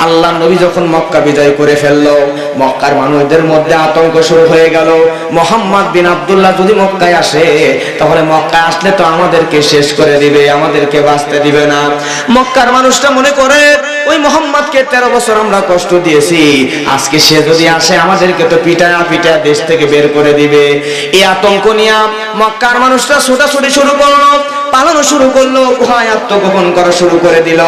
আল্লাহর নবী যখন মক্কা বিজয় করে ফেললো, মক্কার মানুষদের মধ্যে আতঙ্ক শুরু হয়ে গেল। মুহাম্মদ বিন আব্দুল্লাহ যদি মক্কায় আসে, তাহলে মক্কায় আসলে তো আমাদেরকে শেষ করে দিবে, আমাদেরকে বাঁচতে দিবে না। মক্কার মানুষটা মনে করে ওই মুহাম্মদকে 13 বছর আমরা কষ্ট দিয়েছি, আজকে সে যদি আসে আমাদেরকে তো পিটায়া পিটায়া দেশ থেকে বের করে দিবে। এই আতঙ্ক নিয়ে মক্কার মানুষরা ছোটাছুটি শুরু করলো, পালানো শুরু করলো, গুহায় আত্মগোপন করা শুরু করে দিল।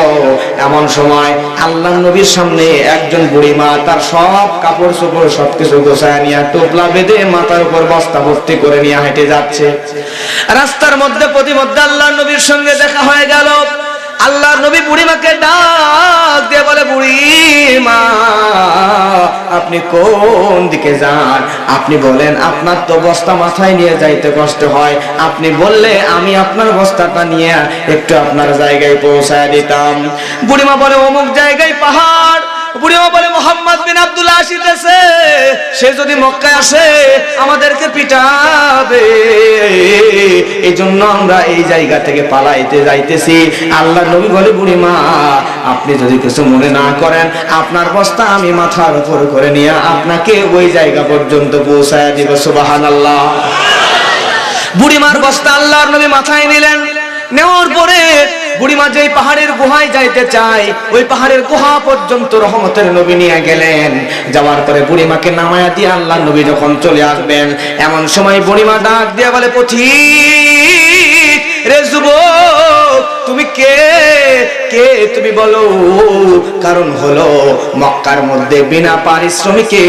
এমন সময় আল্লাহর নবীর সামনে একজন বুড়ি মা তার সব কাপড় চোপড় সবকিছু গোছায় নিয়ে, টোপলা বেঁধে মাথার উপর বস্তা ভর্তি করে নিয়ে হেঁটে যাচ্ছে। রাস্তার মধ্যে প্রতিমধ্যে আল্লাহর নবীর সঙ্গে দেখা হয়ে গেল। আল্লাহর নবী বুড়িমাকে ডাক দিয়ে বলে, বুড়িমা আপনি কোন দিকে যান? আপনি বলেন, আপনার তো বস্তা মাথায় নিয়ে যাইতে কষ্ট হয়, আপনি বললে আমি আপনার বস্তাটা নিয়ে একটু আপনার জায়গায় পৌঁছায় দিতাম। বুড়িমা বলে, অমুক জায়গায় পাহাড়। বুড়িমা বলে, মুহাম্মদ বিন আব্দুল্লাহ আসিতেছে, সে যদি মক্কায় আসে আমাদেরকে পিটাবে, এই জন্য আমরা এই জায়গা থেকে পালাইতে যাইতেছি। আল্লাহর নবী বলে, বুড়িমা আপনি যদি কিছু মনে না করেন, আপনার বস্তা আমি মাথার উপর করে নিয়ে আপনাকে ওই জায়গা পর্যন্ত পৌঁছায় দিব। সুবহানাল্লাহ। বুড়িমার বস্তা আল্লাহর নবী মাথায় নিলেন। নেওয়ার পরে বুড়িমা যেই পাহাড়ের গুহায় যাইতে চায়, ওই পাহাড়ের গুহা পর্যন্ত রহমতের নবী নিয়ে গেলেন। যাওয়ার পরে বুড়িমাকে নামায়া দিয়ে আল্লাহর নবী যখন চলে আসবেন, এমন সময় বুড়িমা ডাক দিয়ে বলে, পথিক রে যুবক, তুমি কে কে তুমি বলো? কারণ হলো মক্কার মধ্যে বিনা পারিশ্রমিকে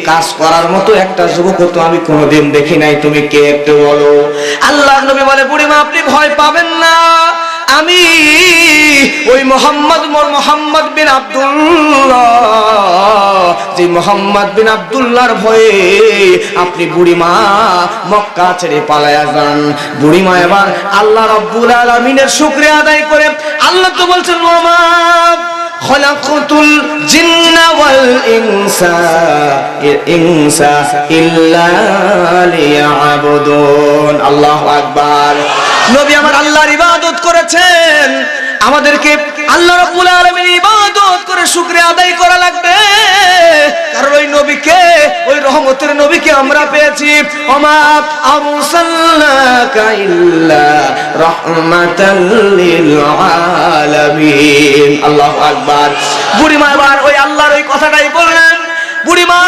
কাজ করার মতো একটা যুবক তো আমি কোনোদিন দেখি নাই, তুমি কে একটু বলো। আল্লাহর নবী বলে, বুড়িমা আপনি ভয় পাবেন না, আমি ওই মোহাম্মদ বিন আব্দুল্লাহ, যে মোহাম্মদ বিন আব্দুল্লাহর ভয়ে আপনি বুড়িমা মক্কা ছেড়ে পালায়া যান। বুড়িমা এবার আল্লাহ রাব্বুল আলামিনের শুকরিয়া আদায় করে, আল্লাহ তো বলছেন, ওমা খলাকতুল জিন্না ওয়াল ইনসা ইল্লা লিয়াবুদুন। আল্লাহু আকবার। নবী আমার আল্লাহর ইবাদত করেছেন, আমাদেরকে আল্লাহ রাব্বুল আলামিনের ইবাদত করে শুকরিয়া আদায় করা লাগবে, কারণ ওই নবীকে, ওই রহমতের নবীকে আমরা পেয়েছি। ওমা আরসালনাকা ইল্লা রাহমাতাল লিল আলামিন। আল্লাহু আকবার। বুড়িমা এবার ওই আল্লাহর ওই কথাটাই বললেন। বুড়িমা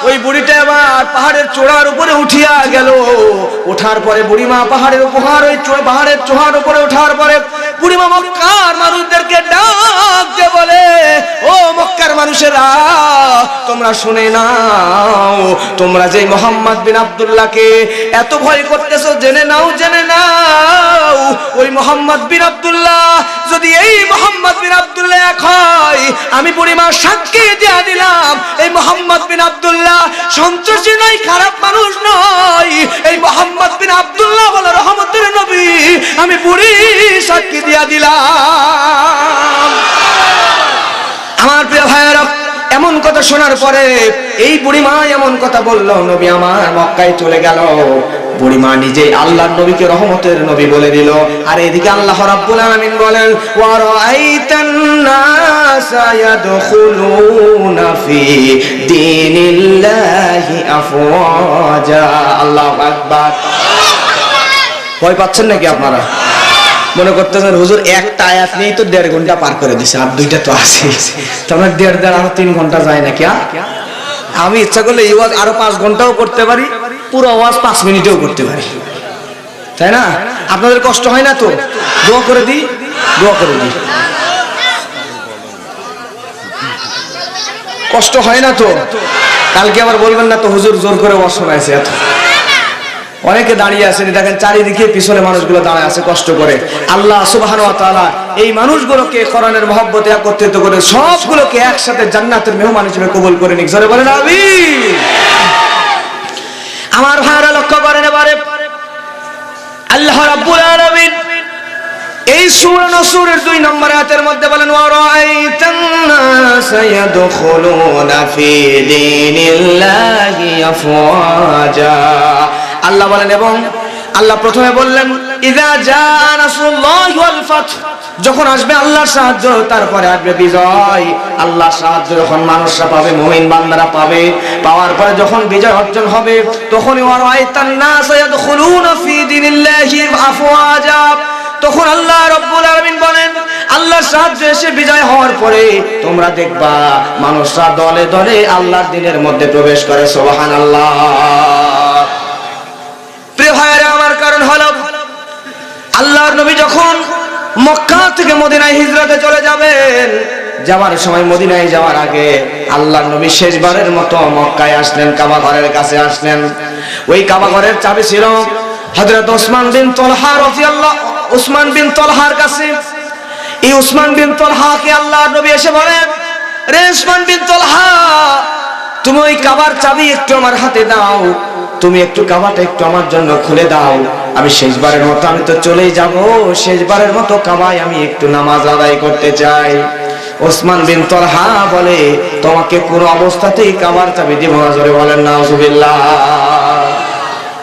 ওই বুড়িটা এবার পাহাড়ের চূড়ার উপরে উঠিয়া গেল। ওঠার পরে বুড়িমা পাহাড়ের চূড়ার উপরে ওঠার পরে বুড়িমা মক্কার মানুষদেরকে ডাক দিয়ে বলে, ও মক্কার মানুষেরা তোমরা শুনে নাও, তোমরা যে মুহাম্মদ বিন আব্দুল্লাহকে এত ভয় করতেছো, জেনে নাও ওই মুহাম্মদ বিন আব্দুল্লাহ যদি এই মুহাম্মদ বিন আব্দুল্লাহ এক হয়, আমি বুড়িমা সাক্ষী দিয়ে দিলাম এই মুহাম্মদ বিন আব্দুল্লাহ সন্ত্রাসী নয়, খারাপ মানুষ নয়, এই মুহাম্মদ বিন আব্দুল্লাহ হলো রহমতের নবী, আমি বুড়ি সাক্ষী দিয়ে দিলাম। আমার প্রিয় ভাইয়েরা, এমন কথা শোনার পরে এই বুড়িমা এমন কথা বলল, নবী আমার মক্কায় চলে গেল। বুড়িমা নিজেই আল্লাহর নবীকে রহমতের নবী বলে দিল। আর এদিকে আল্লাহ রাব্বুল আলামিন বলেন, ওয়া রাআইতান নাসা ইয়াদখুলুনা ফি দীনিল্লাহি আফওয়াজা। আল্লাহু আকবার। ভয় পাচ্ছেন নাকি আপনারা? মনে করতেছেন হুজুর একটা আয়াত নিয়েই তো 1.5 ঘন্টা পার করে দিছে, আর দুইটা তো আছে, তাহলে 1.5 আরো 3 ঘন্টা যায় নাকি? আমি ইচ্ছা করলে এই ওয়াজ আরো 5 ঘন্টাও করতে পারি, পুরো ওয়াজ 5 মিনিটেও করতে পারি, তাই না? আপনাদের কষ্ট হয় না তো? দোয়া করে দিই, দোয়া করে দিই, কষ্ট হয় না তো? কালকে আবার বলবেন না তো হুজুর জোর করে ওয়াজ শোনাইছে। এত অনেকে দাঁড়িয়ে আছেন, দেখেন চারিদিকে পিছনে মানুষগুলো দাঁড়ায় আছে কষ্ট করে। আল্লাহ সুবহানাহু ওয়া তাআলা এই মানুষগুলোকে কোরআনের মহব্বতে একত্রিত করে সবগুলোকে একসাথে জান্নাতের মেহমান হিসেবে কবুল করে নিক। জোরে বলেন আমিন। আমার ভাইরা লক্ষ্য করেন, এবারে আল্লাহ রাব্বুল আলামিন এই সূরা নূরের 2 নম্বর আয়াতের মধ্যে বলেন, ওয়া রাআইতান নাসা ইয়াদখুলুনা ফি দীনিল্লাহি আফওয়াজা। আল্লাহ বলেন, এবং আল্লাহ প্রথমে বললেন ইযা জাআ নাসরুল্লাহি ওয়াল ফাth, যখন আসবে আল্লাহর সাহায্য, তারপরে আসবে বিজয়। আল্লাহর সাহায্য যখন মানুষরা পাবে, মুমিন বান্দারা পাবে, পাওয়ার পরে যখন বিজয় অর্জন হবে, তখন ওয়া রাআইতান নাসা ইয়াদখুলুনা ফি দীনিল্লাহি আফওয়াজা, তখন আল্লাহ রাব্বুল আলামিন বলেন আল্লাহর সাহায্য এসে বিজয় হওয়ার পরে তোমরা দেখবা মানুষরা দলে দলে আল্লাহর দ্বীনের মধ্যে প্রবেশ করে। সুবহানাল্লাহ। প্রিয় ভাইরা আমার, কারণ হলো আল্লাহর নবী যখন মক্কা থেকে মদিনায় হিজরতে চলে যাবেন, যাওয়ার সময় মদিনায় যাওয়ার আগে আল্লাহর নবী শেষবারের মতো মক্কায় আসলেন, কাবা ঘরের কাছে আসলেন। ওই কাবা ঘরের চাবি ছিল হযরত ওসমান বিন তালহা রাদিয়াল্লাহু, ওসমান বিন তালহার কাছে। এই ওসমান বিন তালহাকে আল্লাহর নবী এসে বলেন, রে ওসমান বিন তালহা, তুমি ওই কাবার চাবি একটু আমার হাতে দাও, তুমি একটু কাবাটা একটু আমার জন্য খুলে দাও, আমি শেষবারের মতো, আমি তো চলেই যাব, শেষবারের মতো কাবায় আমি একটু নামাজ আদায় করতে চাই। ওসমান বিন তালহা বলে, তোমাকে পুরো অবস্থাতেই কাবার চাবি দিব না। জোরে বলেন নাউজুবিল্লাহ।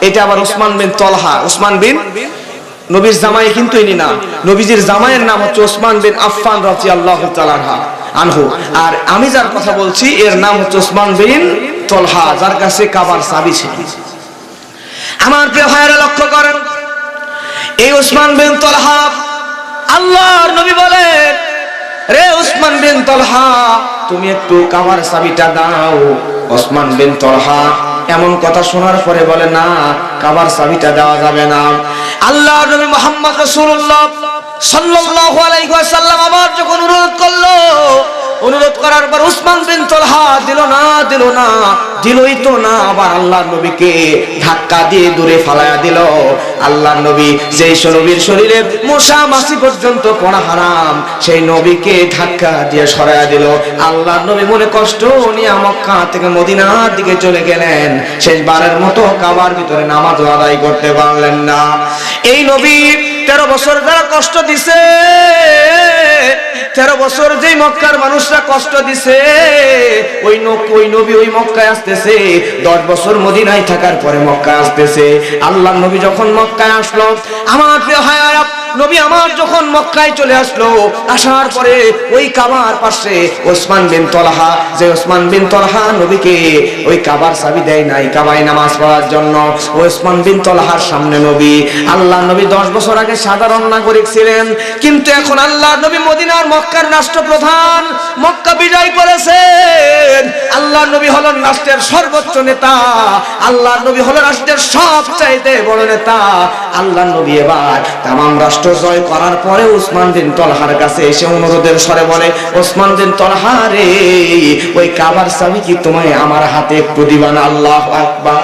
এটা আবার ওসমান বিন তালহা, ওসমান বিন নবীর জামাই কিন্তু ইনি না, নবীজির জামাইয়ের নাম হচ্ছে ওসমান বিন আফফান রাদিয়াল্লাহু তাআলা আনহু। আর আমি যার কথা বলছি এর নাম হচ্ছে ওসমান বিন তালহা, যার কাছে কাবার চাবি ছিল। আমার প্রিয় ভাইরা লক্ষ্য করেন, এই ওসমান বিন তালহা, আল্লাহর নবী বলেন, রে ওসমান বিন তালহা, তুমি একটু কাবার চাবিটা দাও। ওসমান বিন তালহা এমন কথা শোনার পরে বলে, না, কাবার চাবিটা দেওয়া যাবে না। আল্লাহর নবী মুহাম্মদ রাসূলুল্লাহ সাল্লাল্লাহু আলাইহি ওয়াসাল্লাম আবার যখন অনুরোধ করলো, অনুরোধ করার পর ওসমান বিন তালহা দিল না, দিলই তো না, আবার আল্লাহর নবীকে ধাক্কা দিয়ে দূরে ফালায়া দিল। আল্লাহর নবী, যেই নবীর শরীরে মশা মাছি পর্যন্ত পড়া হারাম, সেই নবীকে ধাক্কা দিয়ে সরায়া দিল। আল্লাহর নবী মনে কষ্ট নিয়ে মক্কা থেকে মদিনার দিকে চলে গেলেন, শেষবারের মতো কাবার ভিতরে নামাজ আদায় করতে পারলেন না। এই নবী 13 বছর যারা কষ্ট দিছে, 13 বছর যেই মক্কার মানুষরা কষ্ট দিছে, ওই নবী ওই মক্কায় আসতেছে। 10 বছর মদিনায় থাকার পরে মক্কায় আসতেছে। আল্লাহর নবী যখন মক্কায় আসলো, আমার প্রিয় ভাইরা, নবী আমার যখন মক্কায় চলে আসলো, আসার পরে ওই কাবার পাশে ওসমান বিন তালহা, যে ওসমান বিন তালহা নবীকে ওই কাবার চাবি দেয় নাই কাবায় নামাজ পড়ার জন্য, ওসমান বিন তালহার সামনে নবী, আল্লাহ নবী 10 বছর আগে সাধারণ নাগরিক ছিলেন, কিন্তু এখন আল্লাহ নবী মদিনার মক্কার রাষ্ট্রপ্রধান, মক্কা বিজয় করেছেন। আল্লাহ নবী হলেন রাষ্ট্রের সর্বোচ্চ নেতা, আল্লাহ নবী হলেন রাষ্ট্রের সবচাইতে বড় নেতা। আল্লাহ নবী এবার তামাম রাষ্ট্র জয় করার পরে ওসমান বিন তালহার কাছে এসে অনুরোধের স্বরে বলে, ওসমান বিন তালহা রে, ওই কাবার চাবি কি তুমি আমার হাতে একটু দিবা না? আল্লাহু আকবার।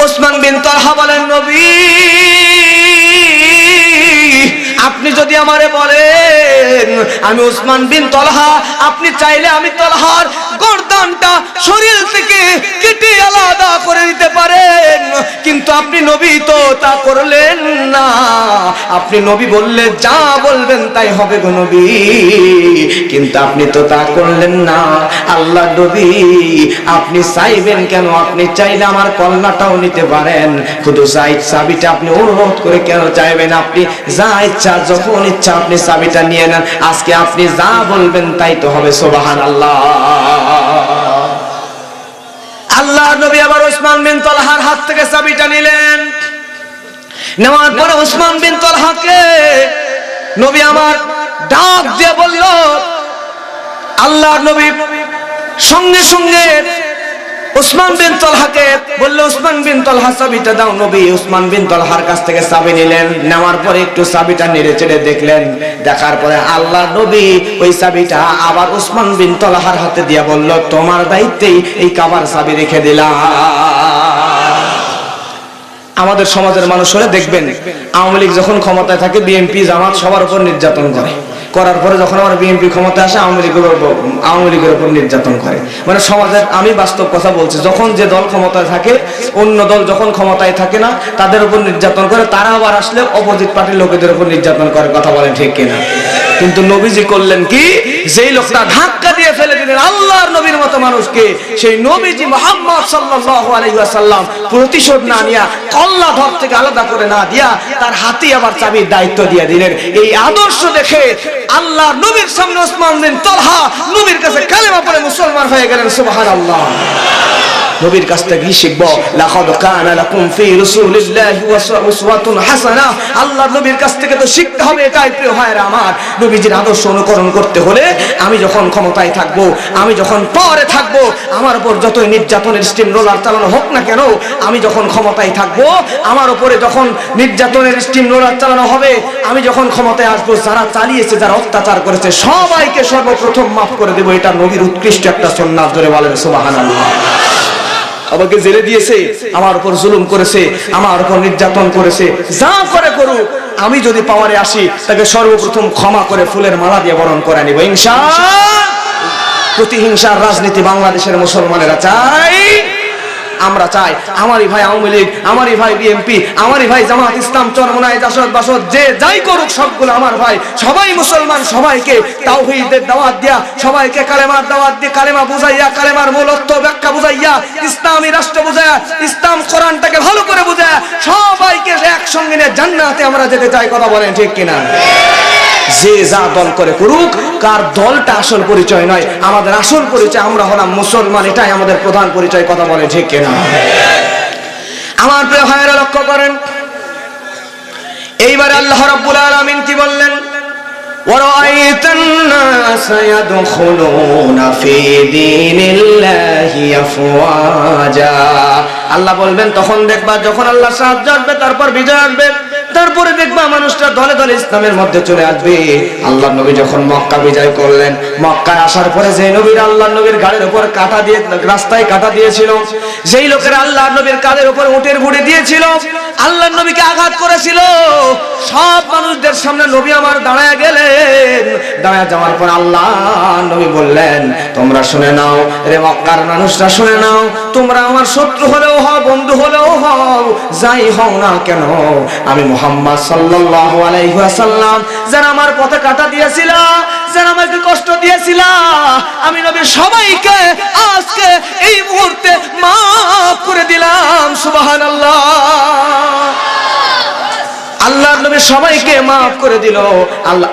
ওসমান বিন তালহা বলেন, নবী, আপনি যদি আমারে বলেন আমি ওসমান বিন তালহা, আপনি চাইলে আমি তালহার গর্দানটা শরীর থেকে কেটে আলাদা করে দিতে পারেন, কিন্তু আপনি নবী তো তা করলেন না। আপনি নবী বললে যা বলবেন তাই হবে গো নবী, কিন্তু আপনি তো তা করলেন না। আল্লাহ নবী, আপনি চাইবেন কেন? আপনি চাইলে আমার কল্যাণটাও নিতে পারেন, শুধু চাবিটা আপনি অনুরোধ করে কেন চাইবেন? আপনি যা ইচ্ছা, যখন ইচ্ছা আপনি চাবিটা নিয়ে নেন, আজকে আপনি যা বলবেন তাই তো হবে। সুবহানাল্লাহ। আল্লাহর নবী আবার ওসমান বিন তালহার হাত থেকে চাবিটা নিলেন, নেওয়ার পরে উসমান বিন তালহাকে নবী আমার ডাক দিয়ে বলল, আল্লাহর নবী সঙ্গে সঙ্গে উসমান বিন তালহাকে বলল, উসমান বিন তালহা চাবিটা দাও। নবী উসমান বিন তালহার কাছ থেকে চাবি নিলেন, নেওয়ার পরে একটু চাবিটা নেড়ে চেড়ে দেখলেন, দেখার পরে আল্লাহর নবী ওই চাবিটা আবার উসমান বিন তালহার হাতে দিয়া বলল, তোমার দায়িত্বেই এই কাবার চাবি রেখে দিলাম। আমাদের সমাজের মানুষ হলে দেখবেন, আওয়ামী লীগ যখন ক্ষমতায় থাকে বিএনপি জামাত সবার উপর নির্যাতন করে, করার পরে যখন আমার বিএনপি ক্ষমতায় আসে আওয়ামী লীগের উপর নির্যাতন করে। মানে সমাজের, আমি বাস্তব কথা বলছি, যখন যে দল ক্ষমতায় থাকে অন্য দল যখন ক্ষমতায় থাকে না তাদের উপর নির্যাতন করে, তারা আবার আসলে অপোজিট পার্টির লোকেদের উপর নির্যাতন করে। কথা বলেন ঠিক কিনা? কিন্তু নবীজি করলেন কি, যেই লোকটা ধাক্কা দিয়ে ফেলে দিলেন আল্লাহর নবীর মতো মানুষকে, সেই নবীজি মুহাম্মদ সাল্লাল্লাহু আলাইহি ওয়াসাল্লাম প্রতিশোধ না নিয়া, কল্লা ধর থেকে আলাদা করে না দিয়া তার হাতে আবার চাবির দায়িত্ব দিয়ে দিলেন। এই আদর্শ দেখে আল্লাহর নবীর সামনে উসমান বিন তালহা নবীর কাছে কালেমা পড়ে মুসলমান হয়ে গেলেন। সুবহানাল্লাহ। নবীর কাছ থেকে শিখবো, লাকাদ কানা লাকুম ফি রাসূলিল্লাহি উসওয়াতুন হাসানাহ। আল্লাহর নবীর কাছ থেকে তো শিখতে হবে। এটাই প্রিয় ভাইরা আমার, নবীজির আদর্শ অনুকরণ করতে হলে আমি যখন ক্ষমতায় থাকবো, আমি যখন পরে থাকবো, আমার উপর যতই নির্যাতনের স্টিম রোলার চালানো হোক না কেন, আমি যখন ক্ষমতায় থাকবো, আমার উপরে যখন নির্যাতনের স্টিম রোলার চালানো হবে, আমি যখন ক্ষমতায় আসবো, যারা চালিয়েছে, যারা অত্যাচার করেছে সবাইকে সর্বপ্রথম মাফ করে দেবো। এটা নবীর উৎকৃষ্ট একটা সুন্নাত। ধরে বলেন সুবহানাল্লাহ। আমাকে জেলে দিয়েছে, আমার উপর জুলুম করেছে, আমার উপর নির্যাতন করেছে, যা করে করুক, আমি যদি পাওয়ারে আসি তাকে সর্বপ্রথম ক্ষমা করে ফুলের মালা দিয়ে বরণ করে নিব ইনশাআল্লাহ। প্রতিহিংসার রাজনীতি বাংলাদেশের মুসলমানেরা চাই, আমরা চাই। আমারই ভাই আওয়ামী লীগ, আমারই ভাই বিএনপি, আমারই ভাই জামাত ইসলাম, চরমনাই, জাসদ, বাসদ, যে যাই করুক সবগুলো আমার ভাই, সবাই মুসলমান। সবাইকে তাওহীদের দাওয়াত দিয়া, সবাইকে কালেমার দাওয়াত দিয়ে, কালেমা বুঝাইয়া, কালেমার মূল অর্থ ব্যাখ্যা বুঝাইয়া, ইসলামী রাষ্ট্র বুঝাইয়া, ইসলাম কোরআনটাকে ভালো করে বুঝাইয়া, সবাইকে একসঙ্গে নিয়ে জান্নাতে আমরা যেতে চাই। কথা বলেন ঠিক কিনা? যে যা দল করে করুক, কার দলটা আসল পরিচয় নয়, আমাদের আসল পরিচয় আমরা হলাম মুসলমান, এটাই আমাদের প্রধান পরিচয়। কথা বলে ঠিক কিনা? আমার প্রিয় ভাইয়েরা লক্ষ্য করেন, এইবার আল্লাহ রাব্বুল আলামিন কি বললেন, ওয়ারাআইতান নাস ইয়াদখুলুনা ফি দীনিল্লাহি আফওয়াজা। আল্লাহ বলবেন তখন দেখবা, যখন আল্লাহ সাহায্য আসবে, তারপর বিজয় আসবে, তারপরে দেখবা মানুষটা দলে দলে ইসলামের মধ্যে চলে আসবে। আল্লাহ নবী যখন মক্কা বিজয় করলেন, মক্কায় আসার পরে যে নবীর আল্লাহ নবীর গাড়ির উপর কাঁটা দিয়ে, রাস্তায় কাঁটা দিয়েছিল, যেই লোকেরা আল্লাহ নবীর কাঁধের উপর উটের ভুঁড়ি দিয়েছিল, আল্লাহ নবীকে আঘাত করেছিল, সব মানুষদের সামনে নবী আমার দাঁড়ায় গেলেন। দাঁড়ায় যাওয়ার পর আল্লাহ নবী বললেন, তোমরা শুনে নাও রে মক্কার মানুষরা, শুনে নাও, তোমরা আমার শত্রু হলেও হও, বন্ধু হলেও হও, যাই হও না কেন, আমি মুহাম্মদ সাল্লাল্লাহু আলাইহি ওয়াসাল্লাম, যারা আমার পথে কাঁটা দিয়েছিল, যারা আমাকে কষ্ট দিয়েছিল, আমি নবী সবাইকে আজকে এই মুহূর্তে মাফ করে দিলাম। সুবহানাল্লাহ। আল্লাহর নবী সবাইকে মাফ করে দিল।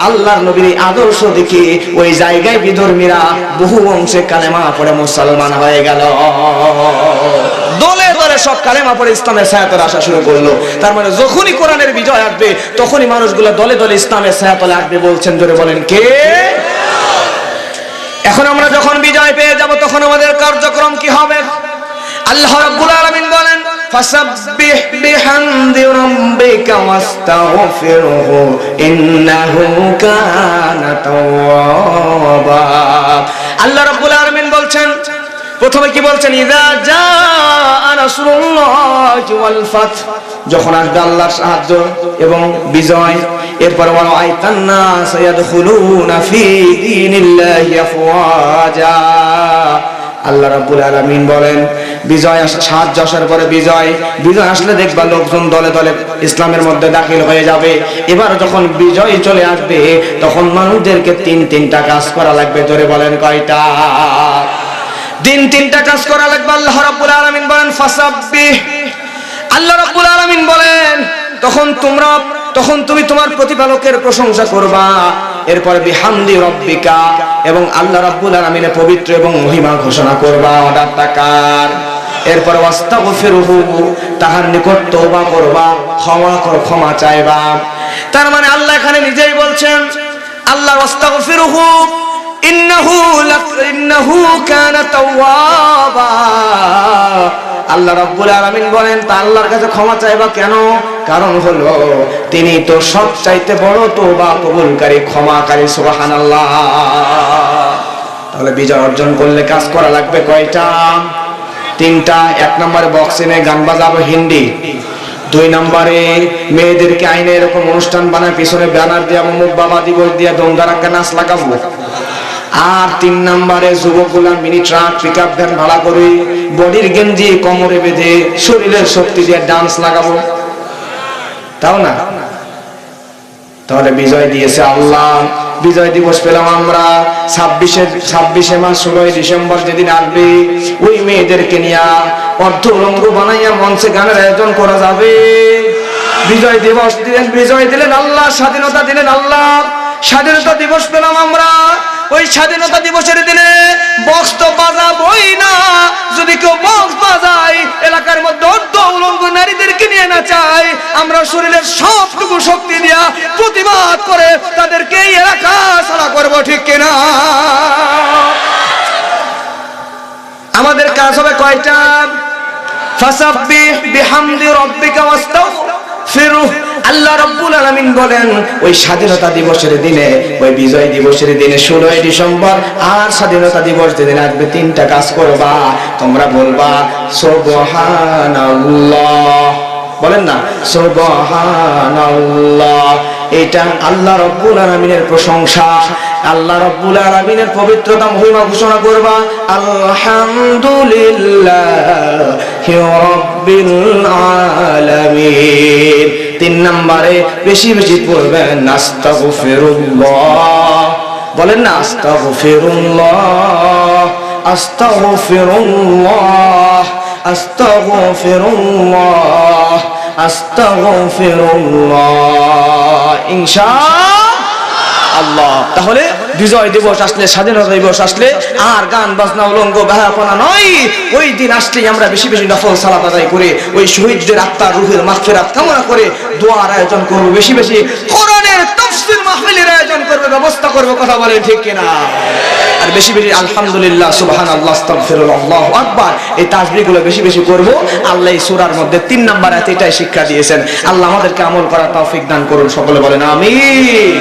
আল্লাহর নবীর আদর্শ দেখে ওই জায়গায় বিধর্মীরা বহু অংশে কালেমা পড়ে মুসলমান হয়ে গেল। দলে দলে সব কালেমা পড়ে ইসলামের ছায়াতলে আসা শুরু করলো। তার মানে যখনই কোরআনের বিজয় আসবে, তখনই মানুষগুলো দলে দলে ইসলামের ছায়াতলে আসবে। বলছেন, জোরে বলেন কে? এখন আমরা যখন বিজয় পেয়ে যাব, তখন আমাদের কার্যক্রম কি হবে? আল্লাহ রাব্বুল আলামিন বলেন, ফাসাব্বিহ বিহামদি রাব্বিকা ওয়াস্তাগফিরহু ইন্নাহু কানা তাওয়াবা। আল্লাহ রাব্বুল আলামিন বলছেন, প্রথমে কি বলছেন? ইযা জাআ নাসরুল্লাহি ওয়াল ফাত, যখন আসবে আল্লাহর সাহায্য এবং বিজয়। এরপর ওয়ারাআইতান নাস ইয়াদখুলুনা ফি দীনিল্লাহি আফওয়াজা। আল্লাহ রাব্বুল আলামিন বলেন, বিজয় সাহায্য আসার পরে বিজয় আসলে দেখবা লোকজন দলে দলে ইসলামের মধ্যে দাখিল হয়ে যাবে। এবার যখন বিজয় চলে আসবে, তখন মানুষদেরকে তিনটা কাজ করা লাগবে। জোরে বলেন কয়টা? তিনটা কাজ করা লাগবে। আল্লাহ রাব্বুল আলামিন বলেন, ফাসাব্বিহ। আল্লাহ রাব্বুল আলামিন বলেন, তখন তুমি তোমার প্রতিপালকের প্রশংসা করবা। এরপর বিহামদি রব্বিকা, এবং আল্লাহ রাব্বুল আলামিনের পবিত্র এবং মহিমা ঘোষণা করবা। অর্ডারটা কার? এরপর ওয়াস্তাগফিরুহু, তাহার নিকট তওবা করবা, ক্ষমা চাইবা। তার মানে আল্লাহ এখানে নিজেই বলছেন, আল্লাহ ওয়াস্তাগফিরুহু ইন্নাহু কানা তাওয়াবা। আল্লাহ রাব্বুল আলামিন বলেন তা আল্লাহর কাছে ক্ষমা চাইবা কেন? কারণ হলো তিনি তো সবচাইতে বড় তওবা কবুলকারী, ক্ষমাকারী। সুবহানাল্লাহ। তাহলে বিজয় অর্জন করলে কাজ করা লাগবে কয়টা? 3টা। 1 নম্বরে বক্সিংয়ে গান বাজাবো হিন্দি, 2 নম্বরে মেয়েদেরকে আইনে এরকম অনুষ্ঠান বানায় পিছনে ব্যানার দিয়ে অমুক বাবা দিবস দিয়ে দমদারাক্কা নাচ লাগাবো। আর 3 নম্বরে যুবকগুলা মিনি ট্রাক পিকআপ ভ্যান ভাড়া করে বডির গেঞ্জি কোমরে বেঁধে শরীরের শক্তি দিয়ে ডান্স লাগাবো, তাও না? তাহলে বিজয় দিয়েছে আল্লাহ। বিজয় দিবস পেলাম আমরা 26শে মাস 16ই ডিসেম্বর যেদিন আসবে, ওই মেয়েদেরকে নিয়ে অর্ধ উলঙ্গ বানাইয়া মঞ্চে গানের আয়োজন করা যাবে। বিজয় দিবস দিলেন, বিজয় দিলেন আল্লাহ, স্বাধীনতা দিলেন আল্লাহ। স্বাধীনতা দিবস পেলাম আমরা, ওই স্বাধীনতা দিবসের দিনে বক্স তো বাজাবই না। যদি কেউ বক্স বাজায়, এলাকার মধ্যে অর্ধ উলঙ্গ নারীদেরকে নিয়ে নাচায়, আমরা শরীরের সবটুকু শক্তি দিয়া প্রতিবাদ করে তাদেরকে এই এলাকা ছাড়া করবো, ঠিক কিনা? আমাদের কাজ হবে কয়টা? ফাসাব্বিহ বিহামদি রাব্বিকা ওয়াস্তাগফিরু। আল্লাহ রাব্বুল আলামিন বলেন ওই স্বাধীনতা দিবসের দিনে, ওই বিজয় দিবসের দিনে 16ই ডিসেম্বর আর স্বাধীনতা দিবস যেদিন আসবে, 3টা কাজ করবা। তোমরা বলবা সুবহানাল্লাহ, বলেন না সুবহানাল্লাহ। এটা আল্লাহ রাব্বুল আলামিনের প্রশংসা, আল্লাহ রাব্বুল আলামিনের পবিত্রতা মহিমা ঘোষণা করবা। আলহামদুলিল্লাহি রাব্বিল আলামিন। 3 নম্বরে বেশি বেশি পড়বেন আস্তাগফিরুল্লাহ, বলেন না আস্তাগফিরুল্লাহ, আস্তাগফিরুল্লাহ, আস্তাগফিরুল্লাহ, আস্তাগফিরুল্লাহ, ইনশাআল্লাহ। তাহলে বিজয় দিবস আসলে, স্বাধীনতা দিবস আসলে আর গান বাজনা উলঙ্গ বেহায়াপনা নয়। ওই দিন আসলেই আমরা বেশি বেশি নফল সালাত আদায় করে ওই শহীদদের আত্মার রুহের মাগফিরাত কামনা করে দোয়ার আয়োজন করব, বেশি বেশি কোরআনের তাফসীর মাহফিলের আয়োজন করব, ব্যবস্থা করব। কথা বলেন ঠিক কিনা? আর বেশি বেশি আলহামদুলিল্লাহ, সুবহানাল্লাহ, আস্তাগফিরুল্লাহ, আল্লাহু আকবার, এই তাসবিহগুলো বেশি বেশি করব। আল্লাহ এই সূরার মধ্যে 3 নম্বর আয়াতে এটাই শিক্ষা দিয়েছেন। আল্লাহ আমাদেরকে আমল করার তৌফিক দান করুন। সকলে বলেন আমিন।